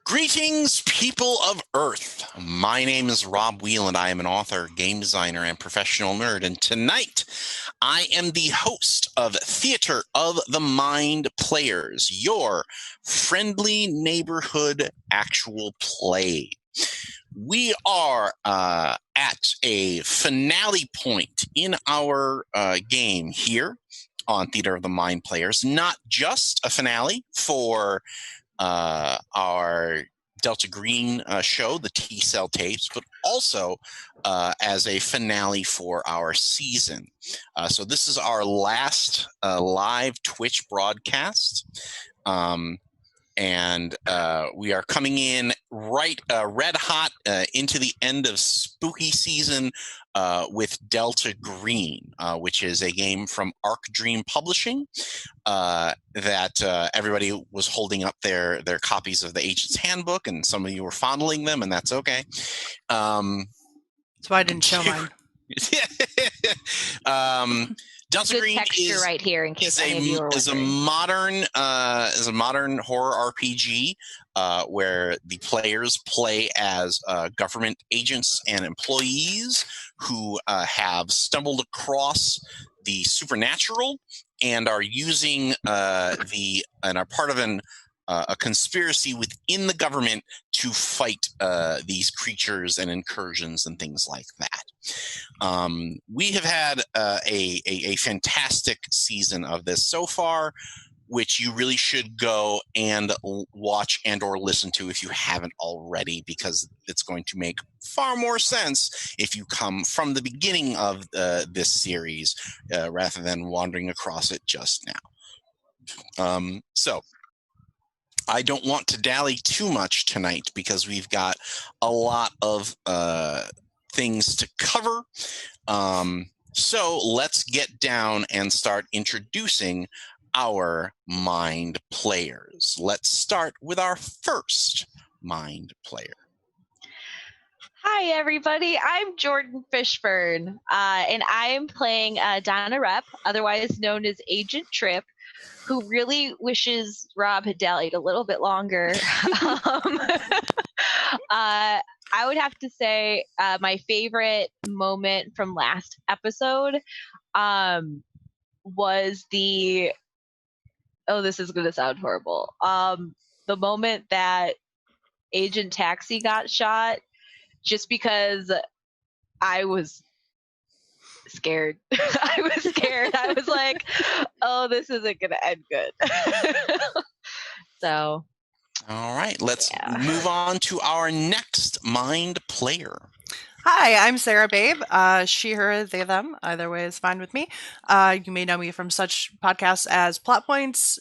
Greetings, people of Earth. My name is Rob Wheel, and I am an author, game designer, and professional nerd. And tonight, I am the host of Theater of the Mind Players, your friendly neighborhood actual play. We are at a finale point in our game here on Theater of the Mind Players. Not just a finale for our Delta Green show, the T-Cell tapes, but also as a finale for our season. So this is our last live Twitch broadcast. And we are coming in red hot into the end of spooky season with Delta Green, which is a game from Arc Dream Publishing that everybody was holding up their copies of the Agent's Handbook, and some of you were fondling them, and that's okay. That's why I didn't show mine. Delta Green texture right here in case any of you are is a modern horror RPG where the players play as government agents and employees who have stumbled across the supernatural and are using and are part of a conspiracy within the government to fight these creatures and incursions and things like that. We have had a fantastic season of this so far, which you really should go and watch and or listen to if you haven't already, because it's going to make far more sense if you come from the beginning of this series rather than wandering across it just now. So I don't want to dally too much tonight because we've got a lot of things to cover. So let's get down and start introducing our mind players. Let's start with our first mind player. Hi, everybody. I'm Jordan Fishburne, and I am playing Donna Rep, otherwise known as Agent Trip, who really wishes Rob had dallied a little bit longer. I would have to say my favorite moment from last episode was the... Oh, this is going to sound horrible. The moment that Agent Taxi got shot, just because I was scared. I was scared. I was like, oh, this isn't going to end good. So. All right, let's move on to our next mind player. Hi, I'm Sarah Babe. She, her, they, them. Either way is fine with me. You may know me from such podcasts as Plot Points,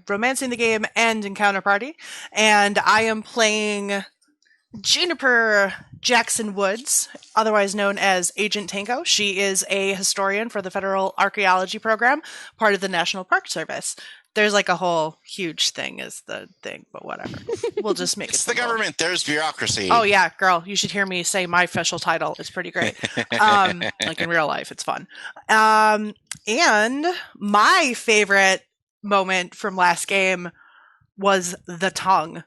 Romancing the Game, and Encounter Party. And I am playing Juniper Jackson Woods, otherwise known as Agent Tango. She is a historian for the Federal Archaeology Program, part of the National Park Service. There's like a whole huge thing is the thing, but whatever. We'll just make it's it simple. The government. There's bureaucracy. Oh, yeah, girl. You should hear me say my official title. It's pretty great. Like in real life, it's fun. And my favorite moment from last game was the tongue.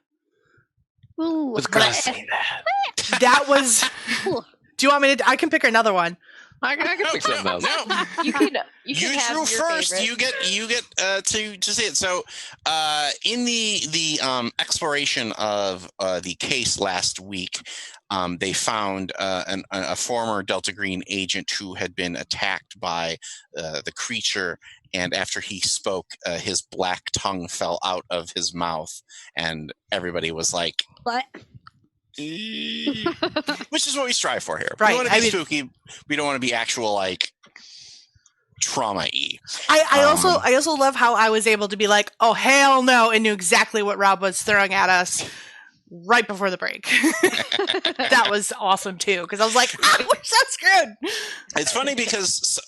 Ooh, was gonna say that. That was... Do you want me to... I can pick another one. I can pick something else. No. You can drew have your first. favorite. You get to say it. So, in the exploration of the case last week, they found a former Delta Green agent who had been attacked by the creature, and after he spoke, his black tongue fell out of his mouth, and everybody was like, What? which is what we strive for here. Right. We want to be spooky. We don't want to be actual like trauma-y. I also love how I was able to be like, oh hell no, and knew exactly what Rob was throwing at us right before the break. That was awesome too, because I was like, we're so screwed. It's funny because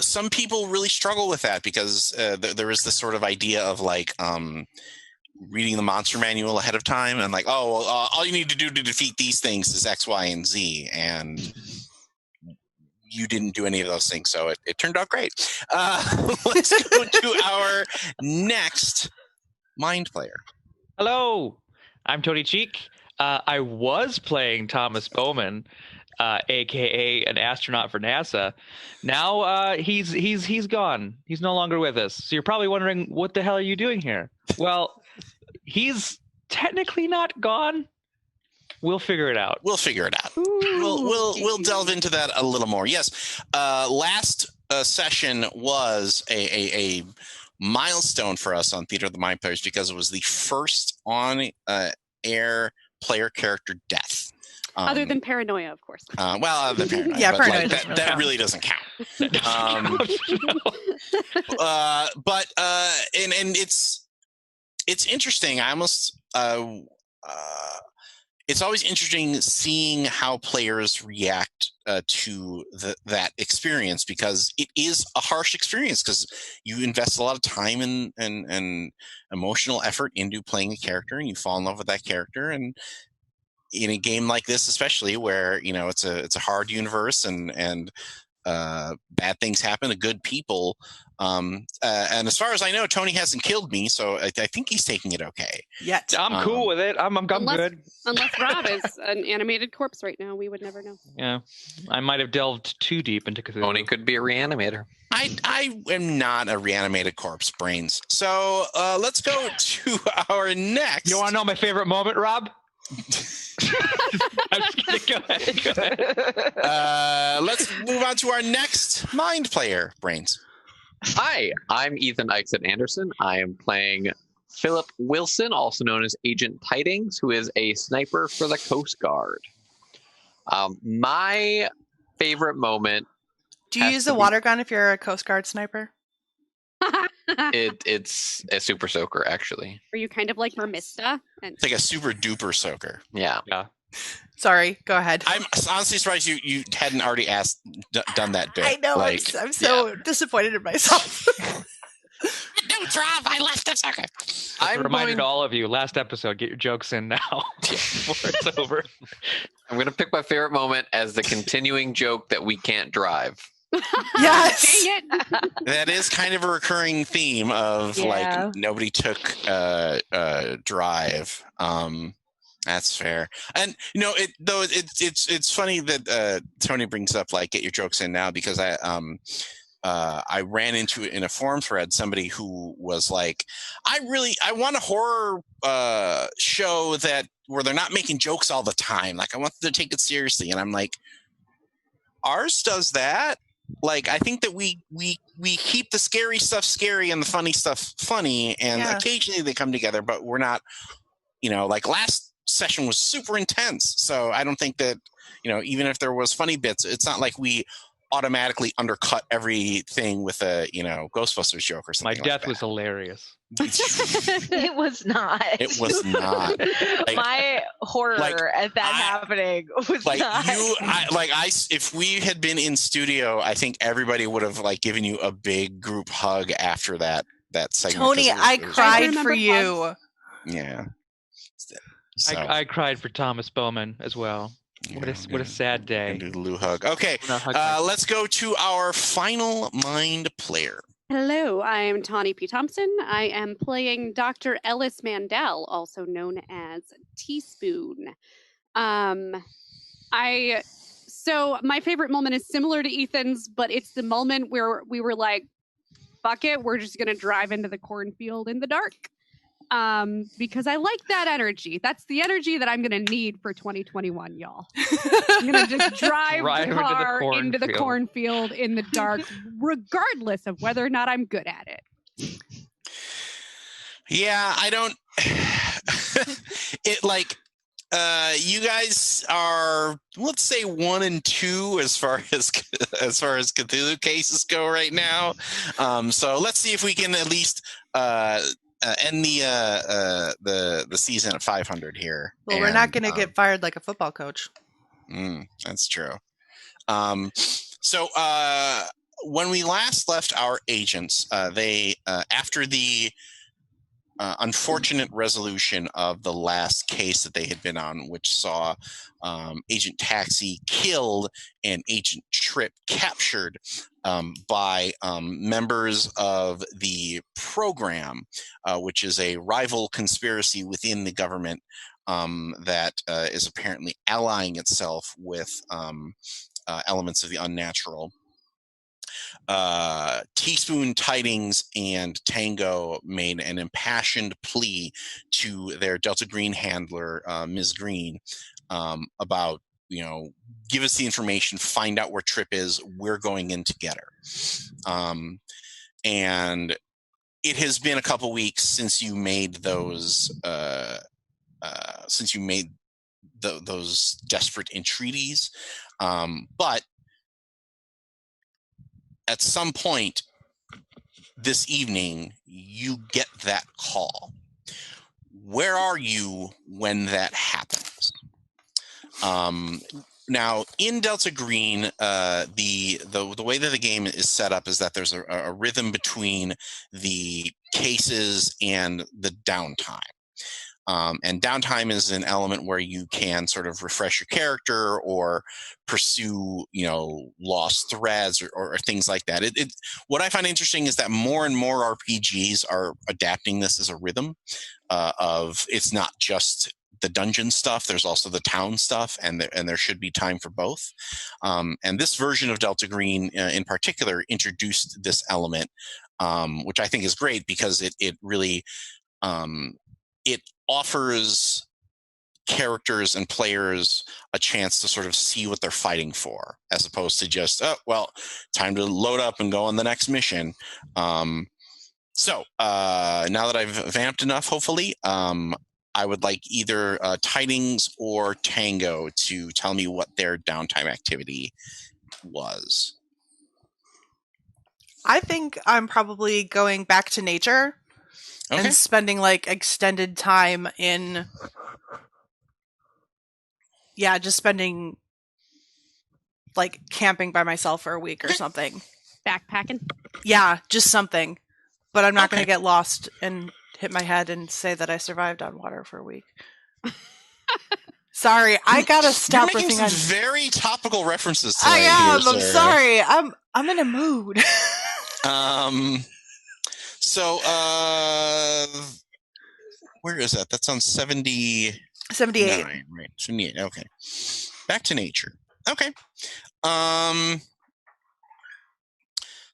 some people really struggle with that because there is this sort of idea of like reading the monster manual ahead of time and like, oh, well, all you need to do to defeat these things is X, Y, and Z, and you didn't do any of those things, so it turned out great. Let's go to our next mind player. Hello, I'm Tony Cheek. I was playing Thomas Bowman, aka an astronaut for NASA. Now he's gone. He's no longer with us. So you're probably wondering, what the hell are you doing here? Well, he's technically not gone. We'll figure it out. We'll delve into that a little more. Yes, last session was a milestone for us on Theater of the Mind Players because it was the first on air player character death. Other than paranoia, of course. Other than paranoia. Yeah, but paranoia like, that really doesn't count. But it's interesting. I almost it's always interesting seeing how players react to that experience because it is a harsh experience because you invest a lot of time and emotional effort into playing a character and you fall in love with that character, and in a game like this especially where it's a hard universe and bad things happen to good people. And as far as I know, Tony hasn't killed me, so I think he's taking it okay. Yet. I'm cool with it. I'm good. Unless Rob is an animated corpse right now, we would never know. Yeah, I might have delved too deep into Cthulhu. Tony could be a reanimator. I am not a reanimated corpse, Brains. So let's go to our next. You want to know my favorite moment, Rob? I'm just kidding. Go ahead. Let's move on to our next mind player, Brains. Hi, I'm Ethan Eichson Anderson. I am playing Philip Wilson, also known as Agent Tidings, who is a sniper for the Coast Guard. My favorite moment. Do you use a water gun if you're a Coast Guard sniper? It's a super soaker, actually. Are you kind of like Mermista? It's like a super duper soaker. Yeah. Sorry, go ahead. I'm honestly surprised you hadn't already done that bit. I know. Like, I'm so disappointed in myself. no drop. I left the second. I'm a reminder to all of you, last episode, get your jokes in now before it's over. I'm going to pick my favorite moment as the continuing joke that we can't drive. Yes. Dang it. That is kind of a recurring theme of Yeah. like nobody took drive. That's fair. And it's funny that Tony brings up like get your jokes in now, because I ran into it in a forum thread, somebody who was like, I want a horror show where they're not making jokes all the time. Like, I want them to take it seriously. And I'm like, ours does that. Like, I think that we keep the scary stuff scary and the funny stuff funny, and occasionally they come together, but we're not, like last session was super intense. So I don't think that, even if there was funny bits, it's not like we automatically undercut everything with a, Ghostbusters joke or something. My death was hilarious. It was not. It was not. Like, my horror at that happening was like not. If we had been in studio, I think everybody would have like given you a big group hug after that segment. Tony, I cried for you. Yeah. So, I cried for Thomas Bowman as well. What a sad day. Do the Lou hug. Okay, let's go to our final mind player. Hello, I'm Tawny P. Thompson. I am playing Dr. Ellis Mandel, also known as Teaspoon. So my favorite moment is similar to Ethan's, but it's the moment where we were like, fuck it, we're just going to drive into the cornfield in the dark. Because I like that energy. That's the energy that I'm going to need for 2021, y'all. I'm going to just drive the car into the cornfield in the dark, regardless of whether or not I'm good at it. Yeah, I don't. You guys are, let's say, 1 and 2 as far as Cthulhu cases go right now. So let's see if we can at least end the season at 500 here. Well, we're not going to get fired like a football coach. That's true. So when we last left our agents, they after the unfortunate resolution of the last case that they had been on, which saw Agent Taxi killed and Agent Trip captured by members of the program, which is a rival conspiracy within the government that is apparently allying itself with elements of the unnatural. Teaspoon, Tidings, and Tango made an impassioned plea to their Delta Green handler, Ms. Green, about, give us the information, find out where Trip is, we're going in together. And it has been a couple weeks since you made those, those desperate entreaties, but at some point this evening, you get that call. Where are you when that happens? Now, in Delta Green, the way that the game is set up is that there's a rhythm between the cases and the downtime. And downtime is an element where you can sort of refresh your character or pursue, lost threads or things like that. What I find interesting is that more and more RPGs are adapting this as a rhythm of it's not just the dungeon stuff, there's also the town stuff, and there should be time for both. And this version of Delta Green in particular introduced this element, which I think is great because it really it offers characters and players a chance to sort of see what they're fighting for, as opposed to just, time to load up and go on the next mission. So now that I've vamped enough, hopefully, I would like either Tidings or Tango to tell me what their downtime activity was. I think I'm probably going back to nature. And spending like extended time in Yeah, just spending like camping by myself for a week or something. Backpacking. Yeah, just something. But I'm not going Okay. to get lost and hit my head and say that I survived on water for a week. Sorry, I gotta stop You're making riffing some on. very topical references I tonight am. here, I'm sir. sorry. I'm in a mood. So, where is that? That's on 78. 78. Right. 78. Okay. Back to nature. Okay.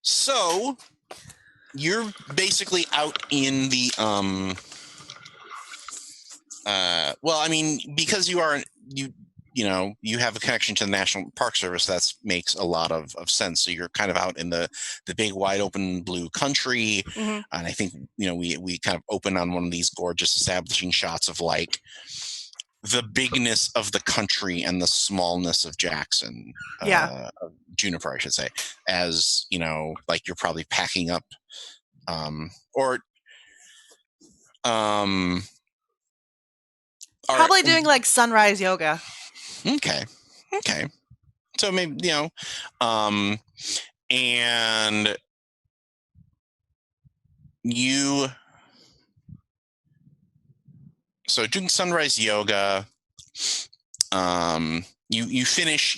So you're basically out in the well, I mean, because you have a connection to the National Park Service, that makes a lot of sense. So you're kind of out in the big wide open blue country. Mhm. And I think, we kind of open on one of these gorgeous establishing shots of like the bigness of the country and the smallness of Jackson. Yeah. Of Juniper, I should say, as, like you're probably packing up, Probably doing like sunrise yoga. Okay. So maybe, and so doing sunrise yoga, you finish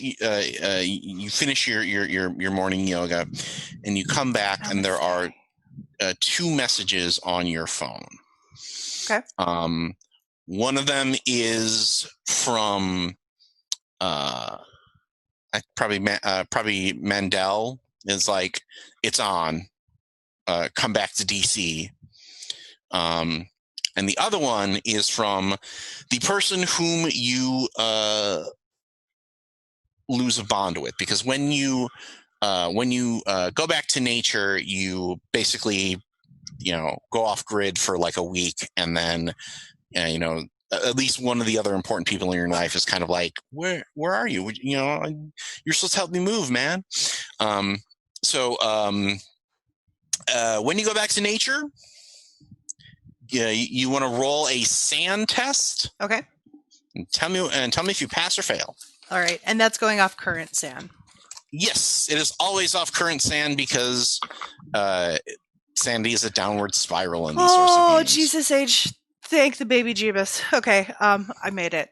your morning yoga, and you come back and there are 2 messages on your phone. Okay. One of them is from probably Mandel. Is like, it's on. Come back to DC. And the other one is from the person whom you lose a bond with, because when you go back to nature, you basically go off grid for like a week, and then at least one of the other important people in your life is kind of like, where are you? You're supposed to help me move, man. So when you go back to nature, you want to roll a sand test. Okay. And tell me if you pass or fail. All right, and that's going off current sand. Yes, it is always off current sand, because sandy is a downward spiral in these sorts of games. Oh, Jesus H. Thank the baby Jeebus. Okay, I made it.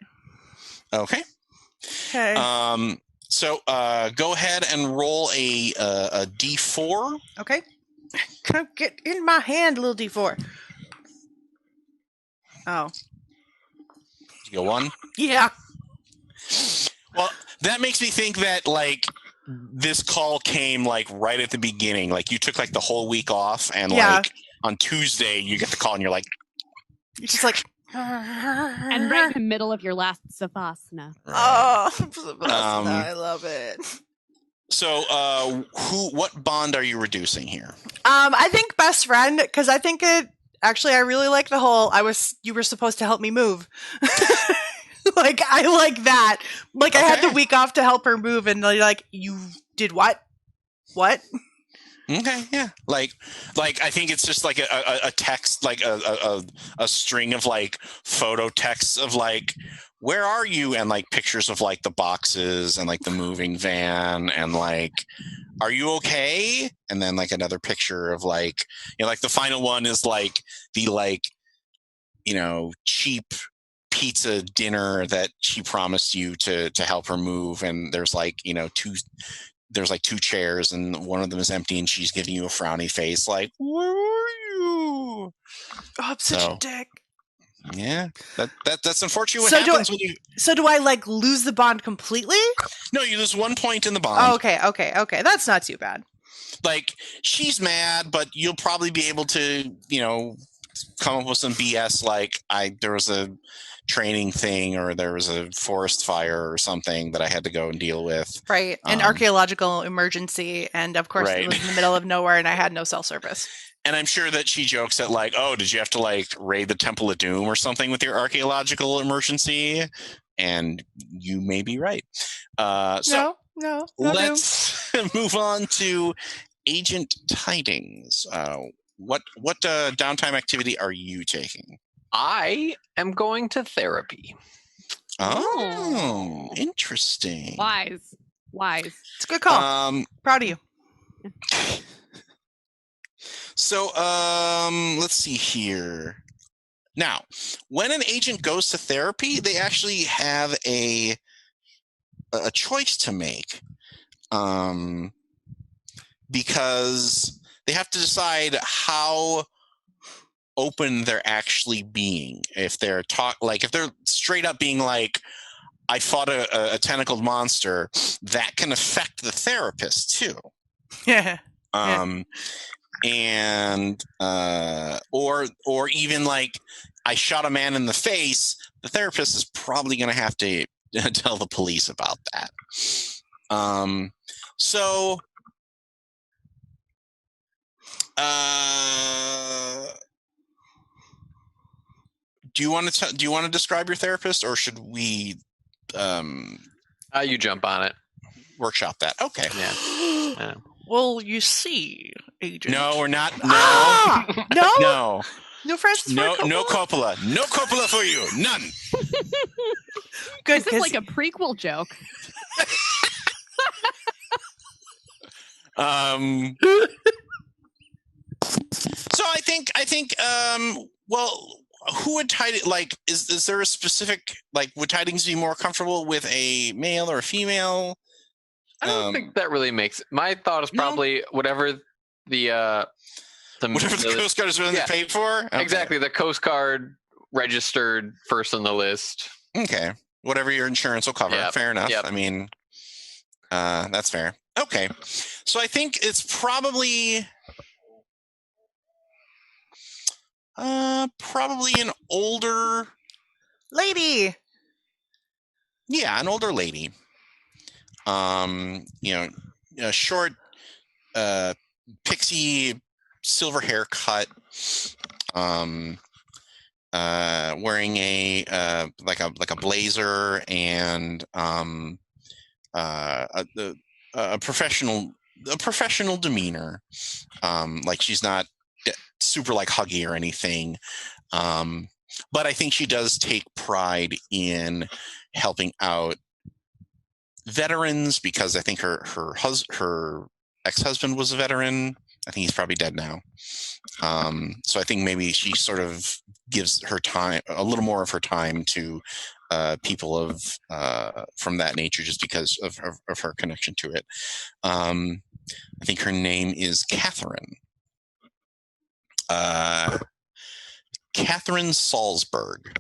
Okay. So go ahead and roll a D4. Okay. Come get in my hand, little D4. Oh. You go 1? Yeah. Well, that makes me think that like this call came like right at the beginning. Like you took like the whole week off, and like on Tuesday you get the call, and you're just like, and right in the middle of your last savasana. Right. Oh, savasana, I love it. So, what bond are you reducing here? I think best friend, because I think actually I really like the whole you were supposed to help me move. Like, I like that. Like, okay. I had the week off to help her move, and they're like, you did what? What? Okay, yeah. Like I think it's just like a text, like a string of like photo texts of like, where are you? And like pictures of like the boxes and like the moving van, and like, are you okay? And then like another picture of like, like the final one is like the like, cheap pizza dinner that she promised you to help her move, and there's like there's like 2 chairs, and one of them is empty, and she's giving you a frowny face like, where are you? Oh, I'm such a dick. Yeah, that's unfortunate. What happens when you? So do I like lose the bond completely? No, you lose 1 point in the bond. Oh, okay. That's not too bad. Like, she's mad, but you'll probably be able to come up with some BS like, there was a training thing, or there was a forest fire or something that I had to go and deal with. Right. An archaeological emergency, and of course it was in the middle of nowhere, and I had no cell service. And I'm sure that she jokes that like, oh, did you have to like raid the Temple of Doom or something with your archaeological emergency? And you may be right. So no let's move on to Agent Tidings. What downtime activity are you taking? I am going to therapy. Oh, interesting. Wise. It's a good call. Proud of you. So, let's see here. Now, when an agent goes to therapy, they actually have a choice to make, because they have to decide how open they're actually being. If they're if they're straight up being like, I fought a tentacled monster, that can affect the therapist too. Yeah. And or even like, I shot a man in the face, the therapist is probably going to have to tell the police about that. So do you want to describe your therapist, or should we You jump on it. workshop that? Okay. Yeah. Well, you see, agent. No, we're not. No. No? No. No Francis Ford Coppola? No Coppola. No Coppola for you. None. Good. This is like a prequel joke. So I think well, who would Tidings, like, is there a specific, like, would Tidings be more comfortable with a male or a female? I don't think that really makes. My thought is probably whatever the Coast Guard is willing to pay for. Okay. Exactly, the Coast Guard registered first on the list. Okay, whatever your insurance will cover. Yep. Fair enough. Yep. I mean, that's fair. Okay, so I think it's probably an older lady. Yeah, an older lady. Short, pixie silver haircut, wearing a like a blazer and a professional demeanor. Like, she's not super like huggy or anything, but I think she does take pride in helping out veterans, because I think her ex-husband was a veteran. I think he's probably dead now. So I think maybe she sort of gives her time, a little more of her time, to people of from that nature, just because of her connection to it. I think her name is Catherine. Catherine Salzberg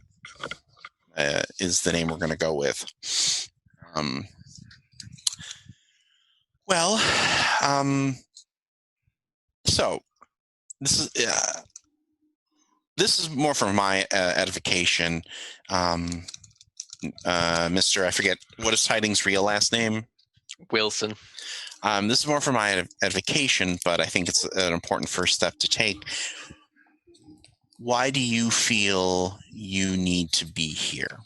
is the name we're going to go with. So this is more for my edification. Mr. I forget, what is Tidings' real last name? Wilson. This is more for my edification, but I think it's an important first step to take. Why do you feel you need to be here?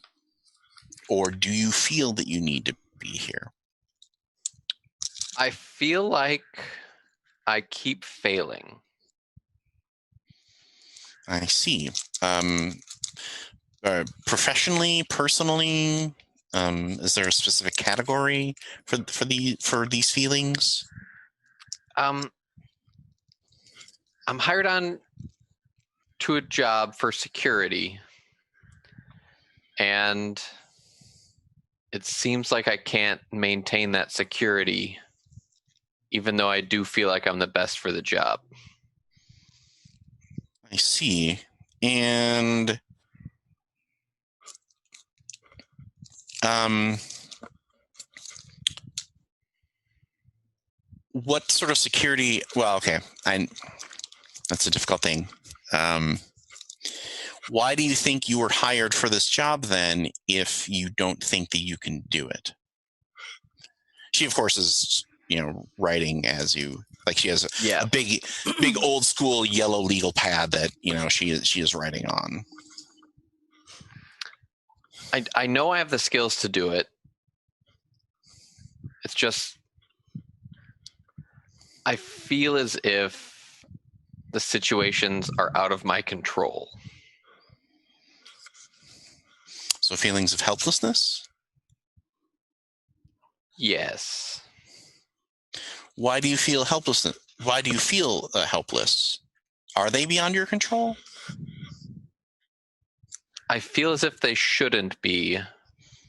Or do you feel that you need to be here? I feel like I keep failing. I see. Professionally, personally, is there a specific category for these feelings? I'm hired on to a job for security, and it seems like I can't maintain that security, even though I do feel like I'm the best for the job. I see. And what sort of security? Well, okay, that's a difficult thing. Why do you think you were hired for this job then, if you don't think that you can do it? She, of course, is, writing as you like. She has a big old school yellow legal pad that she is writing on. I know I have the skills to do it. It's just I feel as if the situations are out of my control. So feelings of helplessness? Yes. Why do you feel helpless? Why do you feel helpless? Are they beyond your control? I feel as if they shouldn't be,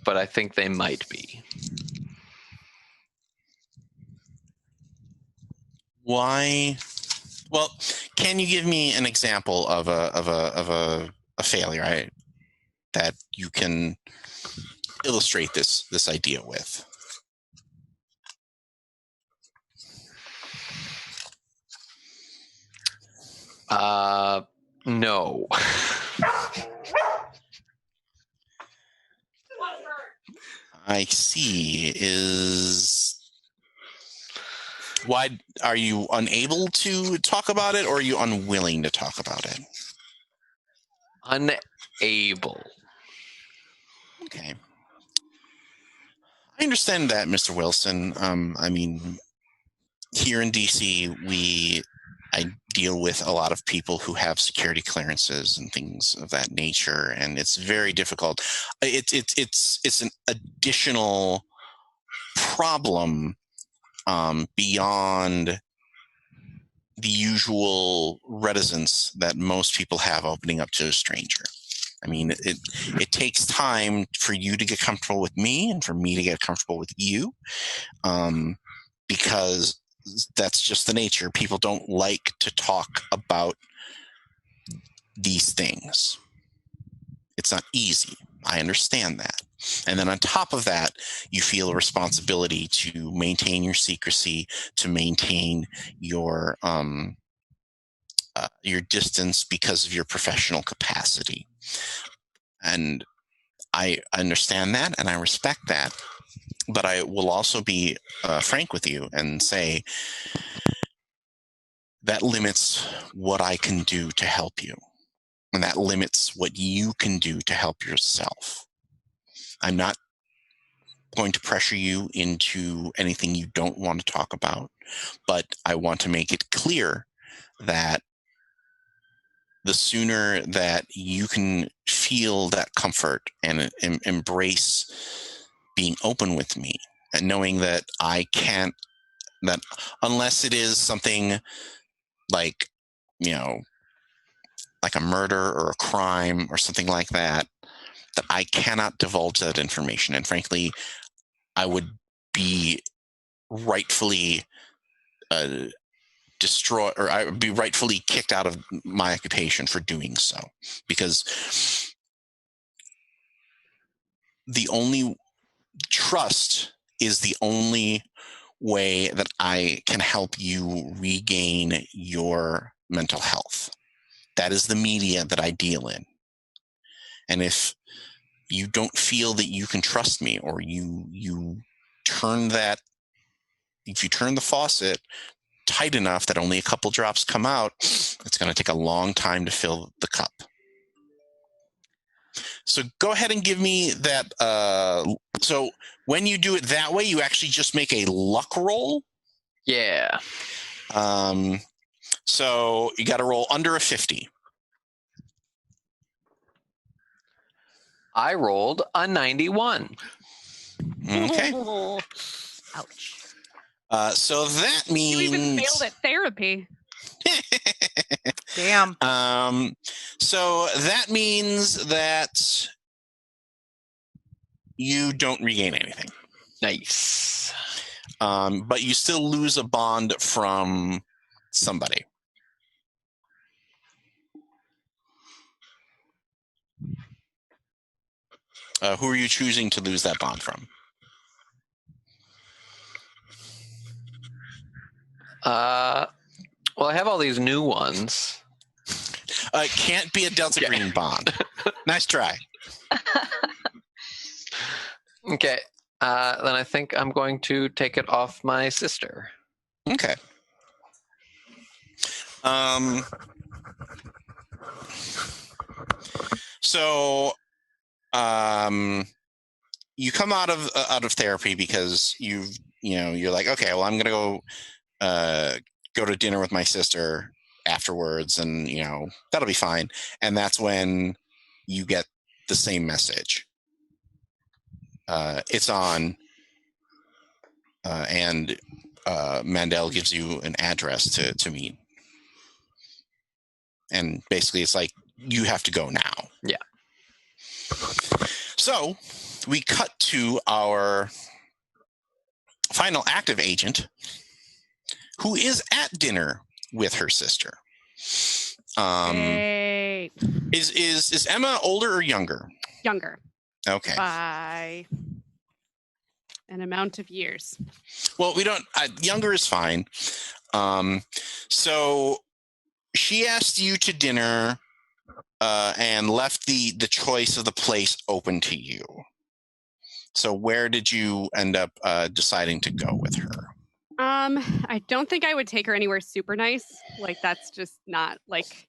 but I think they might be. Why? Well, can you give me an example of a failure that you can illustrate this idea with? No. I see. Why are you unable to talk about it, or are you unwilling to talk about it? Unable. Okay. I understand that, Mr. Wilson. I mean, here in DC, I deal with a lot of people who have security clearances and things of that nature, and it's very difficult. It's an additional problem beyond the usual reticence that most people have opening up to a stranger. I mean, it takes time for you to get comfortable with me and for me to get comfortable with you, because that's just the nature. People don't like to talk about these things. It's not easy. I understand that. And then on top of that, you feel a responsibility to maintain your secrecy, to maintain your distance because of your professional capacity. And I understand that and I respect that. But I will also be frank with you and say that limits what I can do to help you. And that limits what you can do to help yourself. I'm not going to pressure you into anything you don't want to talk about, but I want to make it clear that the sooner that you can feel that comfort and embrace being open with me and knowing that I can't, that unless it is something like, like a murder or a crime or something like that, that I cannot divulge that information. And frankly, I would be rightfully destroyed, or I would be rightfully kicked out of my occupation for doing so, because the only trust is the only way that I can help you regain your mental health. That is the media that I deal in. And if you don't feel that you can trust me, or you turn that, if you turn the faucet tight enough that only a couple drops come out, it's going to take a long time to fill the cup. So go ahead and give me that. So when you do it that way, you actually just make a luck roll. Yeah. So you got to roll under a 50. I rolled a 91. Okay. Ouch. So that means You even failed at therapy. Damn. So that means that you don't regain anything. Nice. But you still lose a bond from somebody. Who are you choosing to lose that bond from? Well, I have all these new ones. It can't be a Delta Green bond. Nice try. Okay. Then I think I'm going to take it off my sister. Okay. So, you come out of therapy because you're like, okay, well, I'm gonna go to dinner with my sister afterwards, and that'll be fine. And that's when you get the same message. it's on, and Mandel gives you an address to meet. And basically, it's like, you have to go now. Yeah. So we cut to our final active agent, who is at dinner with her sister. Great. Is Emma older or younger? Younger. Okay. By an amount of years. Well, we don't. Younger is fine. So she asked you to dinner, and left the choice of the place open to you. So where did you end up deciding to go with her? I don't think I would take her anywhere super nice. Like, that's just not, like,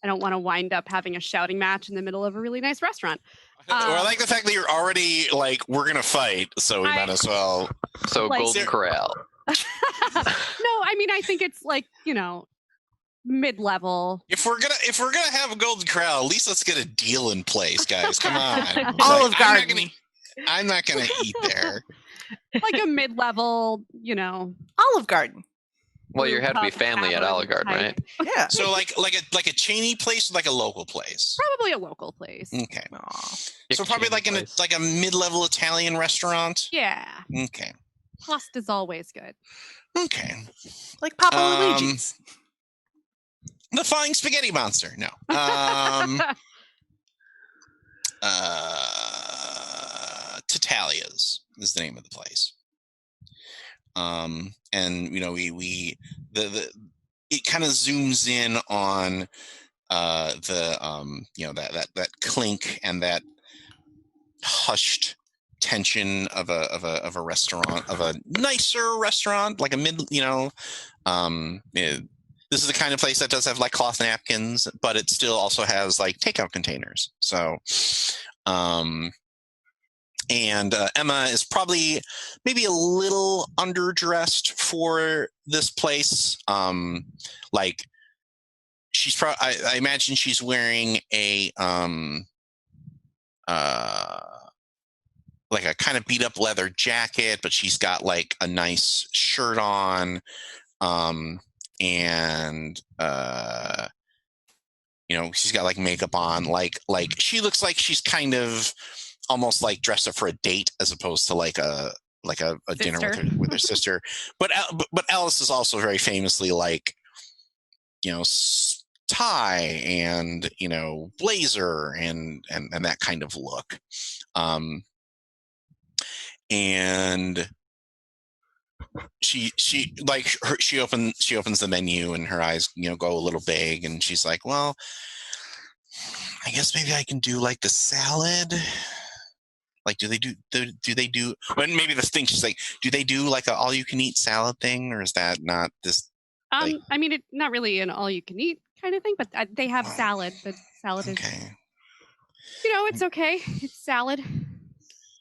I don't want to wind up having a shouting match in the middle of a really nice restaurant. Well, I like the fact that you're already like, we're gonna fight, so we might as well. So Like- Golden Corral. No, I mean, I think it's like, mid-level. If we're gonna have a Golden Corral, at least let's get a deal in place, guys. Come on. Olive Garden. I'm not gonna eat there. Like a mid-level, Olive Garden. Well, you had to be Cup family at tavern Olive Garden, type. right? Yeah. So like a chainy place, or like a local place. Probably a local place. Okay. Aw. So probably like in a mid-level Italian restaurant. Yeah. Okay. Pasta's always good. Okay. Like Papa Luigi's. The Flying Spaghetti Monster. No. Tatalia's is the name of the place. And we it kind of zooms in on that clink and that hushed tension of a restaurant, of a nicer restaurant, like a mid, this is the kind of place that does have like cloth napkins, but it still also has like takeout containers. So, and Emma is probably maybe a little underdressed for this place. Like she's probably, I imagine she's wearing a like a kind of beat up leather jacket, but she's got like a nice shirt on. And she's got like makeup on, like she looks like she's kind of almost like dressed up for a date as opposed to like a dinner with her sister. But Alice is also very famously like, tie and blazer and that kind of look. And she opens the menu and her eyes go a little big, and she's like, well, I guess maybe I can do like the salad. Like, do they do but maybe the thing, she's like, do they do like a all you can eat salad thing, or is that not this? I mean, it's not really an all you can eat kind of thing, but they have salad. The salad is okay. It's okay. It's salad.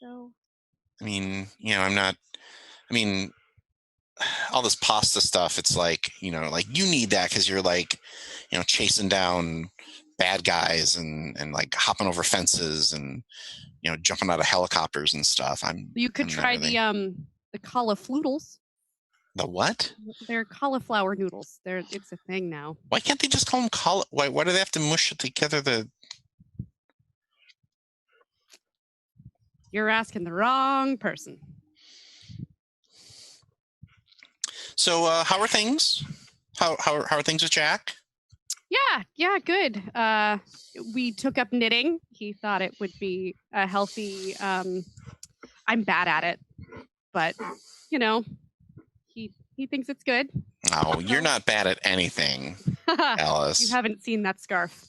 So I mean, all this pasta stuff, it's like, like you need that because you're like, chasing down bad guys and like hopping over fences and, jumping out of helicopters and stuff. You could try the caulifloodles. The what? They're cauliflower noodles. It's a thing now. Why can't they just call them why do they have to mush it together? You're asking the wrong person. So how are things? How are things with Jack? Yeah, good. We took up knitting. He thought it would be a healthy. I'm bad at it, but he thinks it's good. Oh, you're not bad at anything, Alice. You haven't seen that scarf.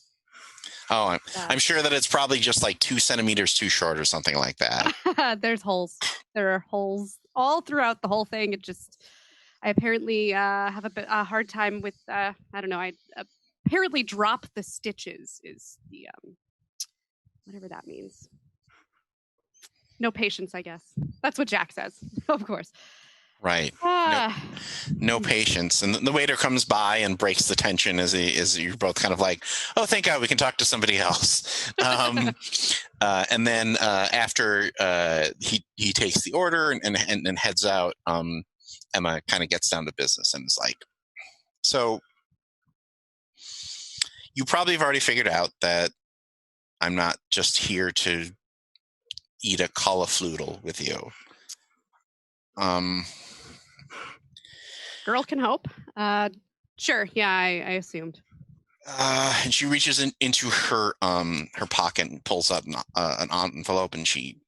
Oh, I'm sure that it's probably just like 2 centimeters too short or something like that. There's holes. There are holes all throughout the whole thing. I apparently have a hard time with, I don't know, I apparently drop the stitches is the, whatever that means. No patience, I guess. That's what Jack says, of course. Right. No patience. And the waiter comes by and breaks the tension as you're both kind of like, oh, thank God we can talk to somebody else. And then after he takes the order and heads out, Emma kind of gets down to business and is like, so you probably have already figured out that I'm not just here to eat a caulifloodle with you. Girl can hope. Sure. Yeah, I assumed. And she reaches into her pocket and pulls out an envelope, and she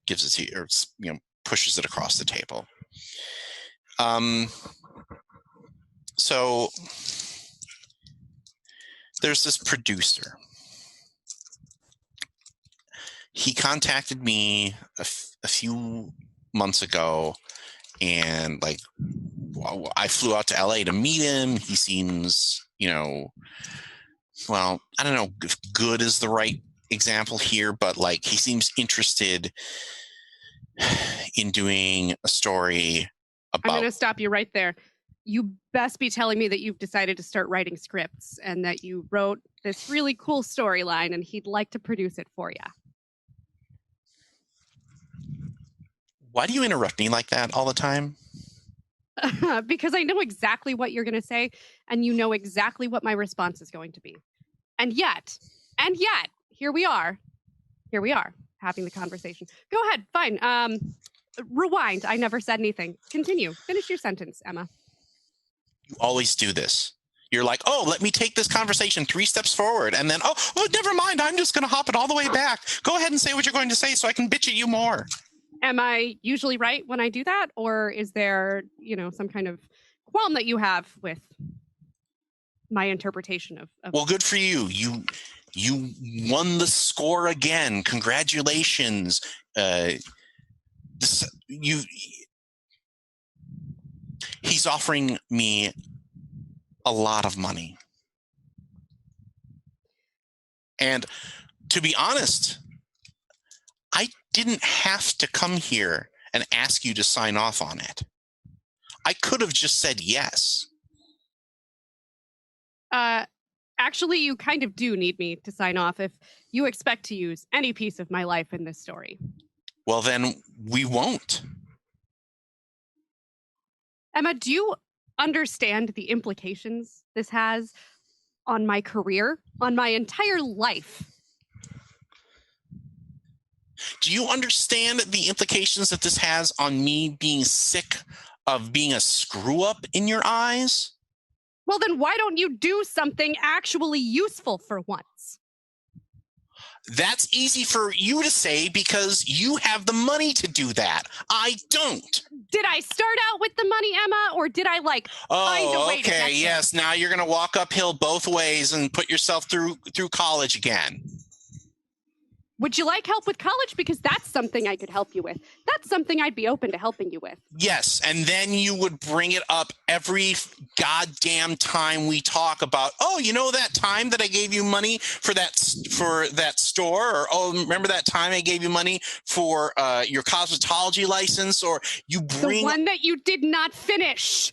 gives it to you, or pushes it across the table. So there's this producer. He contacted me a few months ago, and I flew out to LA to meet him. He seems, well, I don't know if good is the right example here, but he seems interested in doing a story about... I'm going to stop you right there. You best be telling me that you've decided to start writing scripts and that you wrote this really cool storyline and he'd like to produce it for you. Why do you interrupt me like that all the time? Because I know exactly what you're going to say, and you know exactly what my response is going to be. And yet, here we are, having the conversation. Go ahead, fine. Rewind. I never said anything. Continue. Finish your sentence, Emma. You always do this. You're like, oh, let me take this conversation 3 steps forward, and then, oh, never mind. I'm just going to hop it all the way back. Go ahead and say what you're going to say so I can bitch at you more. Am I usually right when I do that? Or is there, some kind of qualm that you have with my interpretation of... Well, good for you. You won the score again. Congratulations. He's offering me a lot of money. And to be honest, I didn't have to come here and ask you to sign off on it. I could have just said yes. Actually, you kind of do need me to sign off if you expect to use any piece of my life in this story. Well, then we won't. Emma, do you understand the implications this has on my career, on my entire life? Do you understand the implications that this has on me being sick of being a screw-up in your eyes? Well, then why don't you do something actually useful for once? That's easy for you to say because you have the money to do that. I don't. Did I start out with the money, Emma, or did I find a way to get there? Yes. Now you're going to walk uphill both ways and put yourself through college again. Would you like help with college? Because that's something I could help you with. That's something I'd be open to helping you with. Yes, and then you would bring it up every goddamn time we talk about, oh, that time that I gave you money for that store? Or, oh, remember that time I gave you money for your cosmetology license? Or you bring... The one that you did not finish.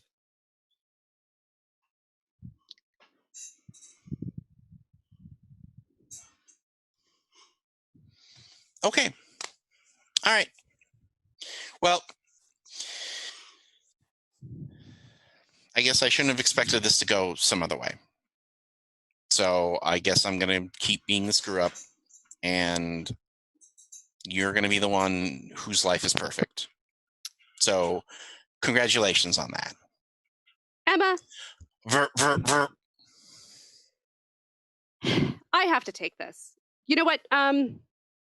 Okay. All right. Well, I guess I shouldn't have expected this to go some other way. So I guess I'm going to keep being the screw up, and you're going to be the one whose life is perfect. So congratulations on that. Emma. I have to take this. You know what?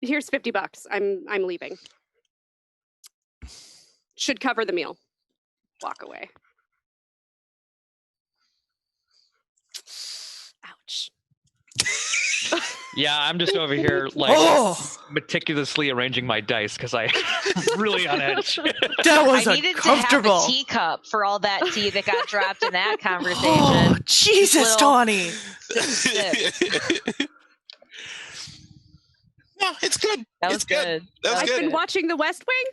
Here's $50. I'm leaving. Should cover the meal. Walk away. Ouch. Yeah, I'm just over here meticulously arranging my dice because I'm really on edge. That was I needed uncomfortable. to have a teacup for all that tea that got dropped in that conversation. Oh, Jesus, Tawny. No, it's good. That was good. That was I've good. been watching The West Wing.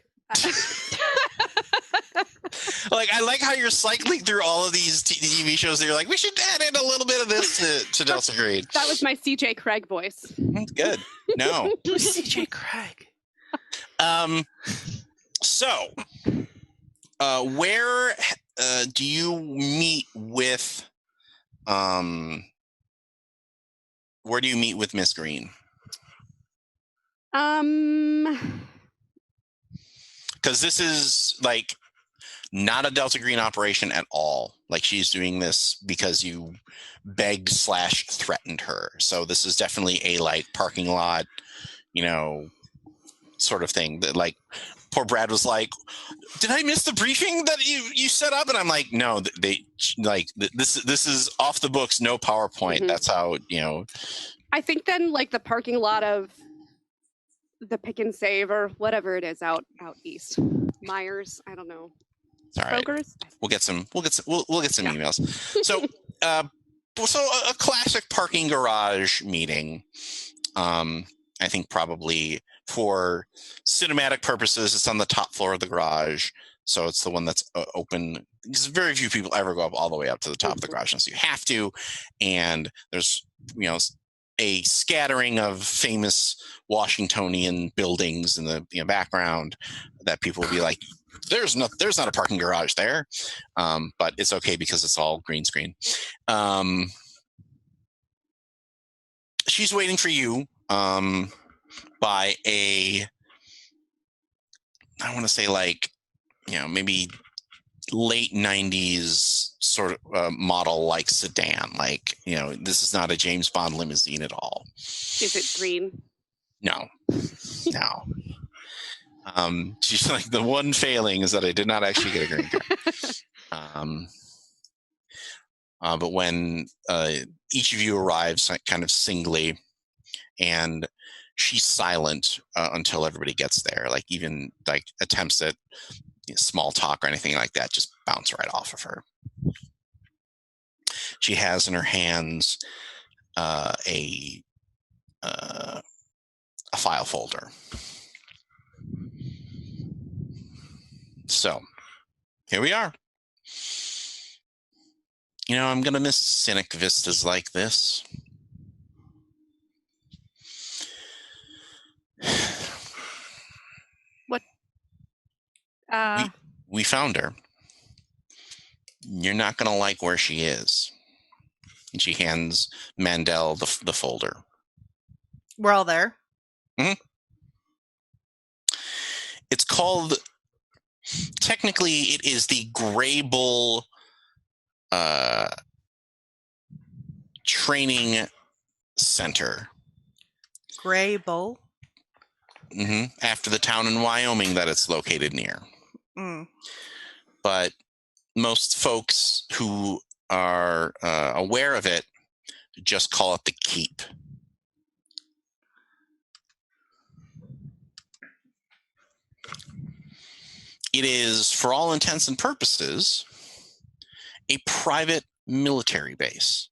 Like, I like how you're cycling through all of these TV shows that you're like, we should add in a little bit of this to Delta Green. That was my CJ Craig voice. Good. No. CJ Craig. So, where do you meet with Miss Green? Because this is like not a Delta Green operation at all. Like, she's doing this because you begged/threatened her. So this is definitely a like parking lot, sort of thing. That, like, poor Brad was like, "Did I miss the briefing that you set up?" And I'm like, "No, they like this is off the books, no PowerPoint." Mm-hmm. That's how I think then, like, the parking lot of the Pick and Save or whatever it is out east, Myers, I don't know. All right. Kroger's? We'll get some emails. So, a classic parking garage meeting. I think probably for cinematic purposes, it's on the top floor of the garage. So it's the one that's open, because very few people ever go up all the way up to the top of the garage unless you have to. And there's, a scattering of famous Washingtonian buildings in the background that people will be like, there's not a parking garage there. But it's okay because it's all green screen. She's waiting for you by I want to say, like, maybe late 90s sort of model, like sedan. Like, this is not a James Bond limousine at all. Is it green? No. She's like, the one failing is that I did not actually get a green card. But when each of you arrives kind of singly, and she's silent until everybody gets there, like, even like attempts at small talk or anything like that just bounce right off of her. She has in her hands a file folder. So here we are. I'm going to miss Cynic vistas like this. What? We found her. You're not going to like where she is. And she hands Mandel the folder. We're all there. Mm-hmm. It's called, technically, it is the Gray Bull Training Center. Gray Bull? Mm-hmm. After the town in Wyoming that it's located near. Mm. But most folks who are aware of it just call it the Keep. It is, for all intents and purposes, a private military base.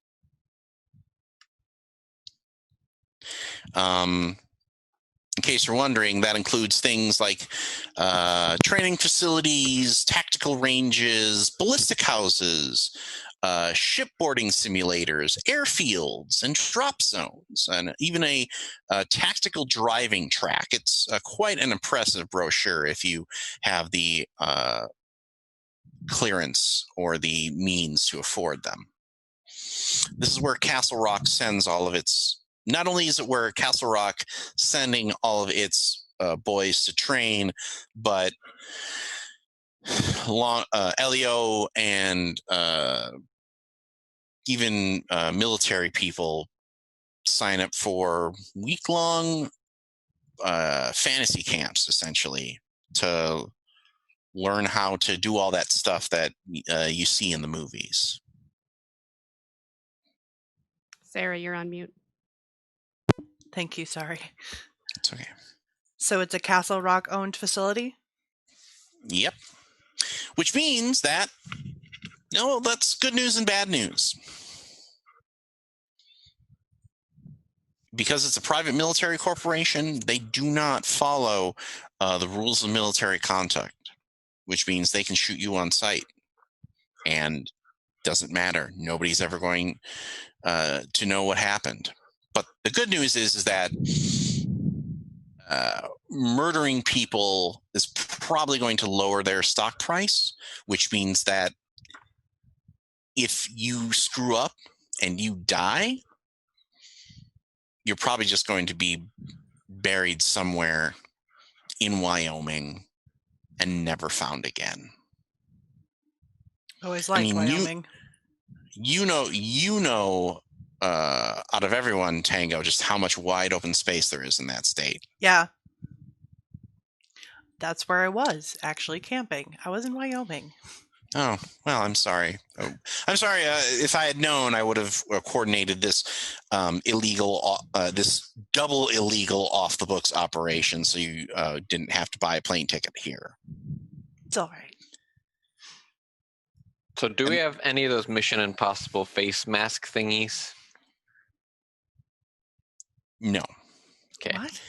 In case you're wondering, that includes things like training facilities, tactical ranges, ballistic houses, shipboarding simulators, airfields, and drop zones, and even a tactical driving track. It's quite an impressive brochure if you have the clearance or the means to afford them. This is where Castle Rock sends all of its. Not only is it where Castle Rock sending all of its boys to train, but LEO and even military people sign up for week-long fantasy camps, essentially, to learn how to do all that stuff that you see in the movies. Sarah, you're on mute. Thank you, sorry. It's okay. So it's a Castle Rock owned facility? Yep. Which means that, that's good news and bad news. Because it's a private military corporation, they do not follow the rules of military conduct, which means they can shoot you on sight, and doesn't matter. Nobody's ever going to know what happened. But the good news is that murdering people is probably going to lower their stock price, which means that if you screw up and you die, you're probably just going to be buried somewhere in Wyoming and never found again. Always liked Wyoming. You know, out of everyone, Tango, just how much wide open space there is in that state. Yeah. That's where I was, actually camping. I was in Wyoming. Oh, well, I'm sorry. I'm sorry. If I had known, I would have coordinated this this double illegal off the books operation, so you didn't have to buy a plane ticket here. It's all right. So do we have any of those Mission Impossible face mask thingies? No. Okay. What?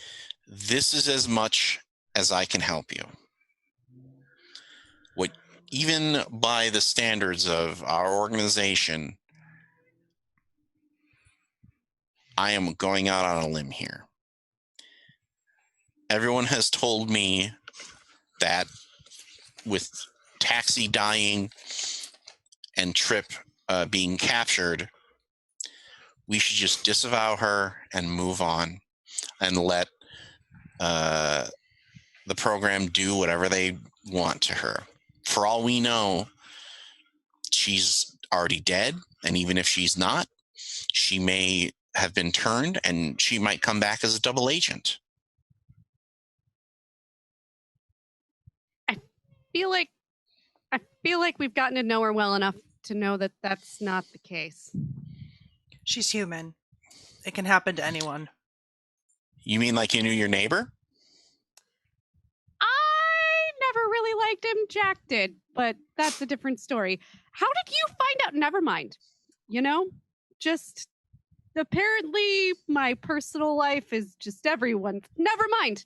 This is as much as I can help you. Even by the standards of our organization, I am going out on a limb here. Everyone has told me that with Taxi dying and Trip being captured, we should just disavow her and move on and let the program do whatever they want to her. For all we know, she's already dead, and even if she's not, she may have been turned, and she might come back as a double agent. I feel like we've gotten to know her well enough to know that that's not the case. She's human. It can happen to anyone. You mean like you knew your neighbor? I never really liked him. Jack did, but that's a different story. How did you find out? Never mind. You know, just apparently my personal life is just everyone. Never mind.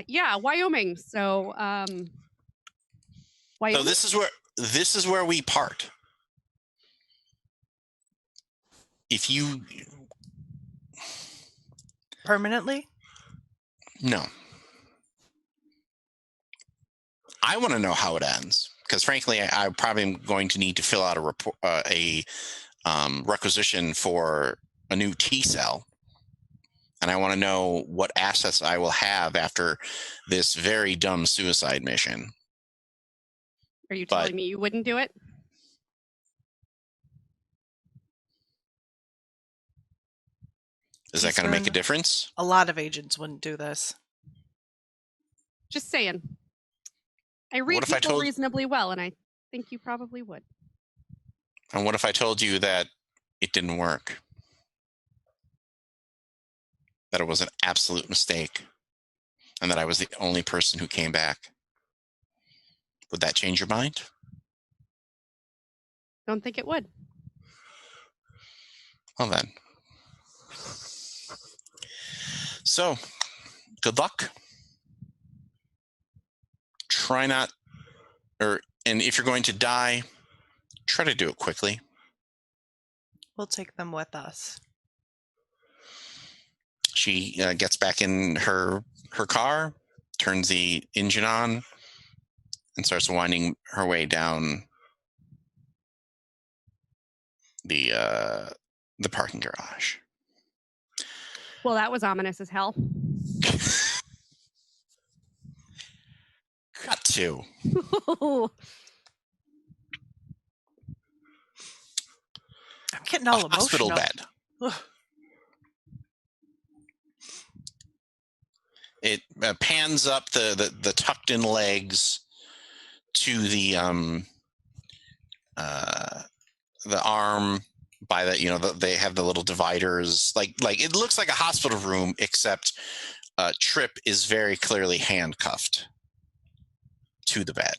Yeah, Wyoming. So, Wyoming. So this is where we part. If you Permanently? No. I want to know how it ends, because frankly, I probably am going to need to fill out a report, requisition for a new T cell, and I want to know what assets I will have after this very dumb suicide mission. Are you telling me you wouldn't do it? Is that going to make a difference? A lot of agents wouldn't do this. Just saying. I read people reasonably well, and I think you probably would. And what if I told you that it didn't work? That it was an absolute mistake, and that I was the only person who came back? Would that change your mind? Don't think it would. Well then. So, good luck. Try not, and if you're going to die, try to do it quickly. We'll take them with us. She gets back in her car, turns the engine on, and starts winding her way down the parking garage. Well, that was ominous as hell. Cut to. I'm getting all emotional. Hospital bed. It pans up the tucked in legs to the arm by the they have the little dividers, like it looks like a hospital room, except Trip is very clearly handcuffed to the bed.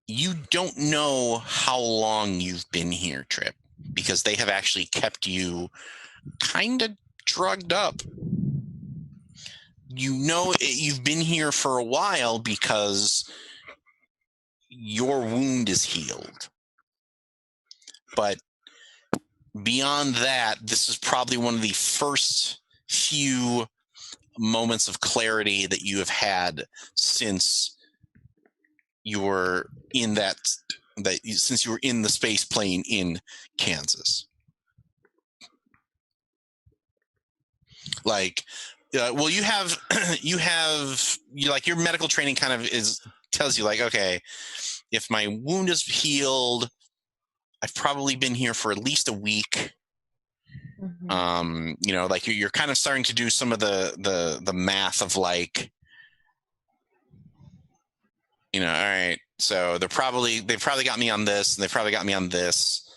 You don't know how long you've been here, Trip, because they have actually kept you kind of drugged up. you know you've been here for a while because your wound is healed. But beyond that, this is probably one of the first few moments of clarity that you have had since you were in since you were in the space plane in Kansas. Like, well, you have like your medical training kind of tells you like, okay, if my wound is healed, I've probably been here for at least a week. Mm-hmm. Like you're kind of starting to do some of the math of like, all right, so they've probably got me on this, and they've probably got me on this.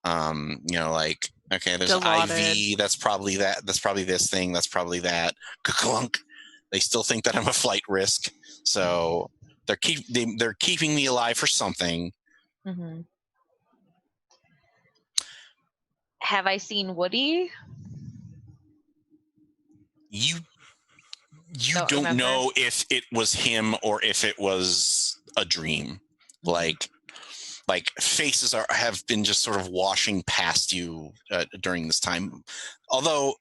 Like, okay, there's Dilaudid. IV, that's probably that, that's probably this thing, that's probably that. Ka-clunk. They still think that I'm a flight risk, so they're keeping me alive for something. Mm-hmm. Have I seen Woody? You Don't don't remember. know if it was him or if it was a dream. Like faces have been just sort of washing past you during this time. Although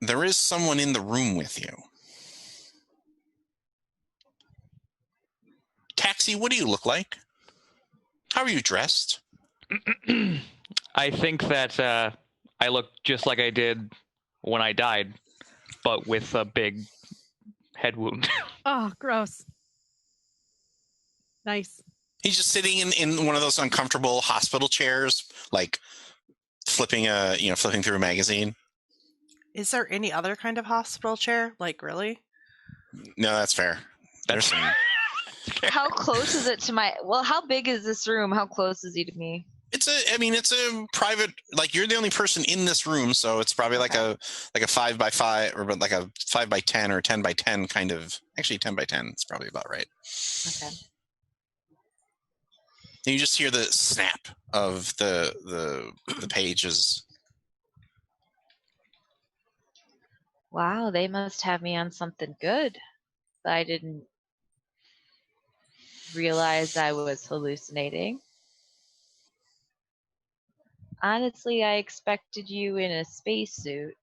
there is someone in the room with you. Taxi, what do you look like? How are you dressed? I think that I look just like I did when I died, but with a big head wound. Oh, gross. Nice. He's just sitting in one of those uncomfortable hospital chairs, like flipping through a magazine. Is there any other kind of hospital chair? Like, really? No, that's fair. There's some. How close is it to how big is this room? How close is he to me? It's a private, like you're the only person in this room, so it's probably like a 5x5 or like a 5x10 or 10x10 kind of. Actually, 10x10 is probably about right. Okay. And you just hear the snap of the pages. Wow, they must have me on something good. I didn't realize I was hallucinating. Honestly, I expected you in a spacesuit.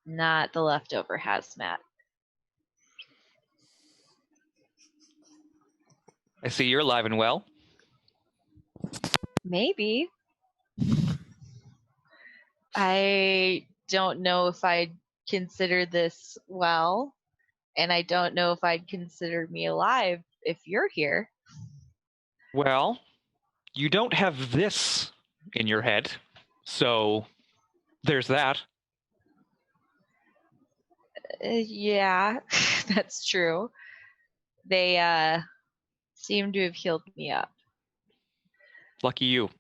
Not the leftover hazmat. I see you're alive and well. Maybe. I don't know if I'd consider this well, and I don't know if I'd consider me alive if you're here. Well, you don't have this in your head, so there's that. Yeah, that's true. They seem to have healed me up. Lucky you.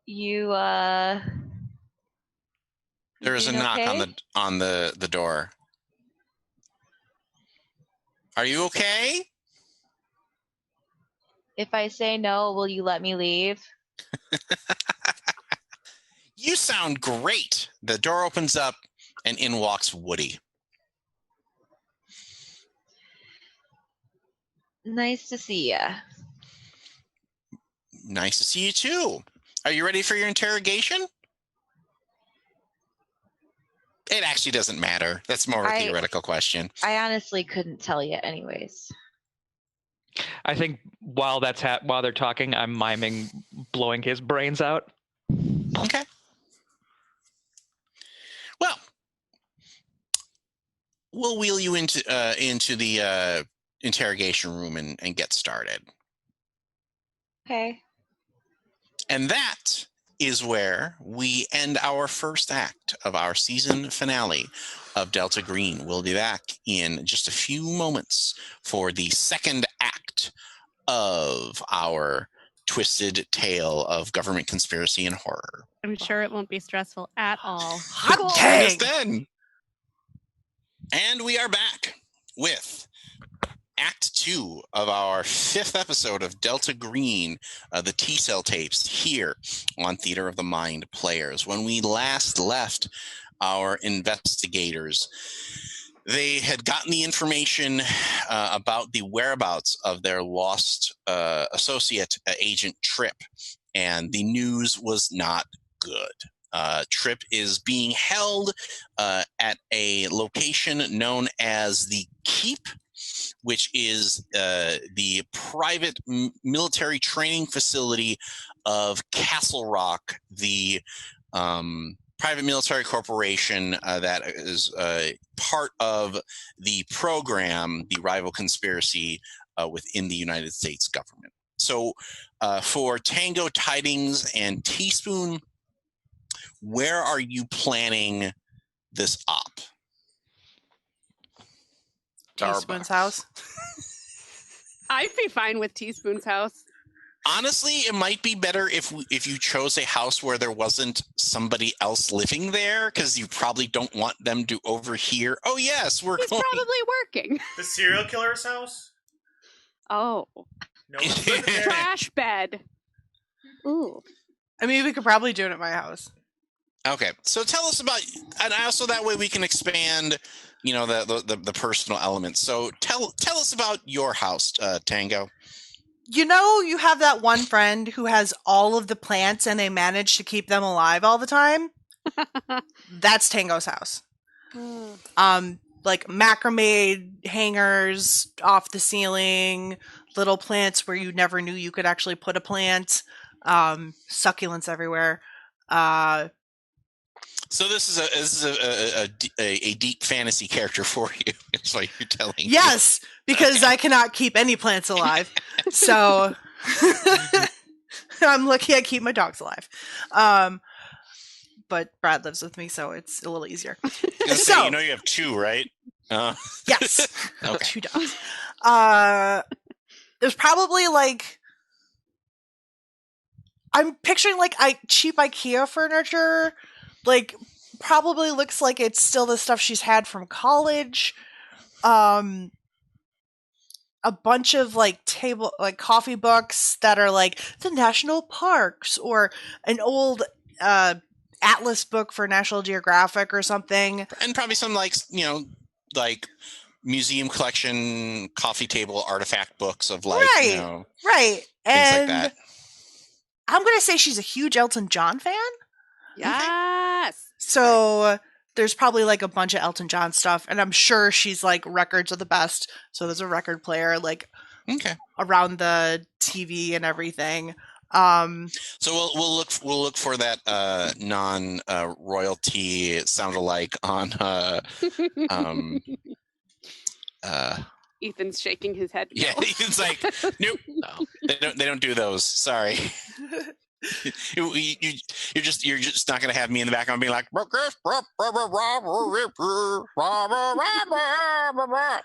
You There is a doing knock okay? on the door. Are you okay? If I say no, will you let me leave? You sound great. The door opens up and in walks Woody. Nice to see ya. Nice to see you too. Are you ready for your interrogation? It actually doesn't matter. That's more of a theoretical question. I honestly couldn't tell you anyways. I think while while they're talking, I'm miming blowing his brains out. Okay. Well, we'll wheel you into the interrogation room and get started. Okay. And that is where we end our first act of our season finale of Delta Green. We'll be back in just a few moments for the second act of our twisted tale of government conspiracy and horror. I'm sure it won't be stressful at all. Hot Join us dang! then. And we are back with Act 2 of our 5th episode of Delta Green, the T-cell tapes, here on Theater of the Mind Players. When we last left our investigators, they had gotten the information about the whereabouts of their lost associate, Agent Tripp, and the news was not good. Tripp is being held at a location known as the Keep, which is the private military training facility of Castle Rock, the private military corporation that is part of the program, the rival conspiracy within the United States government. So for Tango, Tidings, and Teaspoon, where are you planning this op? Teaspoon's house. I'd be fine with Teaspoon's house. Honestly, it might be better if you chose a house where there wasn't somebody else living there, because you probably don't want them to overhear. Oh yes, we're He's going. probably working. The serial killer's house? Oh, No one's living there. trash bed. Ooh. I mean, we could probably do it at my house. Okay, so tell us about, and also that way we can expand, the personal elements. So tell us about your house, Tango. You have that one friend who has all of the plants and they manage to keep them alive all the time? That's Tango's house. Like macrame hangers off the ceiling, little plants where you never knew you could actually put a plant, succulents everywhere. So this is a deep fantasy character for you. That's what you're telling me. Yes, because I cannot keep any plants alive. So I'm lucky I keep my dogs alive. But Brad lives with me, so it's a little easier. So you have 2, right? Yes. Okay. 2 dogs. There's probably I'm picturing cheap IKEA furniture. Probably looks like it's still the stuff she's had from college. A bunch of coffee books that are the national parks, or an old atlas book for National Geographic or something. And probably some museum collection coffee table artifact books of right. things And like that. I'm going to say she's a huge Elton John fan. Yes. So there's probably a bunch of Elton John stuff, and I'm sure she's records are the best. So there's a record player around the TV and everything. So we'll look for that non royalty sound alike on Ethan's shaking his head. No. Yeah, Ethan's like, nope, no, they don't do those. Sorry. You're just not gonna have me in the background being like,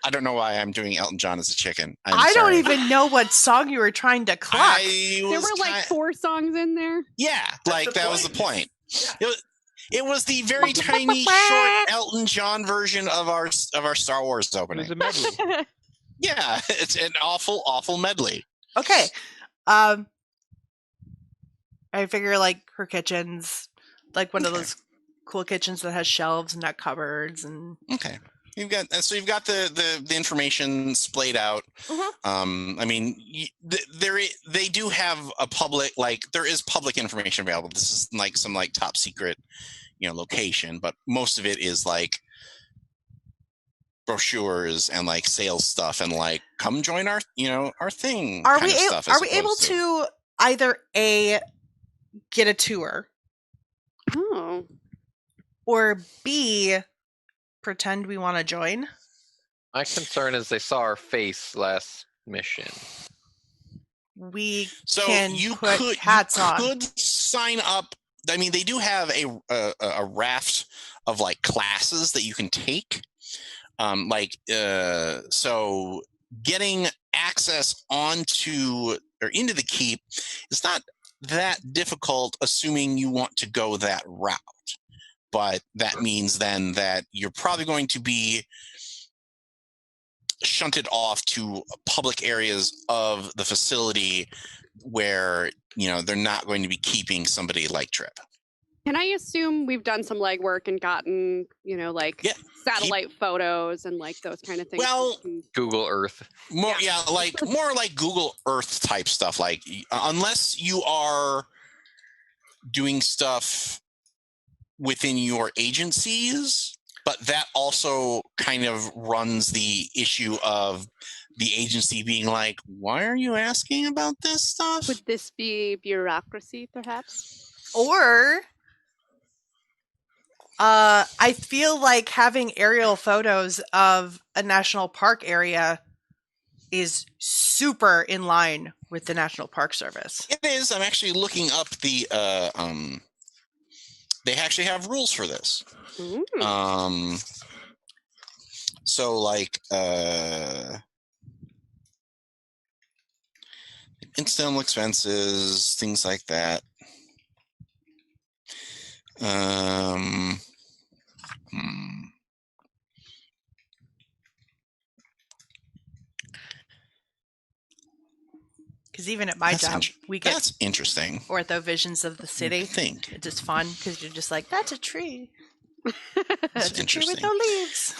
I don't know why I'm doing Elton John as a chicken. I don't even know what song you were trying to cluck. There were 4 songs in there. Yeah, that was the point. Yeah. It was the very tiny, short Elton John version of our Star Wars opening. It was a medley. Yeah, it's an awful, awful medley. Okay. I figure her kitchen's one of those cool kitchens that has shelves and not cupboards and. Okay. You've got the information splayed out. Mm-hmm. I mean, they do have a public there is public information available. This is some top secret, location, but most of it is brochures and sales stuff and come join our our thing. Are we able to either get a tour, or B, pretend we want to join? My concern is they saw our face last mission. We So can you put hats on. could sign up. I mean, they do have a raft of classes that you can take. So getting access onto or into the keep is not that difficult, assuming you want to go that route. But that means then that you're probably going to be shunted off to public areas of the facility where, they're not going to be keeping somebody like Trip. Can I assume we've done some legwork and gotten, Yeah, satellite photos and like those kind of things? Well, Google Earth. more like Google Earth type stuff. Like, unless you are doing stuff within your agencies, but that also kind of runs the issue of the agency being like, why are you asking about this stuff? Would this be bureaucracy, perhaps? Or I feel like having aerial photos of a national park area is super in line with the National Park Service. It is. I'm actually looking up the they actually have rules for this. So like incidental expenses, things like that. Because even at my job, we get that's interesting. Ortho visions of the city. Think it's just fun because you're just like, that's a tree. That's a tree with no leaves.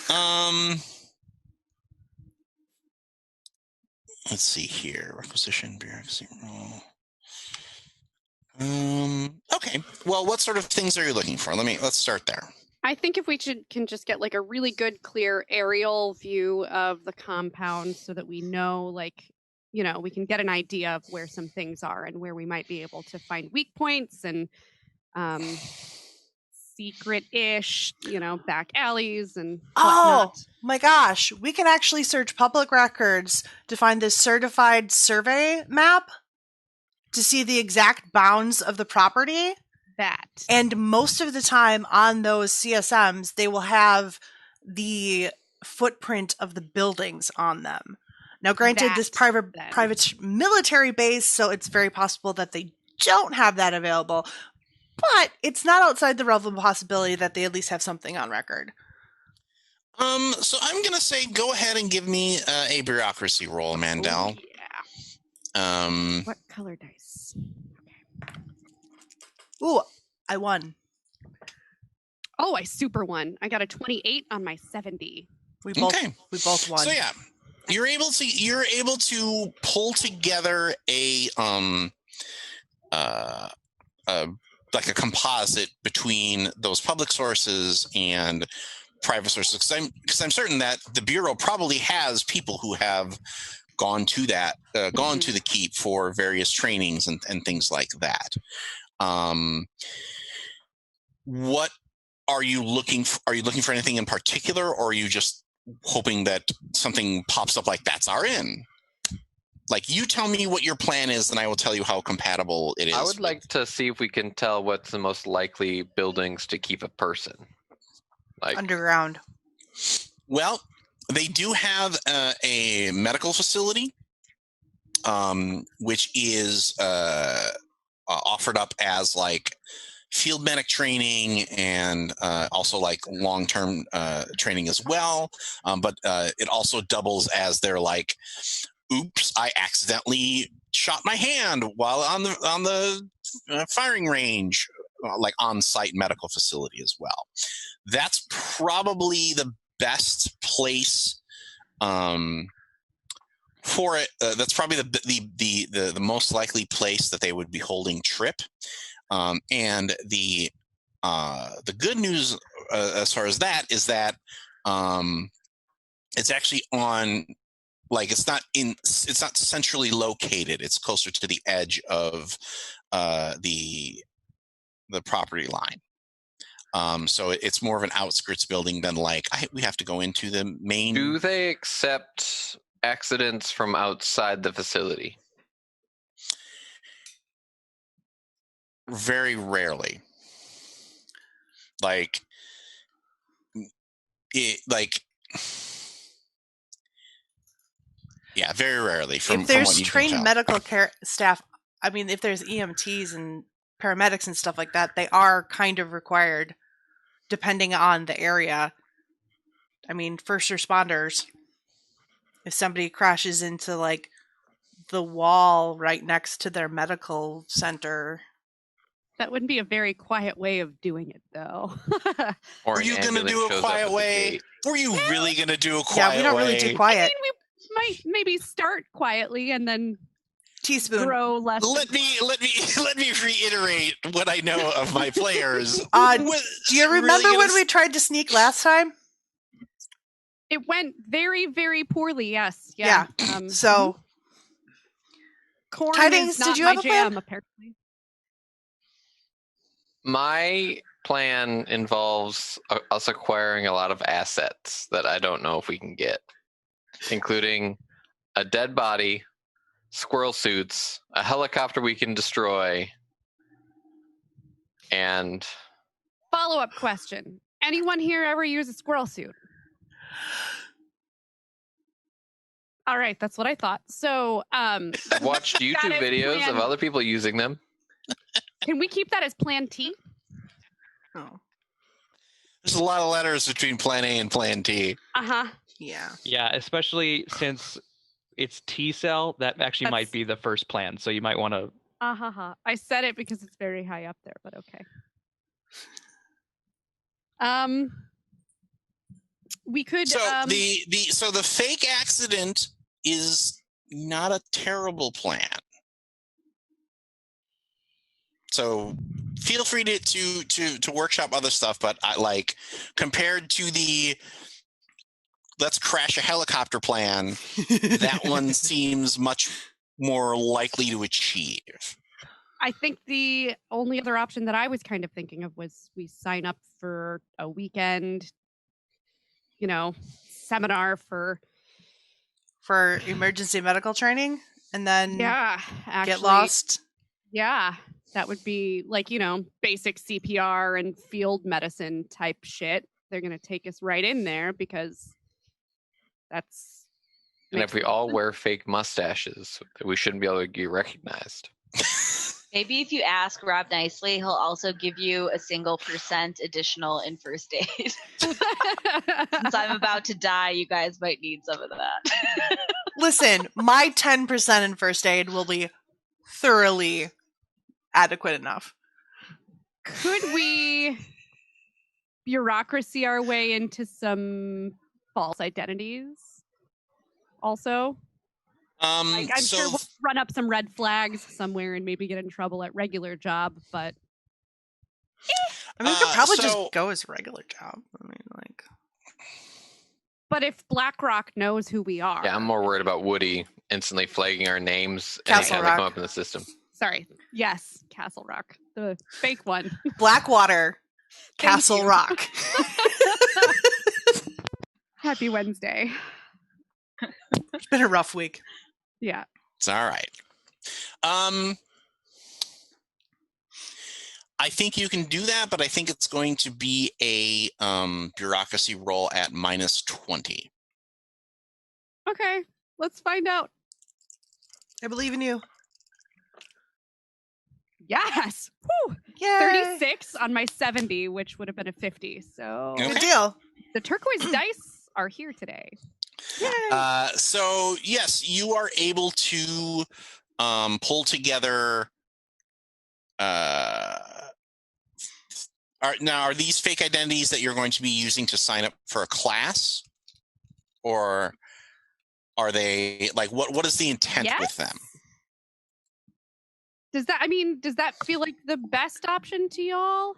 Let's see here. Requisition bureaucracy rule. Okay. Well, what sort of things are you looking for? Let's start there. I think if we can just get like a really good, clear aerial view of the compound so that we know, we can get an idea of where some things are and where we might be able to find weak points and secret-ish, back alleys and whatnot. Oh my gosh. We can actually search public records to find this certified survey map to see the exact bounds of the property. And most of the time on those CSMs, they will have the footprint of the buildings on them. Now, granted, this private military base, so it's very possible that they don't have that available, but it's not outside the realm of possibility that they at least have something on record. So I'm going to say go ahead and give me a bureaucracy roll, Mandel. Oh, yeah. What color dice? Ooh, I won. Oh, I super won. I got a 28 on my 70. We both won. So yeah, you're able to pull together a like a composite between those public sources and private sources. Because I'm certain that the Bureau probably has people who have gone to that, gone to the keep for various trainings and things like that. What are you looking for? Are you looking for anything in particular, or are you just hoping that something pops up like that's our in? Like, you tell me what your plan is, and I will tell you how compatible it is. I would like to see if we can tell what's the most likely buildings to keep a person. Like underground. Well, they do have a medical facility, which is offered up as like field medic training and also like long-term training as well. But it also doubles as their like, oops, I accidentally shot my hand while on the firing range, like on-site medical facility as well. That's probably the best place for it. That's probably the most likely place that they would be holding Trip. And the good news as far as that is that it's actually on, like, it's not centrally located. It's closer to the edge of the property line. So it's more of an outskirts building than like we have to go into the main. Do they accept accidents from outside the facility? Very rarely. Yeah, very rarely. If there's trained medical care staff, I mean, if there's EMTs and paramedics and stuff like that, they are kind of required, depending on the area. I mean, first responders, if somebody crashes into like the wall right next to their medical center. That wouldn't be a very quiet way of doing it, though. Or Were an you going to ambulance do a shows up quiet at the way? gate. Were you really going to do a quiet Yeah, we don't really do I quiet. mean, we might maybe start quietly and then Teaspoon. grow less. Let me reiterate what I know of my players. Do you remember when we tried to sneak last time? It went very, very poorly. Yes. Yeah. Yeah. So, corn Tidings, is not did you my have a plan? jam, apparently. My plan involves us acquiring a lot of assets that I don't know if we can get, including a dead body, squirrel suits, a helicopter we can destroy, and... Follow-up question. Anyone here ever use a squirrel suit? All right, that's what I thought. So, I've watched YouTube videos of other people using them. Can we keep that as Plan T? oh, There's a lot of letters between Plan A and Plan T. Uh-huh. yeah. Yeah, especially since it's T cell, that actually That's- might be the first plan. So you might want to. Uh-huh. I said it because it's very high up there, but okay. We could So the fake accident is not a terrible plan. So feel free to workshop other stuff, but I like compared to the let's crash a helicopter plan, that one seems much more likely to achieve. I think the only other option that I was kind of thinking of was we sign up for a weekend, seminar for emergency medical training and then actually, get lost. Yeah, that would be like, basic CPR and field medicine type shit. They're going to take us right in there because that's... And if we all wear fake mustaches, we shouldn't be able to get recognized. Maybe if you ask Rob nicely, he'll also give you a single % additional in first aid. Since I'm about to die, you guys might need some of that. Listen, my 10% in first aid will be thoroughly adequate enough. Could we bureaucracy our way into some false identities also? I'm sure we'll run up some red flags somewhere and maybe get in trouble at regular job, but... I mean, we could probably just go as regular job. I mean, like... But if BlackRock knows who we are... Yeah, I'm more worried about Woody instantly flagging our names Castle anytime Rock. they come up in the system. Sorry. Yes, Castle Rock. The fake one. Blackwater. Castle you. Rock. Happy Wednesday. It's been a rough week. Yeah. It's all right. I think you can do that, but I think it's going to be a bureaucracy roll at -20. Okay, let's find out. I believe in you. Yes. Woo! Yay. 36 on my 70, which would have been a 50. So Good deal. the turquoise dice are here today. Yay. So yes, you are able to pull together. Are these fake identities that you're going to be using to sign up for a class, or are they like what is the intent with them? Does that feel like the best option to y'all?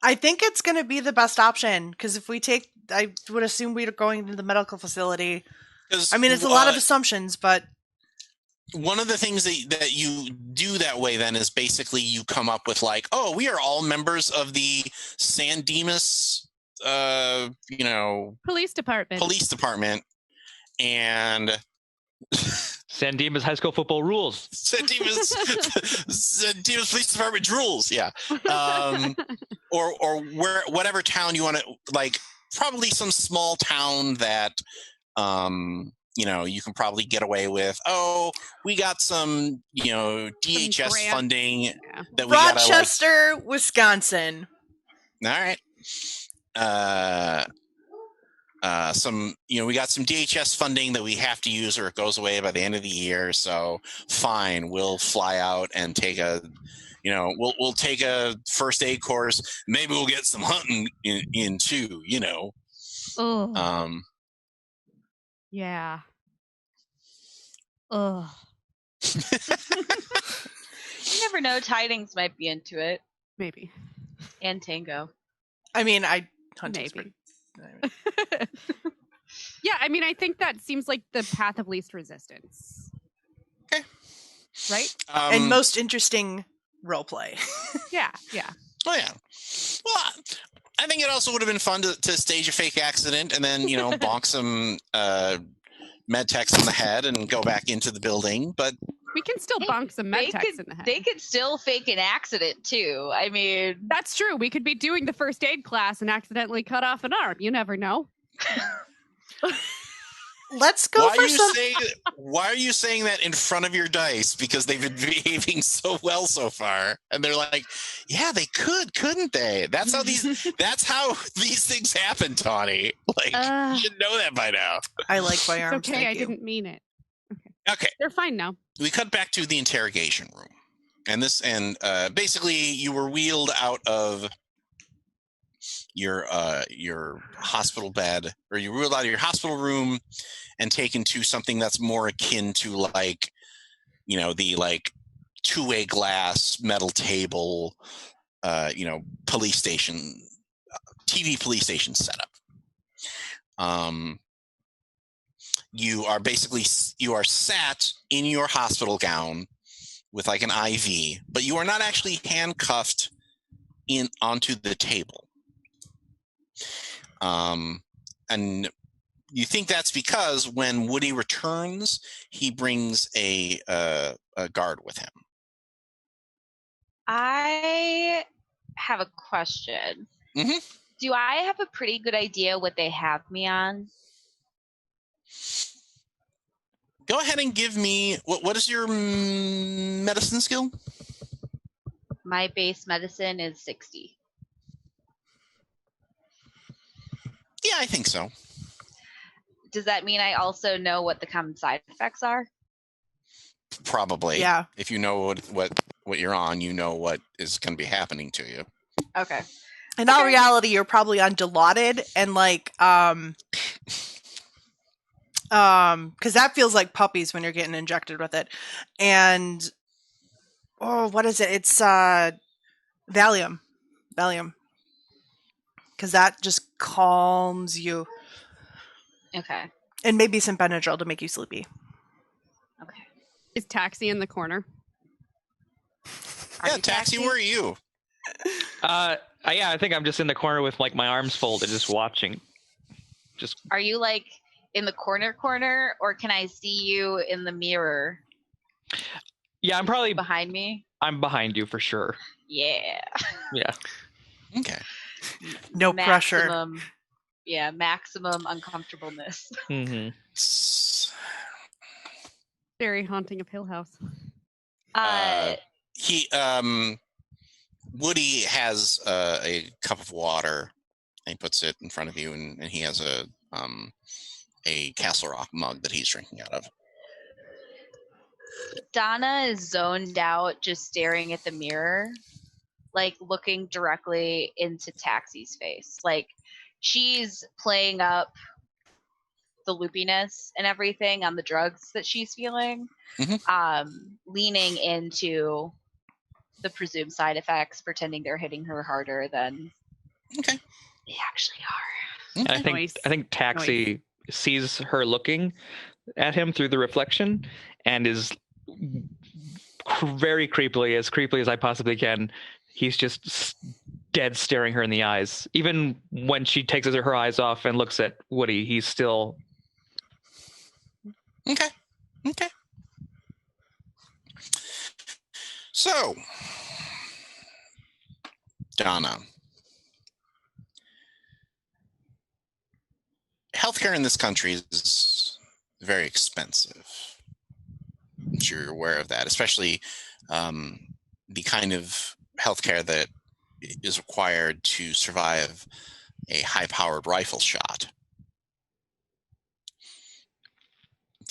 I think it's going to be the best option because if we take, I would assume we're going to the medical facility. I mean, it's a lot of assumptions, but one of the things that you do that way then is basically you come up with like, oh, we are all members of the San Dimas, Police department, and San Dimas high school football rules. San Dimas Police Department rules, yeah. Or whatever town you want to, like, probably some small town that, you can probably get away with. Oh, we got some, DHS funding that we got. Rochester, Wisconsin. All right. we got some DHS funding that we have to use or it goes away by the end of the year. So fine, we'll fly out and take we'll take a first aid course. Maybe we'll get some hunting in too, Oh. Yeah. Ugh. You never know. Tidings might be into it. Maybe. And Tango. I mean, Hunt is Maybe. pretty- Yeah, I mean, I think that seems like the path of least resistance. Okay. Right? and most interesting role play. Yeah. Oh yeah. Well, I think it also would have been fun to stage a fake accident and then bonk some med techs in the head and go back into the building. But We can still bonk some med techs in the head. They could still fake an accident too. I mean, That's true. We could be doing the first aid class and accidentally cut off an arm. You never know. Let's go for some. Why are you saying that in front of your dice? Because they've been behaving so well so far, and they're like, "Yeah, they couldn't they?" That's how these things happen, Tawny. Like, you should know that by now. I like firearms. It's okay. I didn't mean it. Okay, They're fine now. we cut back to the interrogation room, and basically you were wheeled out of your hospital bed, or you were wheeled out of your hospital room and taken to something that's more akin to the two-way glass metal table, police station, TV police station setup. You are sat in your hospital gown with like an IV, but you are not actually handcuffed onto the table. And you think that's because when Woody returns, he brings a guard with him. I have a question. Mm-hmm. Do I have a pretty good idea what they have me on? Go ahead and give me what is your medicine skill? My base medicine is 60. Yeah, I think so. Does that mean I also know what the common side effects are? Probably. Yeah. If you know what you're on, you know what is going to be happening to you. Okay. In all reality, you're probably on Dilaudid and because that feels like puppies when you're getting injected with it. And what is it? It's Valium. Because that just calms you. Okay. And maybe some Benadryl to make you sleepy. Okay. Is Taxi in the corner? Yeah, Taxi, where are you? Yeah, I think I'm just in the corner with like my arms folded, just watching. Are you like in the corner, or can I see you in the mirror? Yeah, I'm probably behind me. I'm behind you for sure. Yeah. Yeah. Okay. No pressure. Yeah, maximum uncomfortableness. Mm-hmm. Very haunting of Hill House. Woody has a cup of water, and he puts it in front of you, and he has a Castle Rock mug that he's drinking out of. Donna is zoned out, just staring at the mirror, like looking directly into Taxi's face. Like she's playing up the loopiness and everything on the drugs that she's feeling, leaning into the presumed side effects, pretending they're hitting her harder than they actually are. Okay. I think Taxi sees her looking at him through the reflection and is very creepily as I possibly can. He's just dead staring her in the eyes. Even when she takes her eyes off and looks at Woody, he's still... Okay. So, Donna, healthcare in this country is very expensive. I'm sure you're aware of that, especially the kind of healthcare that is required to survive a high-powered rifle shot.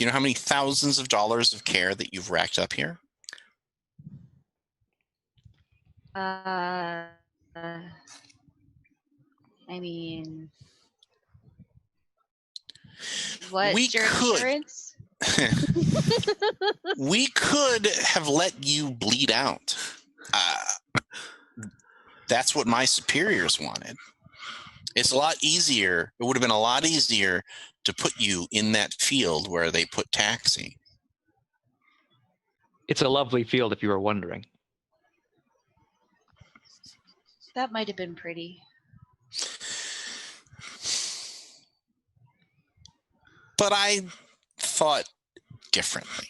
Do you know how many thousands of dollars of care that you've racked up here? I mean, what's your insurance? We could have let you bleed out. That's what my superiors wanted. It's a lot easier. It would have been a lot easier to put you in that field where they put taxi. It's a lovely field, if you were wondering. That might have been pretty. But I thought differently.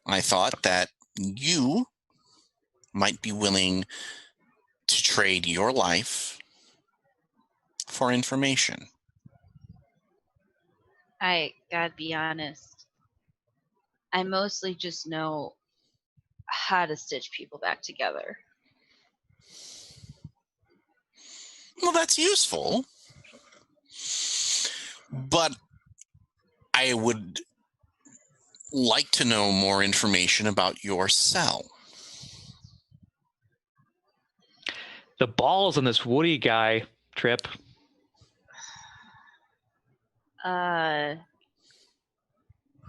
I thought that you might be willing to trade your life for information. I gotta be honest. I mostly just know how to stitch people back together. Well, that's useful. But I would like to know more information about your cell. The balls on this Woody guy, Trip.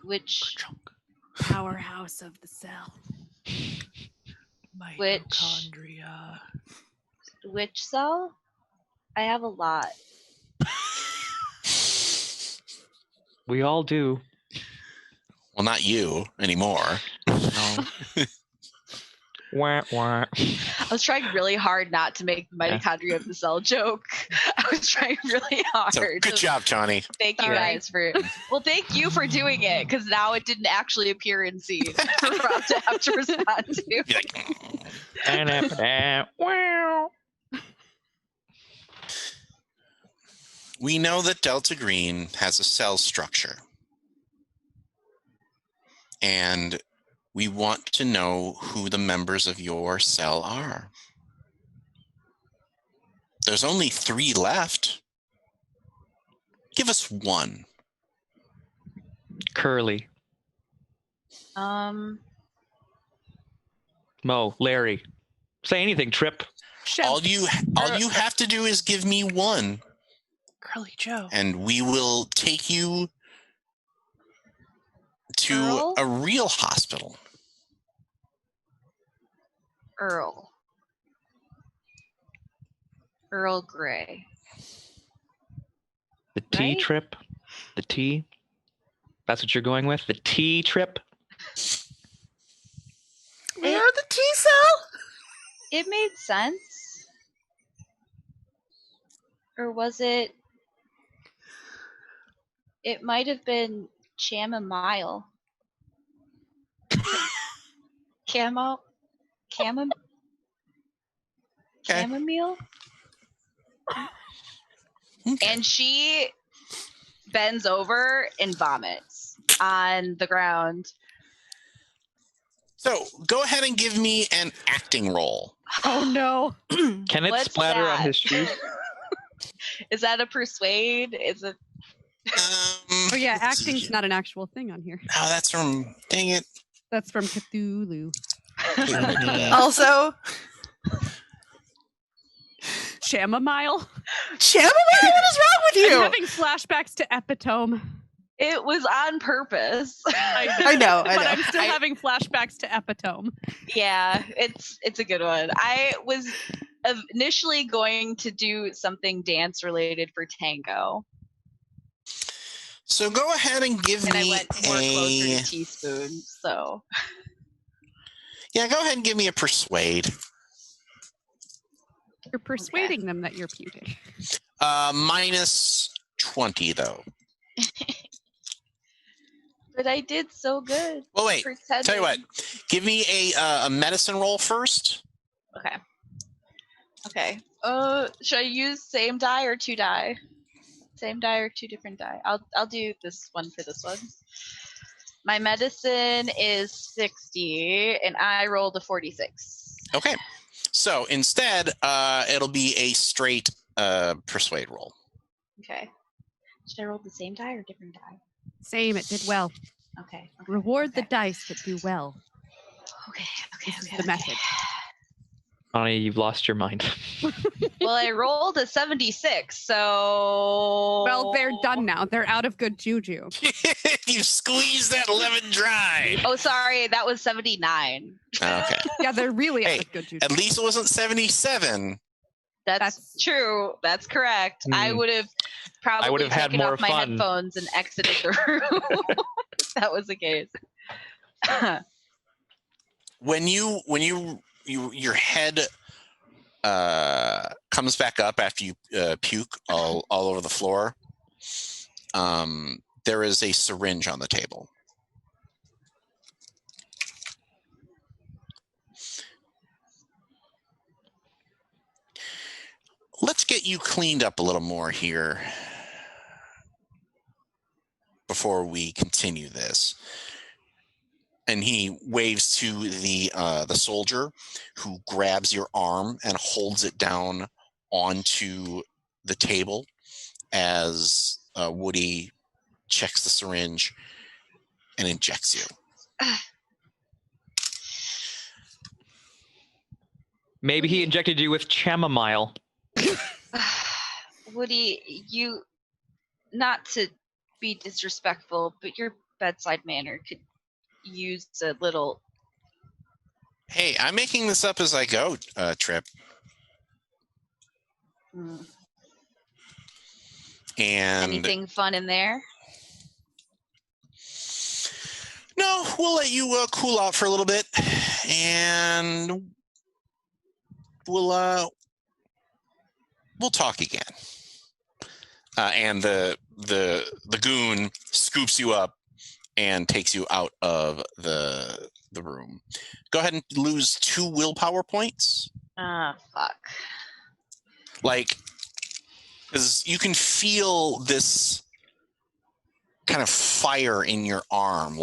Which Powerhouse of the cell. Mitochondria. Which cell? I have a lot. We all do. Well, not you anymore. No. Wah, wah. I was trying really hard not to make the mitochondria of the cell joke. I was trying really hard. So, good job, Tawny. Thank you guys for. Well, thank you for doing it, because now it didn't actually appear in scene for Rob to have to respond to. Be like, And after that, wow. we know that Delta Green has a cell structure. And we want to know who the members of your cell are. There's only 3 left. Give us one. Curly. Um, Mo. Larry. Say anything, Trip. All you have to do is give me one, Curly Joe. and we will take you to Earl? a real hospital. Earl Grey. The T, Right? Trip. The T. That's what you're going with? The T, Trip? Where are the T cell? It made sense. Or was it? It might have been chamomile. Chamomile? Chamomile? Okay. And she bends over and vomits on the ground. So go ahead and give me an acting roll. Oh no. Can it What's splatter on that? his shoes? Is that a persuade? Is it? Oh yeah, let's see acting's here. not an actual thing on here. Oh, that's from, dang it. That's from Cthulhu. Also, Chamomile. chamomile? What is wrong with I'm you? having flashbacks to Epitome. It was on purpose. I know. But I'm still having flashbacks to Epitome. Yeah, it's a good one. I was initially going to do something dance related for tango, So go ahead and give and I me went more closer to teaspoon. So Yeah, go ahead and give me a persuade. You're persuading them that you're puking. Minus 20, though. but I did so good. Well, wait. Pretending. Tell you what. Give me a medicine roll first. Okay. Should I use same die or 2 die? Same die or 2 different die? I'll do this one for this one. My medicine is 60, and I rolled a 46. Okay. So instead, it'll be a straight persuade roll. Okay. Should I roll the same die or different die? Same. It did well. Okay. Reward the dice that do well. Okay. This is the message. Connie, you've lost your mind. Well, I rolled a 76, so. Well, they're done now. They're out of good juju. You squeezed that lemon dry. Oh, sorry, that was 79. Okay. Yeah, they're really Hey, out of good juju. At least it wasn't 77. That's true. That's correct. I would have probably had taken more off my fun. headphones and exited the room if that was the case. When your head comes back up after you puke all over the floor, there is a syringe on the table. Let's get you cleaned up a little more here before we continue this. And he waves to the soldier, who grabs your arm and holds it down onto the table as Woody checks the syringe and injects you. Maybe he injected you with chamomile. Woody, you, not to be disrespectful, but your bedside manner could use a little. Hey, I'm making this up as I go, Trip. And Anything fun in there? No, we'll let you cool out for a little bit, and we'll talk again. And the goon scoops you up and takes you out of the room. Go ahead and lose 2 willpower points. Fuck. Like, because you can feel this kind of fire in your arm,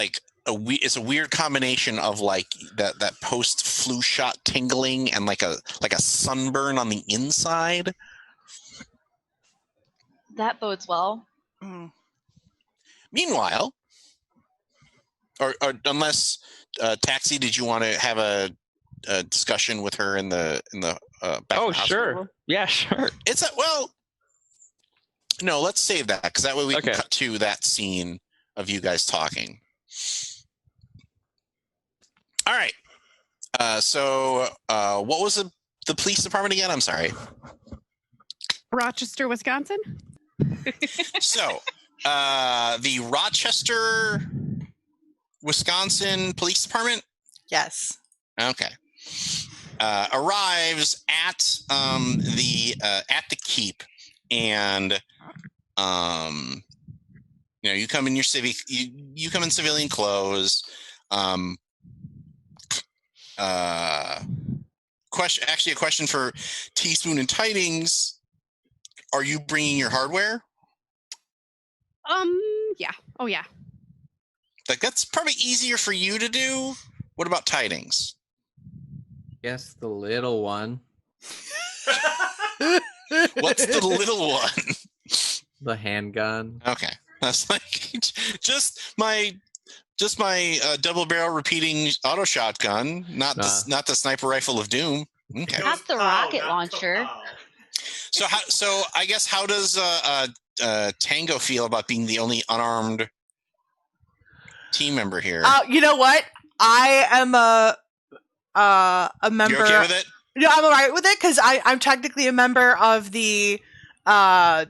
it's a weird combination of like that post flu shot tingling and like a sunburn on the inside. That bodes well. Meanwhile, or unless Taxi, did you want to have a discussion with her in the back of the sure. hospital? Yeah, sure. No, let's save that, because that way we Okay. can cut to that scene of you guys talking. All right. So what was the police department again? I'm sorry. Rochester, Wisconsin? So the Rochester, Wisconsin Police Department? Yes. Okay. Arrives at the keep, and you come in your you come in civilian clothes. A question for Teaspoon and Tidings. Are you bringing your hardware? Yeah. Oh, yeah. Like, that's probably easier for you to do. What about Tidings? Yes, the little one. What's the little one? The handgun. Okay. That's like just my double barrel repeating auto shotgun, not the sniper rifle of doom. Okay. Not the rocket launcher. So I guess, how does Tango feel about being the only unarmed team member here? You know what? I am a member. You okay with it? No, I'm alright with it, because I'm technically a member of the what's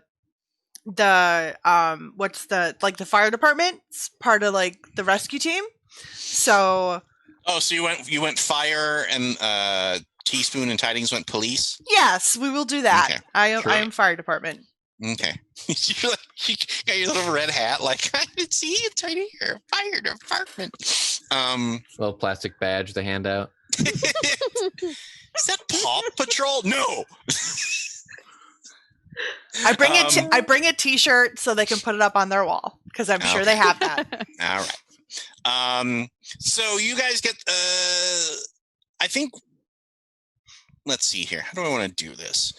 the fire department. It's part of like the rescue team. So. Oh, so you went fire, and Teaspoon and Tidings went police? Yes, we will do that. Okay. I am. Sure. I am fire department. Okay. You got your little red hat, like, I can see it's right here. Fire department. Little plastic badge to hand out. Is that Paw Patrol? No. I bring a T-shirt so they can put it up on their wall, because I'm sure they have that. All right. So you guys get. I think. Let's see here. How do I want to do this?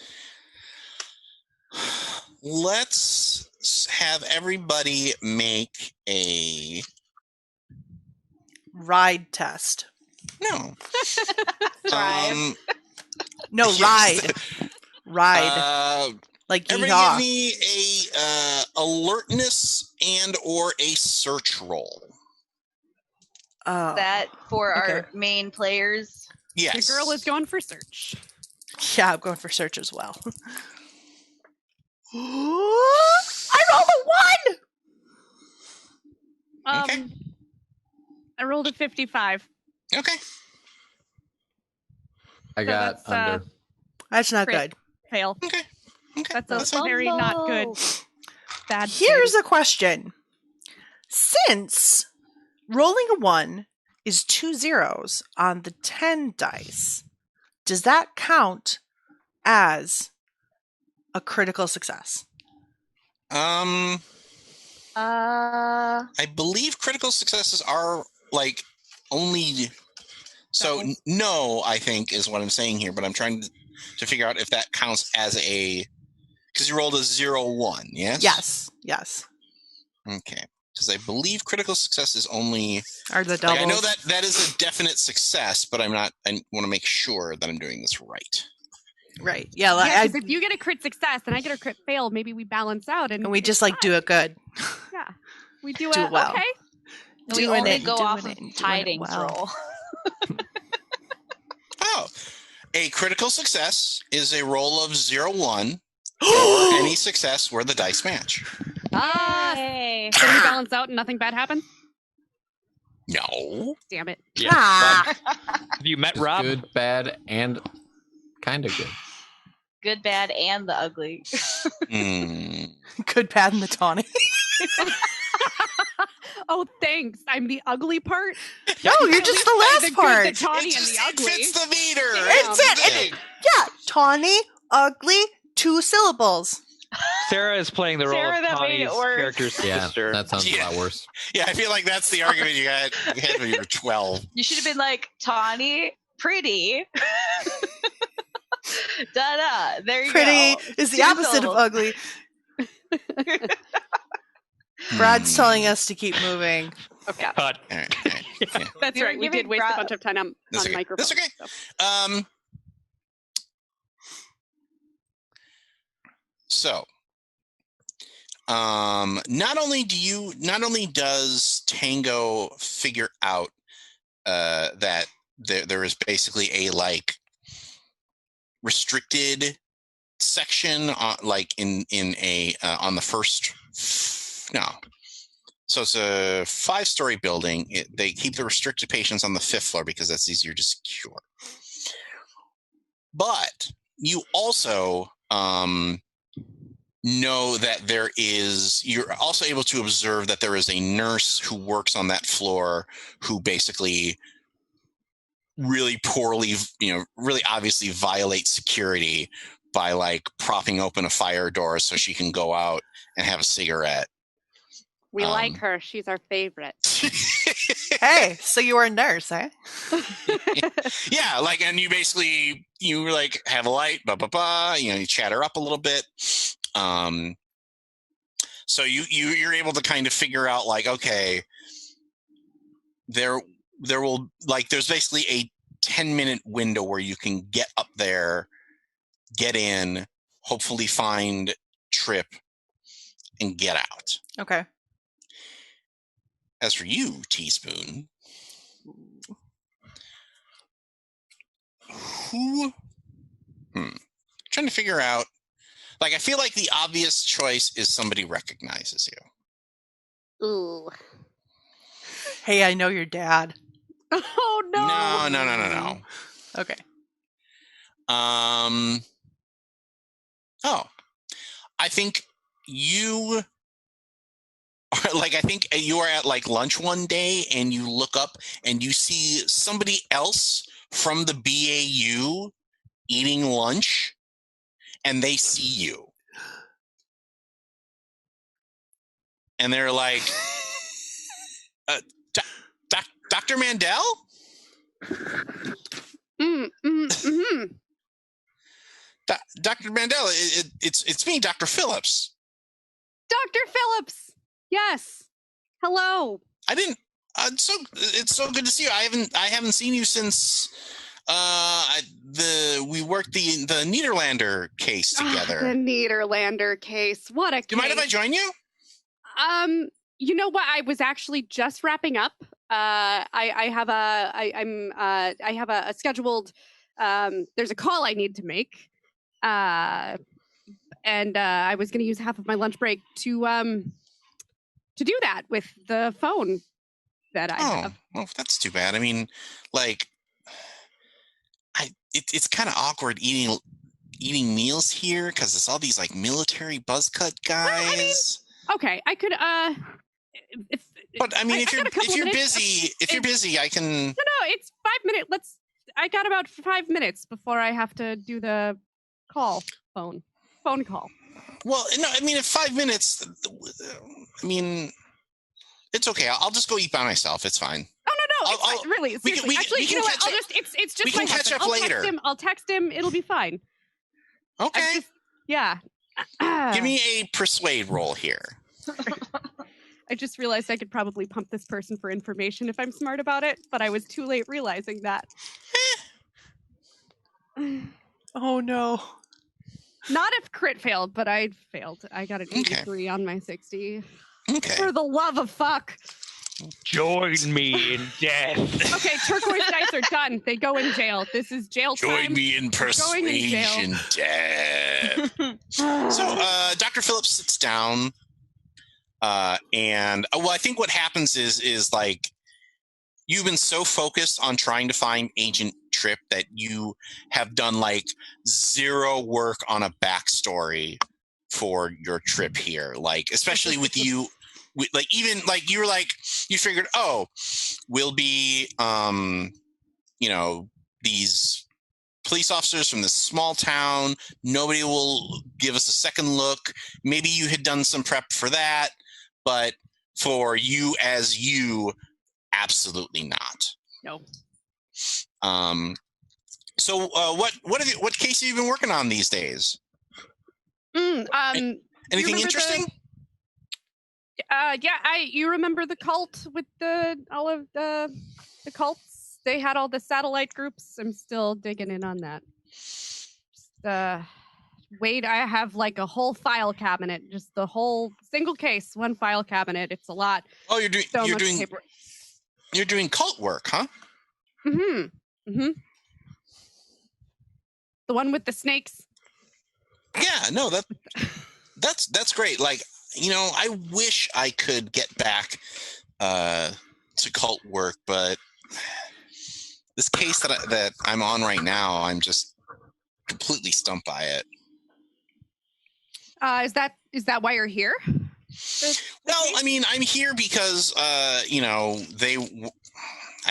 let's have everybody make a Ride test. no. Drive. No, Yes. ride. Like Everybody yeehaw. give me a alertness and or a search roll. Oh. That for okay. our main players. Yes. The girl is going for search. Yeah, I'm going for search as well. I rolled a 1! Okay. I rolled a 55. Okay. I So got that's, under. That's not Crit. good. Fail. Okay. That's a That's fine. very not good. Bad. Here's a question. Since rolling a 1 is 2 zeros on the 10 dice, does that count as a critical success? I believe critical successes are like only. So no, I think is what I'm saying here, but I'm trying to figure out if that counts as a because you rolled a 0-1, yes? Yes. Okay. Because I believe critical success is only. Are the doubles? Like, I know that is a definite success, but I'm not. I want to make sure that I'm doing this right. Right. Yeah. Like, Yeah, because if you get a crit success and I get a crit fail, maybe we balance out and we it's just like fine. do it good. Yeah, we do Do it well. okay. We Doing only it, go doing off it, of doing it tidings well. roll. Oh, a critical success is a roll of 0-1 or any success where the dice match. Yay. So we balance out and nothing bad happens. No. Damn it. Yeah. Ah. Have you met Just Rob? good, bad, and kind of good. Good, bad, and the ugly. Good, bad, and the tawny. Oh, thanks. I'm the ugly part. No, you're just the last the part. Good, the tawny, It and just the ugly. fits the meter. It's it. Yeah, tawny, ugly, 2 syllables. Sarah is playing the role Sarah, of that made it Connie's worse. character's Yeah, sister. that sounds a lot worse. Yeah, I feel like that's the argument you had when you were 12. You should have been like, Tawny, pretty. Da-da. There you Pretty go. is the 2 opposite of syllables. ugly. Brad's telling us to keep moving. Okay. Cut. All right. Yeah. That's You were right. We giving did waste a bunch of time on That's okay. microphones. That's okay. So. So, not only does Tango figure out that there is basically a like restricted section like in a on the first no. So it's a 5-story building. They keep the restricted patients on the 5th floor because that's easier to secure. But you also know that you're also able to observe that there is a nurse who works on that floor who basically really poorly, really obviously violates security by like propping open a fire door so she can go out and have a cigarette. We like her. She's our favorite. Hey, so you were a nurse, eh? Yeah, like, and you like have a light, blah blah blah. You chat her up a little bit. So you're able to kind of figure out like, okay, there will like there's basically a 10-minute window where you can get up there, get in, hopefully find Trip, and get out. Okay. As for you, Teaspoon, trying to figure out, like, I feel like the obvious choice is somebody recognizes you. Ooh. Hey, I know your dad. Oh no. No. Okay. Oh, I think you are at like lunch one day and you look up and you see somebody else from the BAU eating lunch and they see you. And they're like, Dr. Mandel? Dr. Mandela, it's me, Dr. Phillips. Dr. Phillips. Yes. Hello. I didn't. It's so good to see you. I haven't seen you since we worked the Niederlander case together. The Niederlander case. What a case. Do you mind if I join you? You know what? I was actually just wrapping up. I have a scheduled. There's a call I need to make, and I was going to use half of my lunch break to do that with the phone that I have. Oh, that's too bad. I mean, like, it's kind of awkward eating meals here because it's all these like military buzzcut guys. Well, I mean, okay, I could. But I mean, if you're busy, I can. No, it's 5 minutes. I got about 5 minutes before I have to do the phone call. Well, no, I mean, in 5 minutes, I mean, it's okay. I'll just go eat by myself. It's fine. Oh no, it's fine. Really, seriously. Actually, you know what? It's just. We can catch up later. I'll text him. It'll be fine. Okay. Yeah. Give me a persuade roll here. I just realized I could probably pump this person for information if I'm smart about it, but I was too late realizing that. Oh no. Not if crit failed, but I failed. I got an 83 on my 60. Okay. For the love of fuck. Join me in death. Okay, turquoise dice are done. They go in jail. This is jail time. Join me in persuasion death. So, Dr. Phillips sits down. And I think what happens is like you've been so focused on trying to find Agent Tripp that you have done like zero work on a backstory for your trip here. Like, especially with you, like even like you were like you figured, oh, we'll be these police officers from this small town. Nobody will give us a second look. Maybe you had done some prep for that. But for you as you, absolutely not. No. So what case have you been working on these days? Anything interesting? You remember the cult with all of the cults? They had all the satellite groups. I'm still digging in on that. Wait, I have like a whole file cabinet, just the whole single case, one file cabinet. It's a lot. Oh, you're doing paper. You're doing cult work, huh? Mm-hmm. The one with the snakes. Yeah, no, that's great. Like, I wish I could get back to cult work, but this case that I'm on right now, I'm just completely stumped by it. Is that why you're here? Well, I mean, I'm here because I've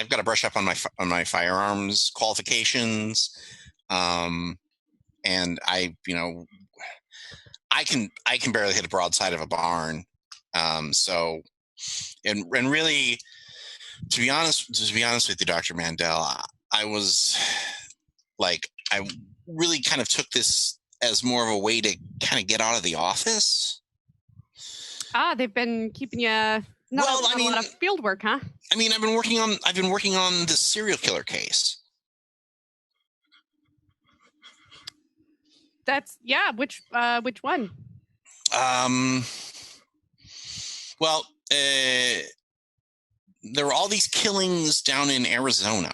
got to brush up on my firearms qualifications, and I can barely hit a broadside of a barn, so and really, to be honest with you, Dr. Mandel, I was like, I really kind of took this as more of a way to kind of get out of the office. They've been keeping you a lot of field work, huh? I mean, I've been working on this serial killer case. Which one? Well, there were all these killings down in Arizona.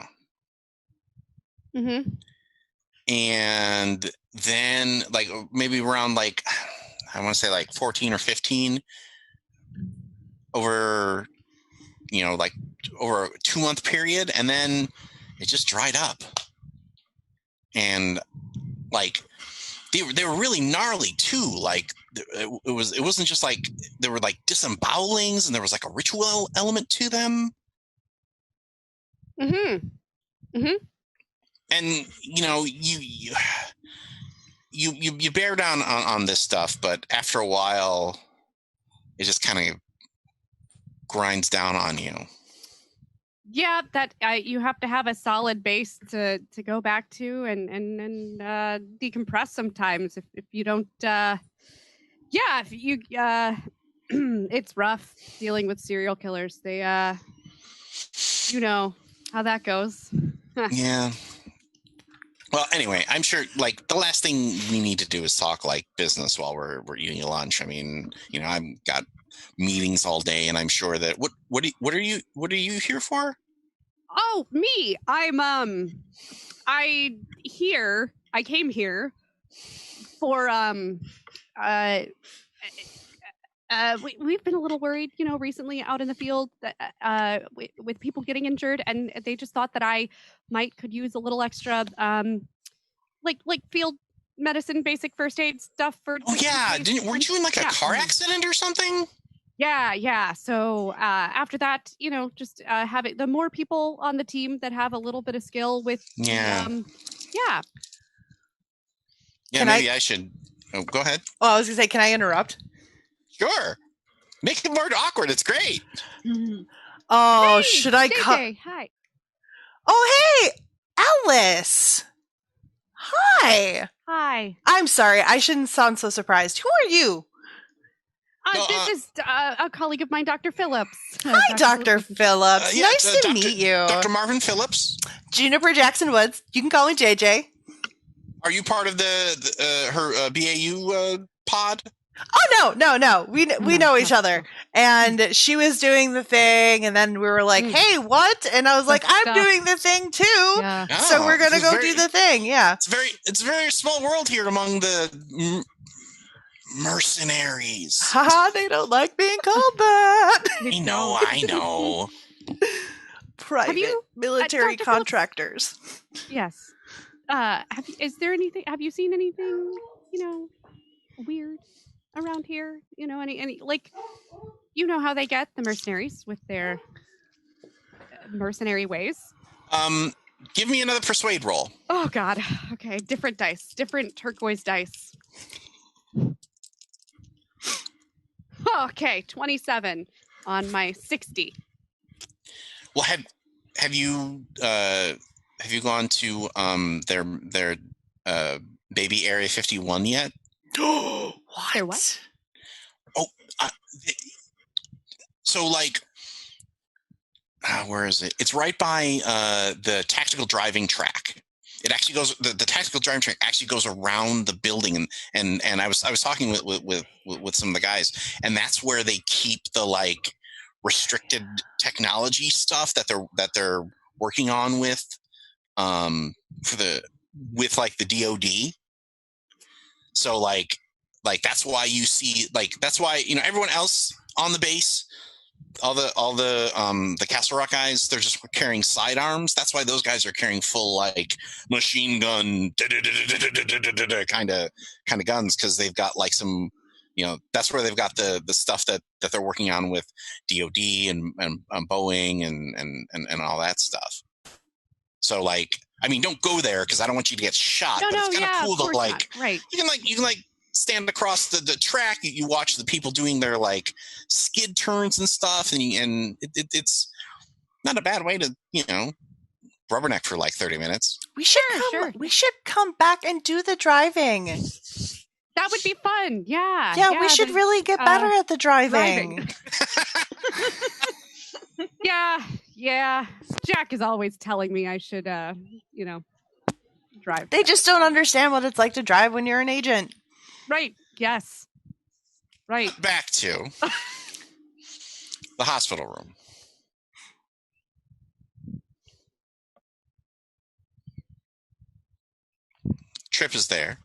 Mm-hmm. And then, like, maybe around, like, I want to say, like, 14 or 15 over a 2-month period. And then it just dried up. And, like, they were really gnarly, too. Like, it wasn't just, like, there were, like, disembowelings and there was, like, a ritual element to them. Mm-hmm. Mm-hmm. And you bear down on this stuff, but after a while, it just kind of grinds down on you. Yeah, that you have to have a solid base to go back to and decompress sometimes. If you don't, if you it's rough dealing with serial killers. They you know how that goes. Yeah. Well, anyway, I'm sure like the last thing we need to do is talk like business while we're eating lunch. I mean, I've got meetings all day, and I'm sure that what are you here for? Oh, me. I came here for we've been a little worried, recently out in the field with people getting injured, and they just thought that I could use a little extra like field medicine, basic first aid stuff for. Oh yeah, weren't you in like a car accident or something? Yeah. So after that, just having the more people on the team that have a little bit of skill with Yeah, Can I should. Oh, go ahead. Oh, I was gonna say, can I interrupt? Sure. Make it more awkward. It's great. Oh, hey, should I JJ, hi. Oh, hey, Alice. Hi. I'm sorry. I shouldn't sound so surprised. Who are you? This is a colleague of mine, Dr. Phillips. Hi, Dr. Phillips. Nice to meet you. Dr. Marvin Phillips. Juniper Jackson Woods. You can call me JJ. Are you part of her BAU pod? Oh no. We know each other, and she was doing the thing, and then we were like, "Hey, what?" And I was like, "I'm doing the thing too." Yeah. So we're gonna go do the thing. Yeah. It's a very small world here among the mercenaries. Haha, they don't like being called that. I know. Private military contractors. Yes. Have you seen anything, weird around here? Any like, how they get the mercenaries with their mercenary ways? Give me another persuade roll. Oh God. Okay, different dice, different turquoise dice. Okay, 27 on my 60. Well, have you gone to their baby Area 51 yet? What? Their what? Oh, so like, where is it? It's right by the tactical driving track. It actually goes. The tactical driving track actually goes around the building, and I was talking with some of the guys, and that's where they keep the like restricted technology stuff that they're working on with like the DoD. So like that's why you see that's why everyone else on the base, all the Castle Rock guys, they're just carrying sidearms. That's why those guys are carrying full like machine gun kind of guns, because they've got like some that's where they've got the stuff that they're working on with DoD and Boeing and all that stuff. So like, I mean, don't go there because I don't want you to get shot. No, but it's kind of cool to like, right. You can stand across the track. You watch the people doing their like skid turns and stuff, and it's not a bad way to rubberneck for like 30 minutes. We should come back and do the driving. That would be fun. Yeah. Yeah, we should really get better at the driving. Yeah. Jack is always telling me I should, drive. They just don't understand what it's like to drive when you're an agent. Right. Yes. Right. Back to the hospital room. Trip is there.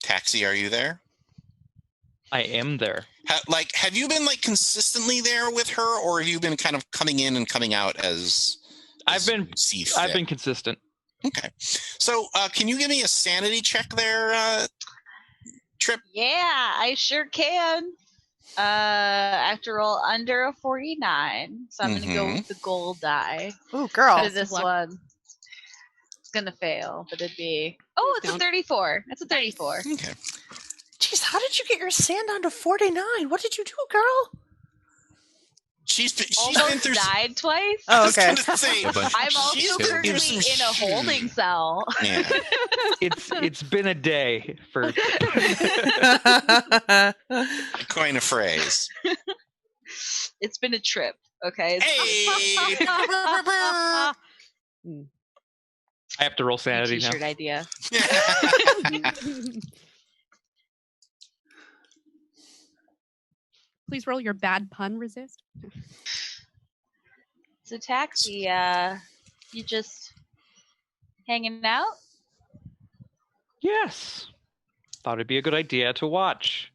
Taxi, are you there? I am there. Have you been like consistently there with her, or have you been kind of coming in and coming out as I've been consistent. Okay. So can you give me a sanity check there, Trip? Yeah, I sure can. I have to roll under a 49, so I'm gonna go with the gold die. Ooh, girl. What is this one? It's gonna fail, but it'd be it's a 34. That's a 34. Okay. Jeez, how did you get your sand onto 49? What did you do, girl? She's been Almost through. died twice. Oh, I was okay. gonna say, A bunch I'm of she's also been through currently some in a holding cell. Yeah. It's been a day for. Coin a phrase. It's been a trip. Okay. Hey. I have to roll sanity now. T-shirt idea. Please roll your bad pun resist. So Taxi, you just hanging out? Yes. Thought it'd be a good idea to watch.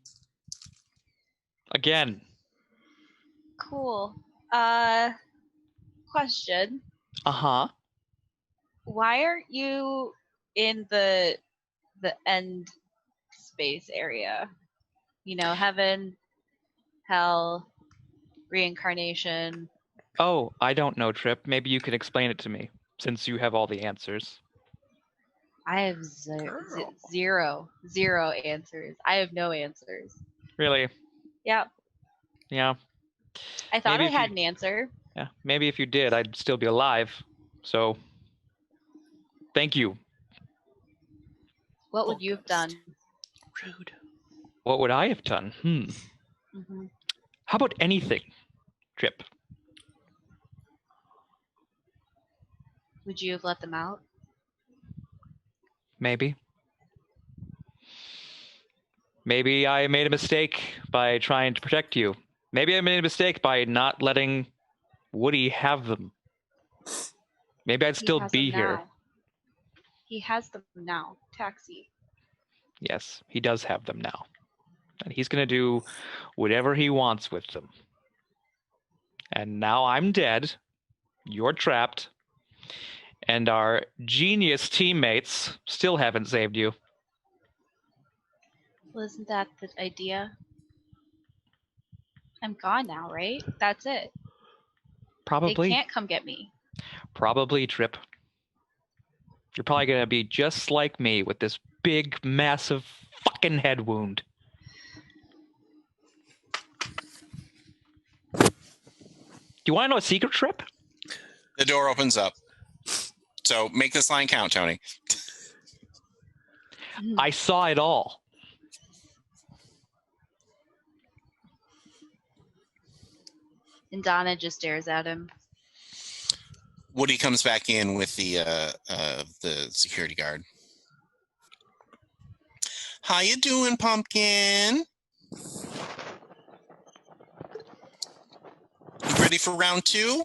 Again. Cool. Question. Uh-huh. Why aren't you in the end space area? You know, heaven, hell, reincarnation. Oh, I don't know, Trip. Maybe you can explain it to me, since you have all the answers. I have zero answers. I have no answers. Really? Yep. Yeah. I thought Maybe I if had you- an answer. Yeah. Maybe if you did, I'd still be alive. So, thank you. What would you have done? Rude. What would I have done? Mm-hmm. How about anything, Trip? Would you have let them out? Maybe. Maybe I made a mistake by trying to protect you. Maybe I made a mistake by not letting Woody have them. Maybe I'd still He has be them here. now. He has them now. Taxi. Yes, he does have them now. And he's going to do whatever he wants with them. And now I'm dead. You're trapped. And our genius teammates still haven't saved you. Well, isn't that the idea? I'm gone now, right? That's it. Probably. They can't come get me. Probably, Trip. You're probably going to be just like me with this big, massive fucking head wound. Do you want to know a secret, Trip? The door opens up. So make this line count, Tony. I saw it all. And Donna just stares at him. Woody comes back in with the security guard. How you doing, Pumpkin? You ready for round 2?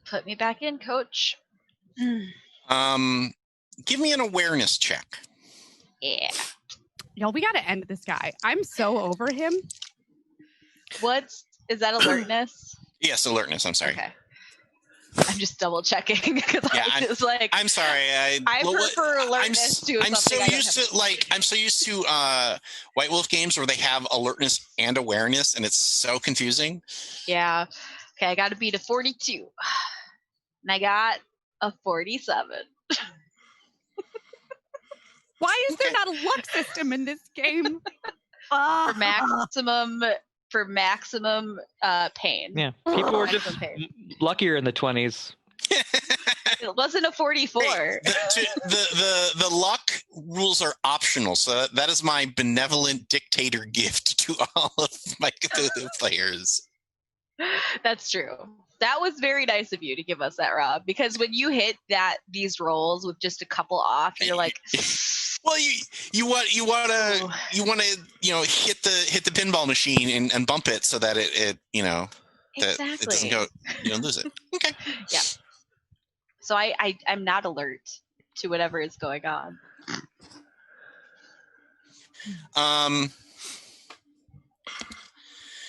Put me back in, coach. Give me an awareness check. Yeah. Y'all, we gotta end this guy. I'm so over him. Is that alertness? Yes, alertness. I'm sorry. Okay. I'm just double checking because Yeah, I was like, I'm sorry. I prefer alertness to I'm so something I don't used have. to I'm so used to White Wolf games where they have alertness and awareness, and it's so confusing. Yeah. Okay, I got to beat a 42, and I got a 47. Why is there not a luck system in this game? for maximum pain. Yeah, people were just Maximum pain. luckier in the 20s. It wasn't a 44. Hey, the luck rules are optional, so that is my benevolent dictator gift to all of my Cthulhu players. That's true. That was very nice of you to give us that, Rob, because when you hit these rolls with just a couple off, you're like, well, you want to hit the pinball machine and bump it so that it exactly. it doesn't go, lose it. Okay. Yeah. So I'm not alert to whatever is going on.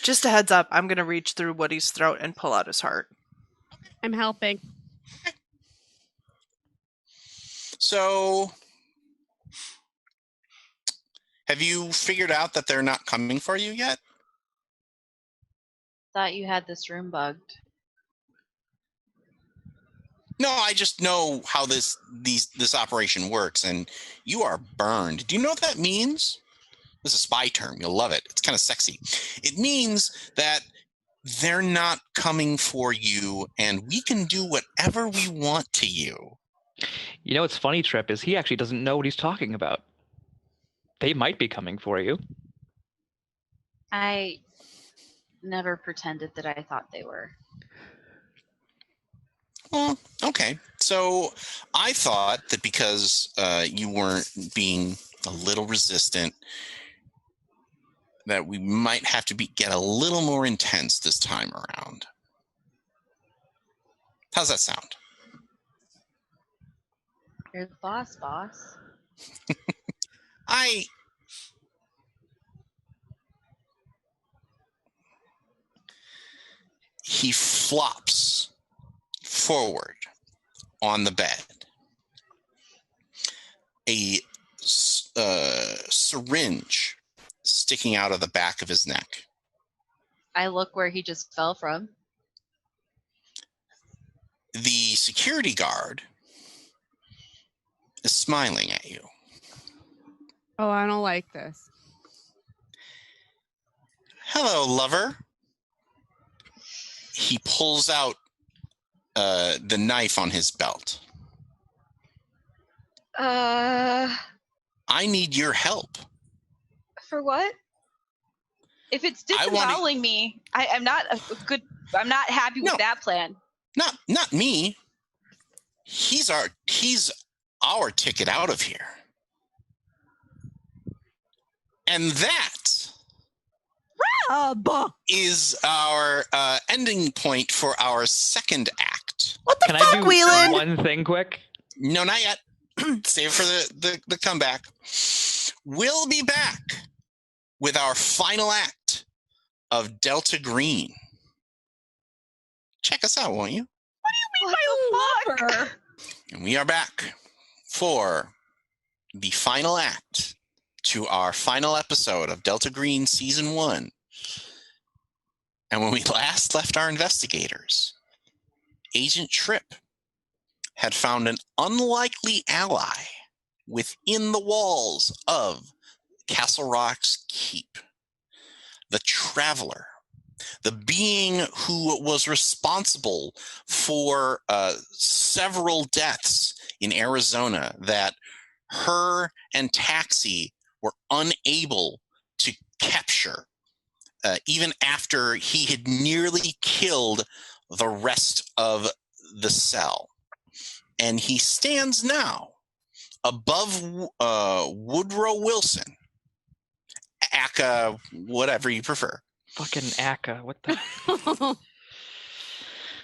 Just a heads up, I'm going to reach through Woody's throat and pull out his heart. I'm helping. So, have you figured out that they're not coming for you yet? Thought you had this room bugged. No, I just know how this operation works, and you are burned. Do you know what that means? This is a spy term. You'll love it. It's kind of sexy. It means that they're not coming for you, and we can do whatever we want to you. You know what's funny, Trip, is he actually doesn't know what he's talking about. They might be coming for you. I never pretended that I thought they were. Well, okay. So I thought that because you weren't being a little resistant, that we might have to get a little more intense this time around. How's that sound? You're the boss. He flops forward on the bed. A syringe sticking out of the back of his neck. I look where he just fell from. The security guard is smiling at you. Oh, I don't like this. Hello, lover. He pulls out the knife on his belt. For I need your help. what? If it's disemboweling me, I'm not I'm not happy with that plan. Not me. He's our ticket out of here. And that is our ending point for our second act. What the Can fuck, I do Whelan? one thing quick? No, not yet. Save it for the comeback. We'll be back with our final act of Delta Green. Check us out, won't you? What the fuck? And we are back for the final act to our final episode of Delta Green Season 1. And when we last left our investigators, Agent Tripp had found an unlikely ally within the walls of Castle Rock's keep. The Traveler, the being who was responsible for several deaths in Arizona that her and Taxi were unable to capture, even after he had nearly killed the rest of the cell. And he stands now above Woodrow Wilson, Aka, whatever you prefer. Fucking Aka, what the?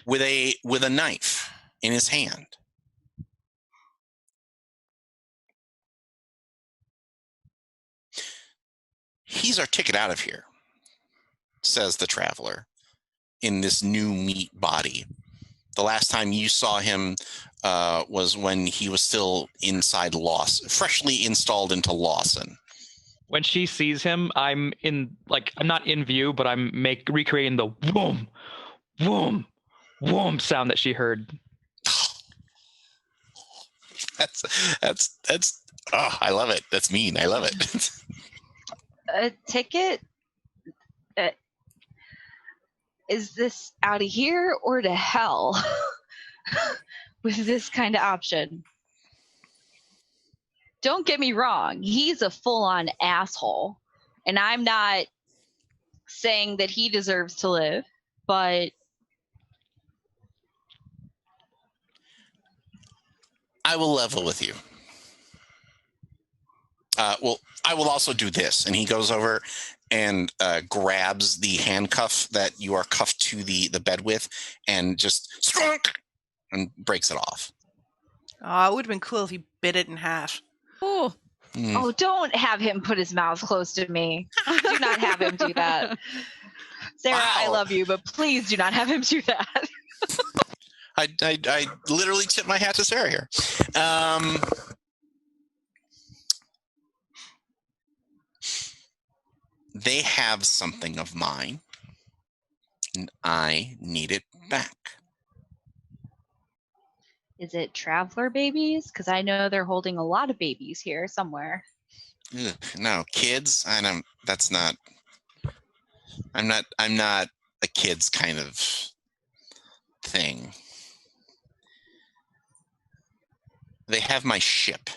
with a knife in his hand. He's our ticket out of here, says the Traveler, in this new meat body. The last time you saw him was when he was still inside freshly installed into Lawson. When she sees him, I'm not in view, but I'm recreating the whoom, whoom, whoom sound that she heard. That's oh, I love it. That's mean. I love it. A ticket? Is this out of here or to hell? With this kind of option. Don't get me wrong, he's a full-on asshole. And I'm not saying that he deserves to live, but I will level with you. Well, I will also do this. And he goes over and grabs the handcuff that you are cuffed to the bed with and just and breaks it off. Oh, it would have been cool if he bit it in half. Oh. Oh, don't have him put his mouth close to me. Do not have him do that. Sarah, Wow. I love you, but please do not have him do that. I literally tip my hat to Sarah here. They have something of mine, and I need it back. Is it Traveler babies? Because I know they're holding a lot of babies here somewhere. Ugh, no, kids. I don't. That's not. I'm not a kids kind of thing. They have my ship.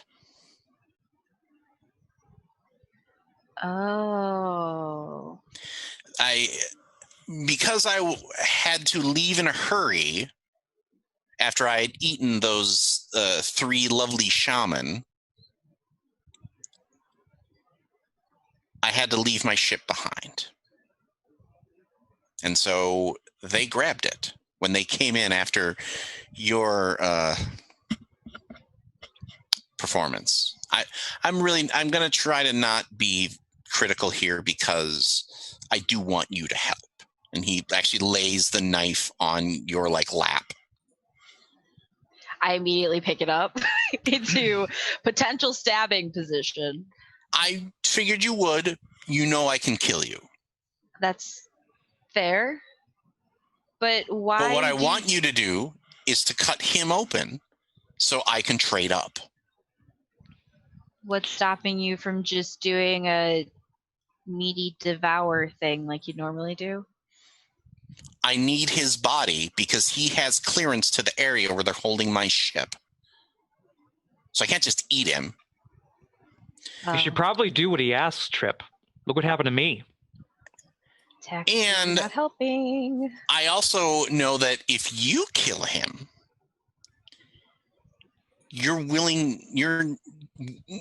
Oh. Because I had to leave in a hurry after I had eaten those 3 lovely shaman. I had to leave my ship behind. And so they grabbed it when they came in after your performance. I'm going to try to not be critical here because I do want you to help. And he actually lays the knife on your lap. I immediately pick it up into potential stabbing position. I figured you would. You know I can kill you. That's fair. But why? But what I want you to do is to cut him open so I can trade up. What's stopping you from just doing a meaty devour thing like you normally do? I need his body because he has clearance to the area where they're holding my ship. So I can't just eat him. You should probably do what he asks, Trip. Look what happened to me. And not helping. I also know that if you kill him, you're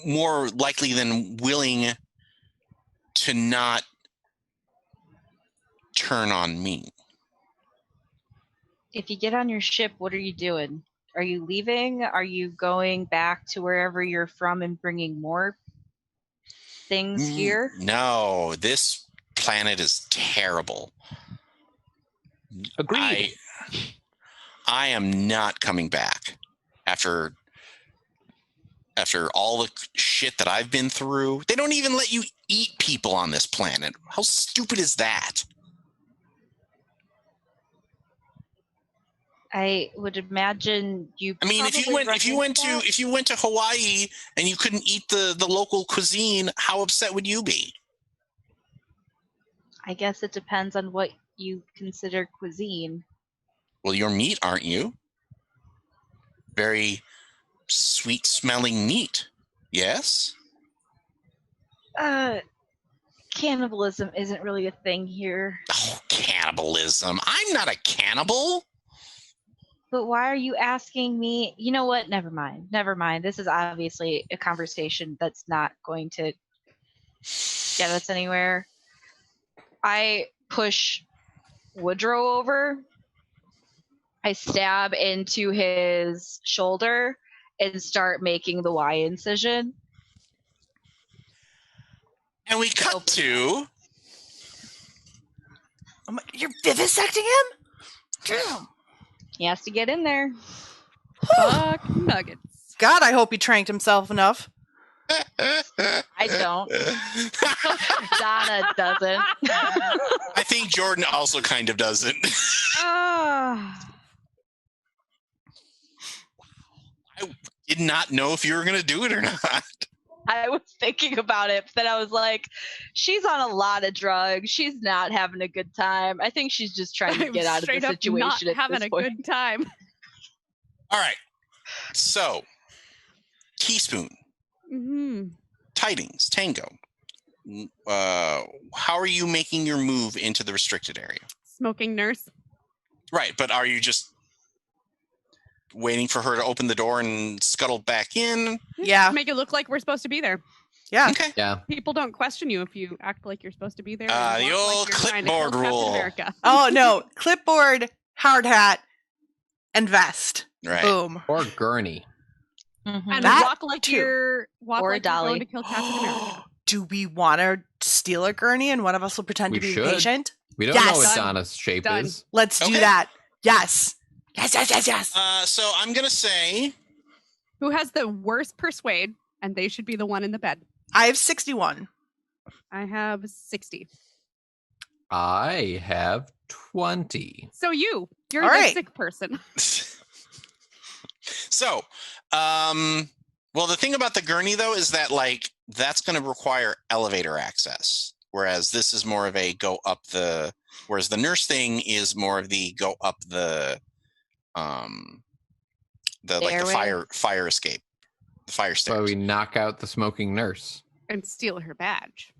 more likely than willing to not turn on me. If you get on your ship, what are you doing? Are you leaving? Are you going back to wherever you're from and bringing more things here? No, this planet is terrible. Agreed. I am not coming back after all the shit that I've been through. They don't even let you eat people on this planet. How stupid is that? I would imagine you. I mean, if you went to Hawaii and you couldn't eat the local cuisine, how upset would you be? I guess it depends on what you consider cuisine. Well, you're meat, aren't you? Very sweet-smelling meat. Yes? Cannibalism isn't really a thing here. Oh, cannibalism. I'm not a cannibal. But why are you asking me? You know what? Never mind. This is obviously a conversation that's not going to get us anywhere. I push Woodrow over. I stab into his shoulder and start making the Y incision. And we cut to... You're vivisecting him? Damn. He has to get in there. Fuck nuggets. God, I hope he tranked himself enough. I don't. Donna doesn't. I think Jordan also kind of doesn't. Ah. I did not know if you were going to do it or not. I was thinking about it, but then I was like, she's on a lot of drugs. She's not having a good time. I think she's just trying to get out of the situation. Not having a good time. All right. So, Teaspoon, Tidings, Tango. How are you making your move into the restricted area? Smoking nurse. Right, but are you just waiting for her to open the door and scuttle back in? Yeah. Make it look like we're supposed to be there. Yeah. Okay. Yeah. People don't question you if you act like you're supposed to be there. The old clipboard rule. Oh, no. Clipboard, hard hat, and vest. Right. Boom. Or gurney. And That walk like too. you're Or like Dolly. you're going to kill Captain America. Do we want to steal a gurney and one of us will pretend We to be should. patient? We don't Yes. know what Done. Donna's shape Done. is. Let's do Okay. that. Yes. Yes. So I'm going to say... Who has the worst persuade, and they should be the one in the bed. I have 61. I have 60. I have 20. So you're All the right. sick person. So, well, the thing about the gurney, though, is that, like, that's going to require elevator access, whereas this is more of a go up the. Whereas the nurse thing is more of the go up the Stairway? fire escape, the fire So stairs. we knock out the smoking nurse. And steal her badge.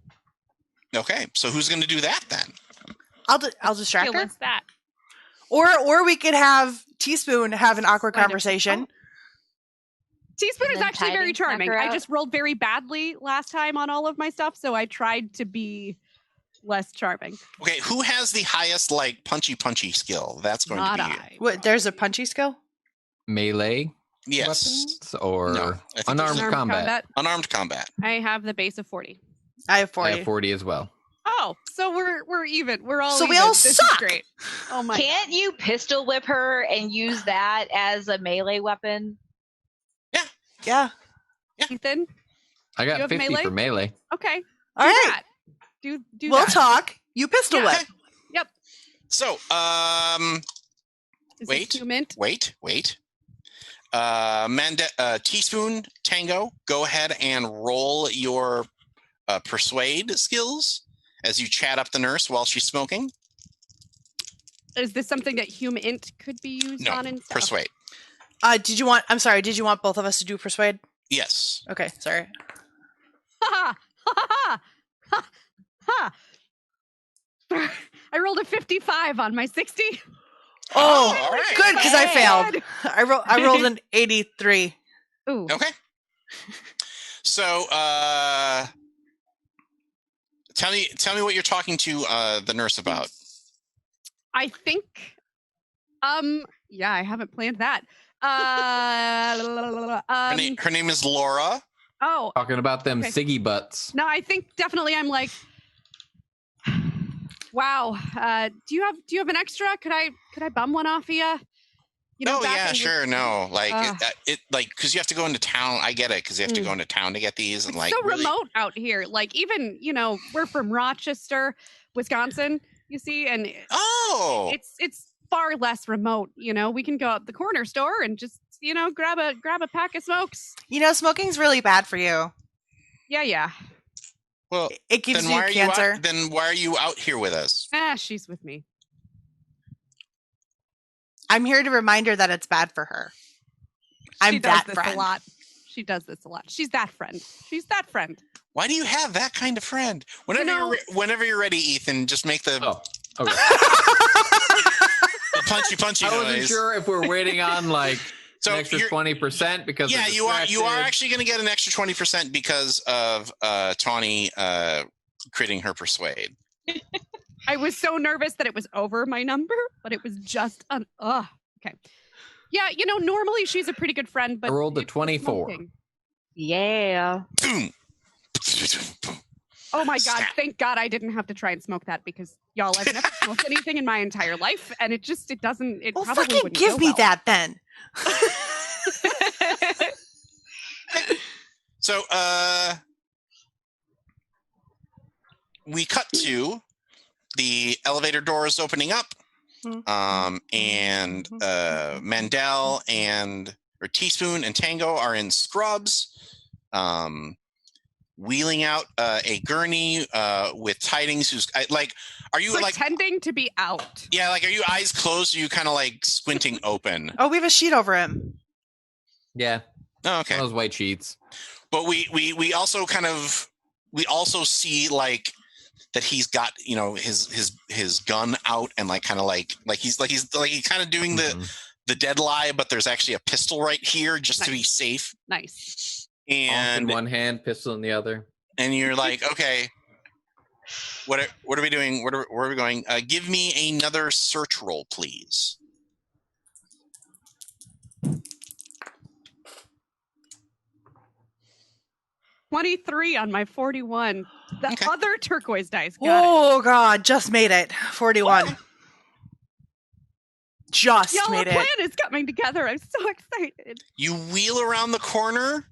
Okay, so who's going to do that then? I'll distract Steal her. us that. Or we could have Teaspoon have an awkward Find a- conversation. Teaspoon And is then actually very tidings knock charming. her I out? just rolled very badly last time on all of my stuff, so I tried to be less charming. Okay, who has the highest like punchy skill? That's going Not to be I. What? There's a punchy skill. Melee yes, weapons or No, I think there's unarmed Unarmed combat? unarmed combat. I have the base of 40. I have I 40. have 40 as well. Oh, so we're even. We're all So we even. all This suck! is great. Oh my. Can't you pistol whip her and use that as a melee weapon? Yeah. Ethan. I You got have 50 melee? for melee. Okay. All do right. that. Do We'll that. talk. You pistol Yeah. whip. Yep. So, Is Wait. this human? wait. Teaspoon, Tango, go ahead and roll your persuade skills as you chat up the nurse while she's smoking. Is this something that human int could be used No, on and stuff? persuade. Did you want both of us to do persuade? Yes. Okay, sorry. Ha ha ha ha ha! I rolled a 55 on my 60. Oh, all right. good, because I Bad. failed. I rolled an 83. Ooh. Okay. So, tell me what you're talking to the nurse about. I think. Yeah, I haven't planned that. Her name is Laura. Oh, Talking about them Okay. Siggy butts. no, I think definitely I'm like, wow. Do you have an extra? Could I bum one off of you? You know, Oh back yeah, in- sure. No, like Ugh. it like because you have to go into town. I get it because you have to go into town to get these and It's like so really- remote out here. Like even we're from Rochester, Wisconsin. You see, and Oh, it's far less remote. We can go out the corner store and just grab a pack of smokes. Smoking's really bad for you. Yeah. well, It gives then you why are cancer. you out, then why are you out here with us? She's with me. I'm here to remind her that it's bad for her. I'm She does that this friend. a lot. She does this a lot. She's that friend. She's that friend. Why do you have that kind of friend? Whenever you're ready, Ethan, just make the Oh, okay. punchy I wasn't noise. sure if we're waiting on like So an extra you're- 20% because Yeah, of you are distracted. actually going to get an extra 20% because of Tawny critting her persuade. I was so nervous that it was over my number, but it was just okay. Yeah, normally she's a pretty good friend, but I rolled a it's the 24. smoking. Yeah. Boom. Oh my god! Snap. Thank God I didn't have to try and smoke that because y'all, I've never smoked anything in my entire life, and it doesn't. It Well, probably fucking wouldn't give go me well. that then. So, we cut to the elevator doors opening up, and Mandel or Teaspoon and Tango are in scrubs, wheeling out a gurney with Tidings. Who's like, are you like, Pretending to be out. yeah, like, are you eyes closed? Or are you kind of like squinting open? Oh, we have a sheet over him. Yeah, Oh, okay. those white sheets. But we also see like that he's got his gun out and like kind of like he's kind of doing the dead lie, but there's actually a pistol right here just to be safe. Nice. Bonk in And one hand, pistol in the other. you're like, okay, what are we doing? Where are we going? Give me another search roll, please. 23 on my 41. The Okay. other turquoise dice. Got Oh god, just made it. 41. Just it. Y'all, made the it. plan is coming together. I'm so excited. You wheel around the corner,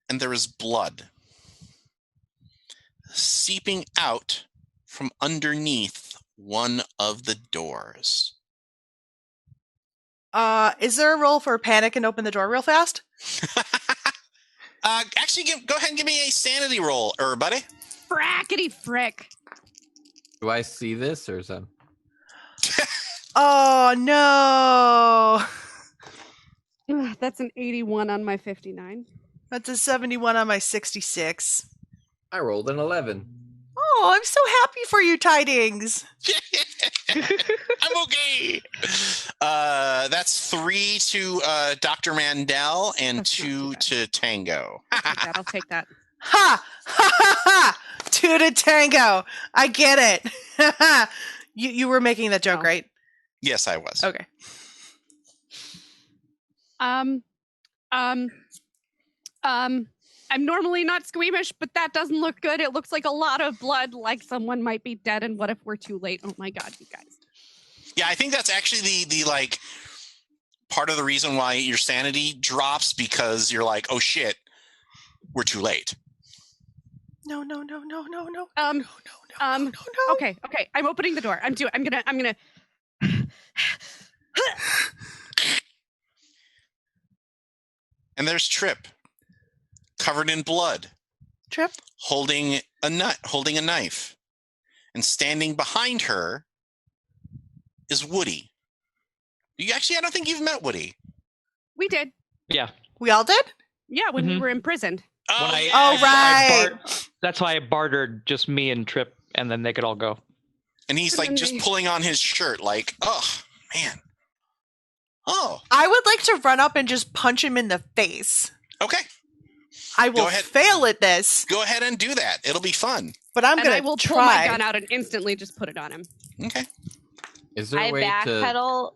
and there is blood seeping out from underneath one of the doors. Is there a roll for panic and open the door real fast? Actually, go ahead and give me a sanity roll, buddy. Frackety frick. Do I see this or is that? Oh no! Ugh, that's an 81 on my 59. That's a 71 on my 66. I rolled an 11. Oh, I'm so happy for you, Tidings. I'm okay. That's 3 to Dr. Mandel and That's not 2 too bad. to Tango. I'll take that. Ha! Ha ha ha! 2 to Tango. I get it. You were making that joke, Oh. right? Yes, I was. Okay. I'm normally not squeamish, but that doesn't look good. It looks like a lot of blood, like someone might be dead. And what if we're too late? Oh my god, you guys. Yeah, I think that's actually the like part of the reason why your sanity drops, because you're like, oh shit, we're too late. No. Okay. I'm opening the door. I'm gonna. And there's Trip, covered in blood, Trip? holding a knife, and standing behind her is Woody. I don't think you've met Woody. We did. Yeah. We all did? Yeah, when we Mhm. were imprisoned. Oh, When I- yeah. Oh, right. That's why I bartered just me and Trip, and then they could all go. And he's like just pulling on his shirt, like, oh man. Oh, I would like to run up and just punch him in the face. okay. I will ahead. fail at this, Go ahead and do that. It'll be fun. but I'm And going I to will try. pull my gun out and instantly just put it on him. Okay. Is there I a way to? backpedal,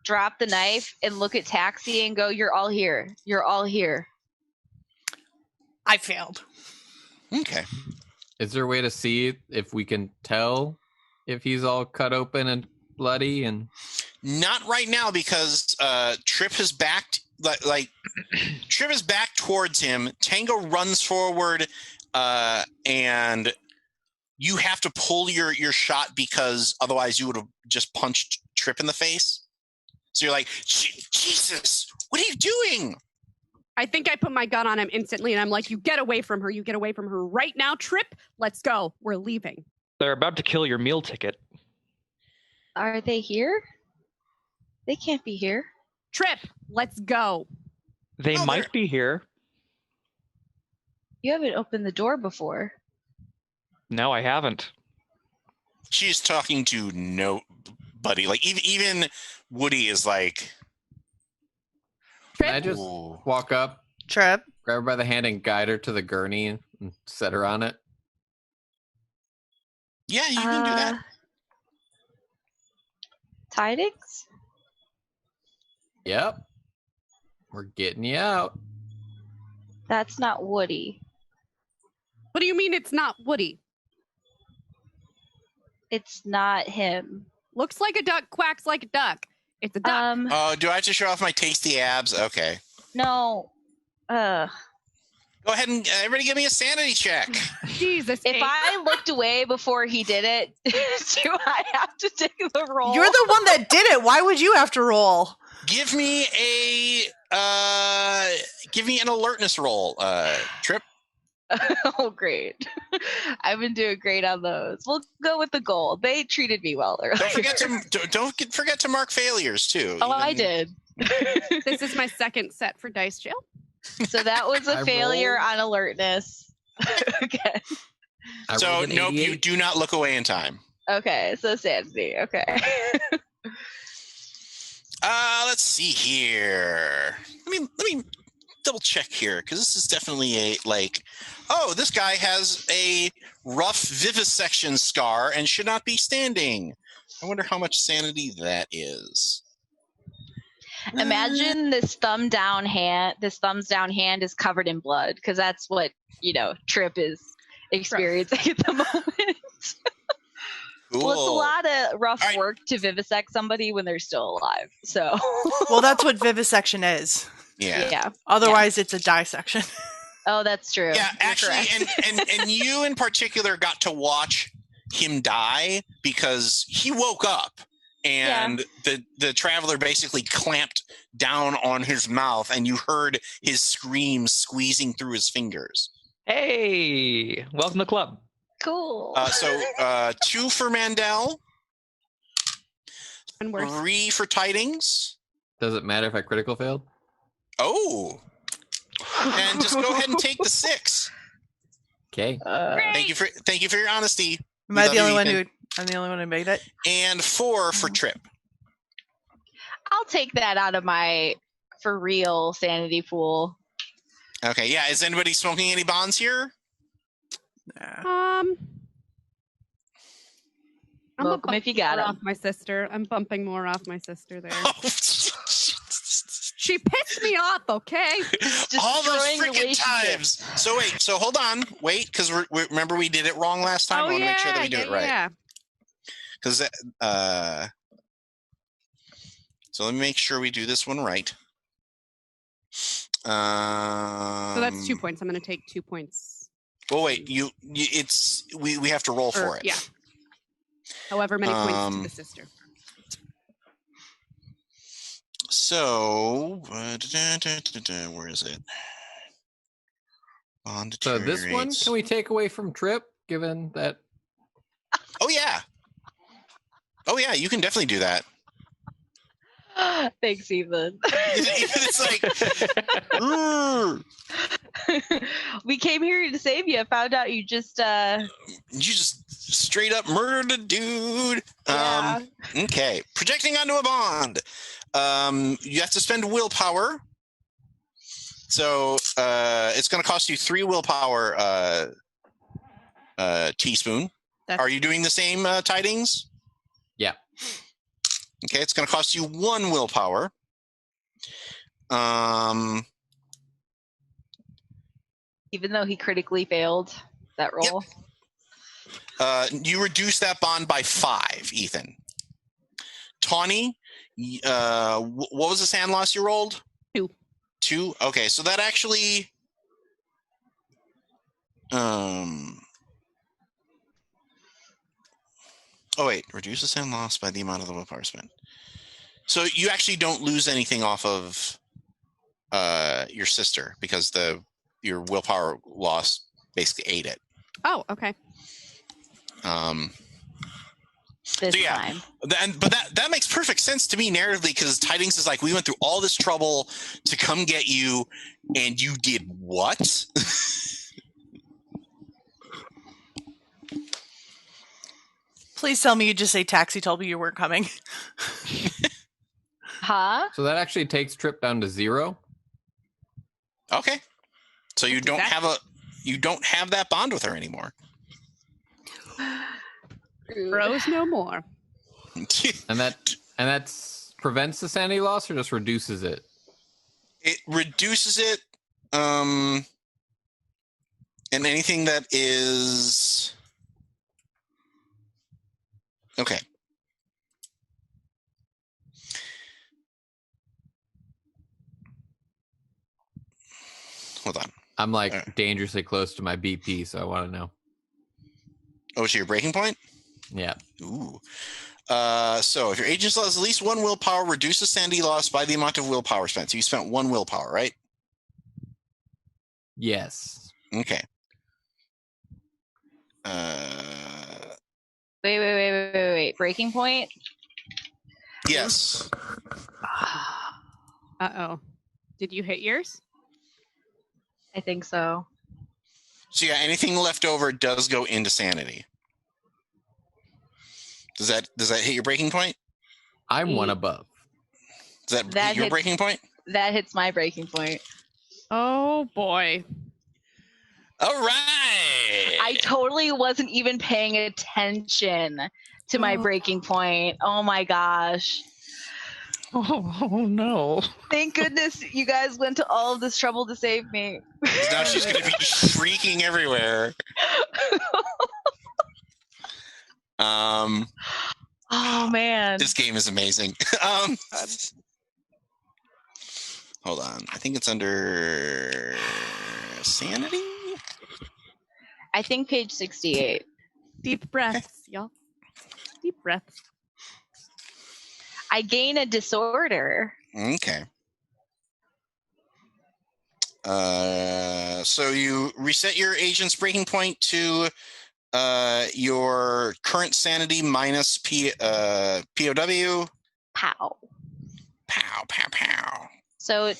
drop the knife, and look at Taxi and go, "You're all here. You're all here." I failed. Okay. Is there a way to see if we can tell if he's all cut open and bloody? And Not right now, because Trip has backed like Trip is back towards him. Tango runs forward, and you have to pull your shot, because otherwise you would have just punched Trip in the face. So you're like, Jesus, what are you doing? I think I put my gun on him instantly, and I'm like, "You get away from her! You get away from her right now, Trip! Let's go! We're leaving." They're about to kill your meal ticket. Are they here? They can't be here. Trip, let's go. They Oh, might they're- be here. You haven't opened the door before. No, I haven't. She's talking to nobody. Like even Woody is like, can I Trip, just ooh. walk up, Trip? grab her by the hand, and guide her to the gurney and set her on it? Yeah, you can do that. Tidings? Yep. We're getting you out. That's not Woody. what do you mean it's not Woody? It's not him. Looks like a duck, quacks like a duck. It's a duck. Oh, do I have to show off my tasty abs? Okay. No. Go ahead and everybody give me a sanity check. Jesus. If Kate. I looked away before he did it, do I have to take the roll? You're the one that did it. Why would you have to roll? Give me an alertness roll, Trip. Oh, great. I've been doing great on those. We'll go with the goal. They treated me well earlier. Don't forget to mark failures too. Oh, I did. This is my second set for Dice Jail. So that was a I failure rolled. on alertness. Okay. I So rolled an nope, you 88. do not look away in time. Okay, so sanity. Okay. Let's see here. Let me double check here, because this is definitely a like. Oh, this guy has a rough vivisection scar and should not be standing. I wonder how much sanity that is. Imagine this thumbs down hand is covered in blood, because that's what, Trip is experiencing at the moment. Cool. Well, it's a lot of rough All right. work to vivisect somebody when they're still alive. So Well, that's what vivisection is. Yeah. yeah. Otherwise, it's a dissection. Oh, that's true. Yeah, You're actually, correct. and you in particular got to watch him die, because he woke up and the traveler basically clamped down on his mouth, and you heard his screams squeezing through his fingers. Hey, welcome to the club. Cool. So 2 for Mandel, And worse. 3 for Tidings. Does it matter if I critical failed? Oh, and just go ahead and take the 6. Okay. Thank you for your honesty. Am I the only one who? I'm the only one who made it. And 4 for Trip. I'll take that out of my for real sanity pool. Okay, yeah. Is anybody smoking any bonds here? Nah. I'm Smoke 'em if you got 'em. off my sister. I'm bumping more off my sister there. She pissed me off. Okay. All those Destroying freaking times. So wait. So hold on. Wait, because we remember we did it wrong last time. I want to make sure that we do it right. Yeah. Because so let me make sure we do this one right. So that's 2 points. I'm going to take 2 points. Well, wait. It's we have to roll for it. Yeah. However many points to the sister. So where is it? Bond So this one, deteriorates. can we take away from Trip, given that? Oh yeah. Oh yeah. You can definitely do that. Thanks, Ethan. It's like. "Urgh." We came here to save you. Found out you just You just straight up murdered a dude. Yeah. Okay. Projecting onto a bond. You have to spend willpower. So it's going to cost you 3 willpower. Teaspoon. Are you doing the same, Tidings? Yeah. Okay, it's going to cost you 1 willpower. even though he critically failed that roll. Yep. You reduce that bond by 5, Ethan. Tawny, what was the sand loss you rolled? 2. 2? Okay, so that actually... Oh, wait. Reduce the sand loss by the amount of the willpower spent. So you actually don't lose anything off of your sister because your willpower loss basically ate it. Oh, okay. This so yeah, time. But that makes perfect sense to me narratively, because Tidings is like, we went through all this trouble to come get you, and you did what? Please tell me you just say Taxi told me you weren't coming. Huh? So that actually takes Trip down to 0. Okay. So you don't have that bond with her anymore. Bros no more. And that's prevents the sanity loss or just reduces it? It reduces it. And anything that is okay. Hold on. I'm like dangerously close to my BP, so I want to know. Oh, to your breaking point? Yeah. Ooh. So if your agent has at least 1 willpower, reduce the sanity loss by the amount of willpower spent. So you spent 1 willpower, right? Yes. Okay. Wait. Breaking point? Yes. Uh-oh. Did you hit yours? I think so. So yeah, anything left over does go into sanity. Does that hit your breaking point? I'm 1 above. Does that hit your breaking point? That hits my breaking point. Oh, boy. All right. I totally wasn't even paying attention to my breaking point. Oh my gosh. Oh no. Thank goodness you guys went to all of this trouble to save me. Now she's going to be shrieking everywhere. Oh man. This game is amazing. Hold on. I think it's under sanity. I think page 68. Deep breaths, y'all. Deep breaths. I gain a disorder. Okay. So you reset your agent's breaking point to your current sanity minus POW. Pow. Pow, pow, pow. So,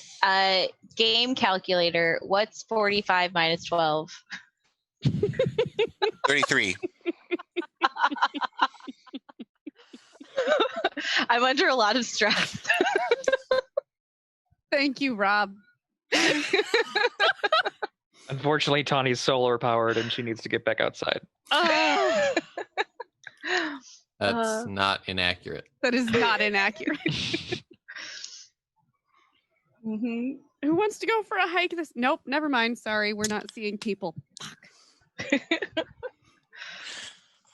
game calculator, what's 45 minus 12? 33. I'm under a lot of stress. Thank you, Rob. Unfortunately, Tawny's solar powered and she needs to get back outside. That's not inaccurate. That is not inaccurate. Mm-hmm. Who wants to go for a hike? Nope, never mind. Sorry, we're not seeing people. Fuck.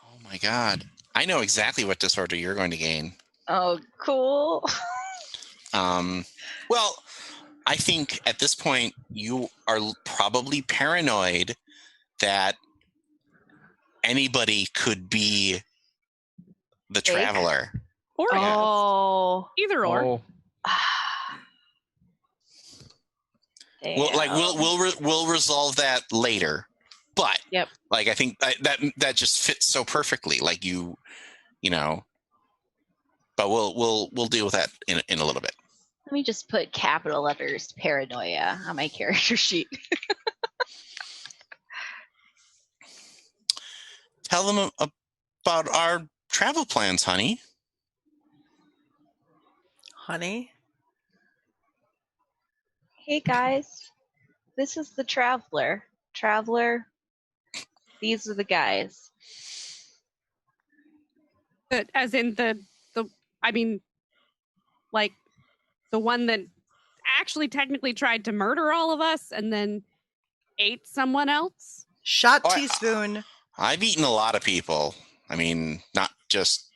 Oh my god. I know exactly what disorder you're going to gain. Oh, cool. Well, I think at this point you are probably paranoid that anybody could be the Fake? traveler. Or Oh. either or. Oh, We'll resolve that later. But Yep. like I think that just fits so perfectly. Like you know. But we'll deal with that in a little bit. Let me just put capital letters paranoia on my character sheet. Tell them about our travel plans, honey. Honey? Hey guys, this is the traveler. Traveler, these are the guys. As in I mean, like the one that actually technically tried to murder all of us and then ate someone else? Shot Oh, teaspoon. I've eaten a lot of people. I mean, not just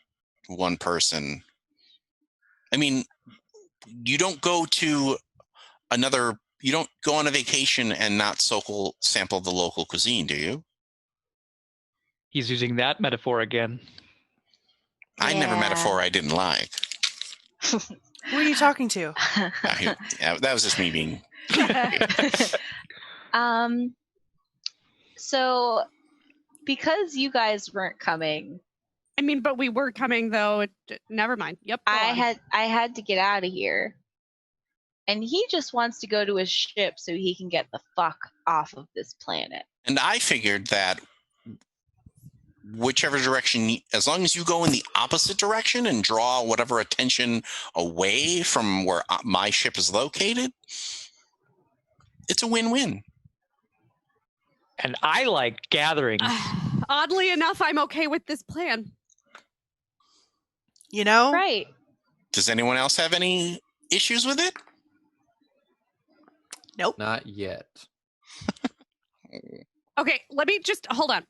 one person. I mean, you don't go on a vacation and not sample the local cuisine, do you? he's using that metaphor again. I never met a Yeah. four I didn't like. Who are you talking to? Yeah, that was just me being. So because you guys weren't coming, I mean, but we were coming though. Never mind. Yep. go on. I had to get out of here. And he just wants to go to his ship so he can get the fuck off of this planet. And I figured that whichever direction, as long as you go in the opposite direction and draw whatever attention away from where my ship is located, it's a win-win. And I like gathering. Oddly enough, I'm okay with this plan. You know? Right. Does anyone else have any issues with it? Nope. Not yet. Okay, let me just hold on.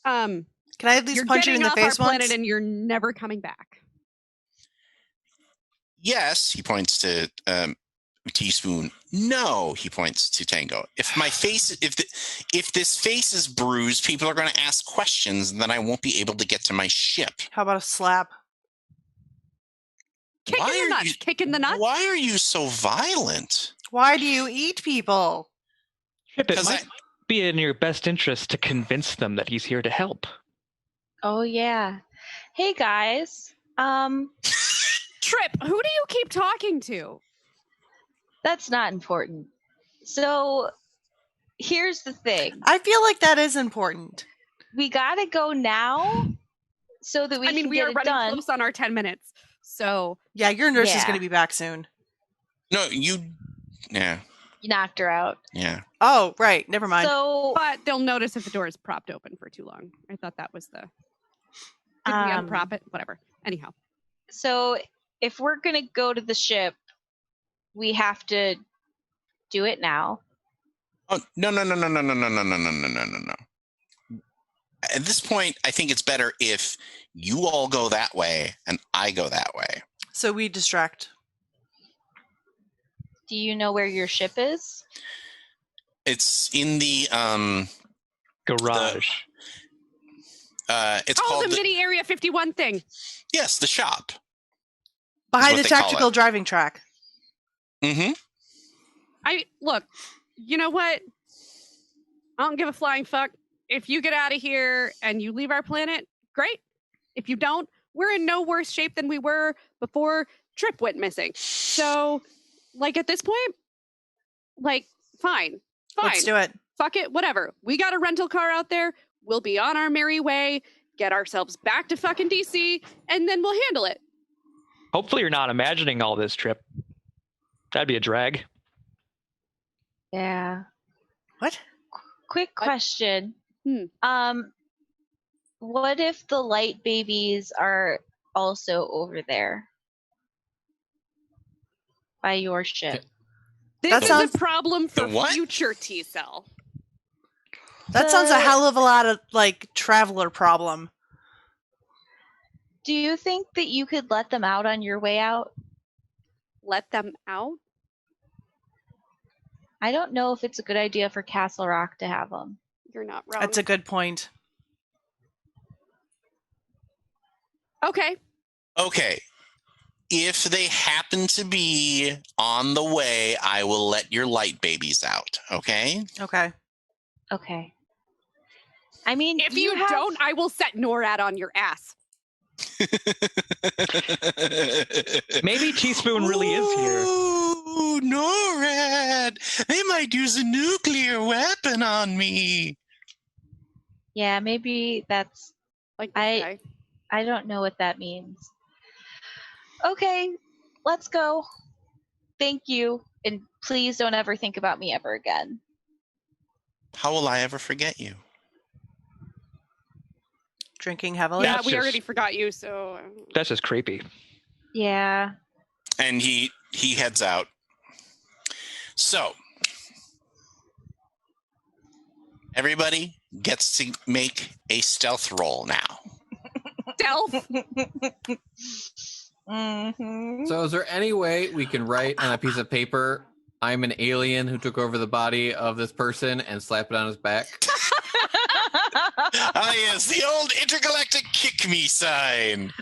Can I at least You're punch you in getting the off face our planet once? and you're never coming back. Yes, he points to teaspoon. No, he points to Tango. If this face is bruised, people are going to ask questions, and then I won't be able to get to my ship. How about a slap? Kick in the nuts. Kick in the nuts. Why are you so violent? Why do you eat people? Trip, it 'Cause might be in your best interest to convince them that he's here to help. Oh yeah. Hey guys. Trip, who do you keep talking to? That's not important. So here's the thing. I feel like that is important. We gotta go now so that we I mean, can we get are it running done. close on our 10 minutes. So, Yeah, your nurse is Yeah. going to be back soon. No, yeah, You knocked her out. yeah. Oh, right. Never mind. So but they'll notice if the door is propped open for too long. I thought that was the. Did we unprop it? Whatever. Anyhow. So if we're gonna go to the ship, we have to do it now. Oh, no. At this point, I think it's better if you all go that way and I go that way. So we distract. Do you know where your ship is? It's in the Garage. it's Oh, called the mini Area 51 thing. yes, the shop. Behind what the they call tactical it. driving track. Mm-hmm. Look, you know what? I don't give a flying fuck. If you get out of here and you leave our planet, great. If you don't, we're in no worse shape than we were before Trip went missing. So, like, at this point, like, fine. Let's do it. Fuck it, whatever. We got a rental car out there. We'll be on our merry way, get ourselves back to fucking DC, and then we'll handle it. Hopefully you're not imagining all this, Trip. That'd be a drag. Yeah. What? Quick question. What if the light babies are also over there by your ship? This That is a problem for The what? future T-Cell. That sounds a hell of a lot of, like, traveler problem. Do you think that you could let them out on your way out? Let them out? I don't know if it's a good idea for Castle Rock to have them. You're not wrong. That's a good point. Okay. Okay. If they happen to be on the way, I will let your light babies out. Okay. Okay. Okay. I mean, If you don't, I will set NORAD on your ass. Maybe Teaspoon really is here. Ooh, NORAD! They might use a nuclear weapon on me. Yeah, maybe that's like I don't know what that means. Okay, let's go. Thank you, and please don't ever think about me ever again. How will I ever forget you? Drinking heavily. Yeah, That's we just- already forgot you, so That's just creepy. Yeah. And he heads out. So everybody gets to make a stealth roll now. stealth. Mm-hmm. So is there any way we can write on a piece of paper, I'm an alien who took over the body of this person, and slap it on his back? Ah, yes, the old intergalactic kick me sign.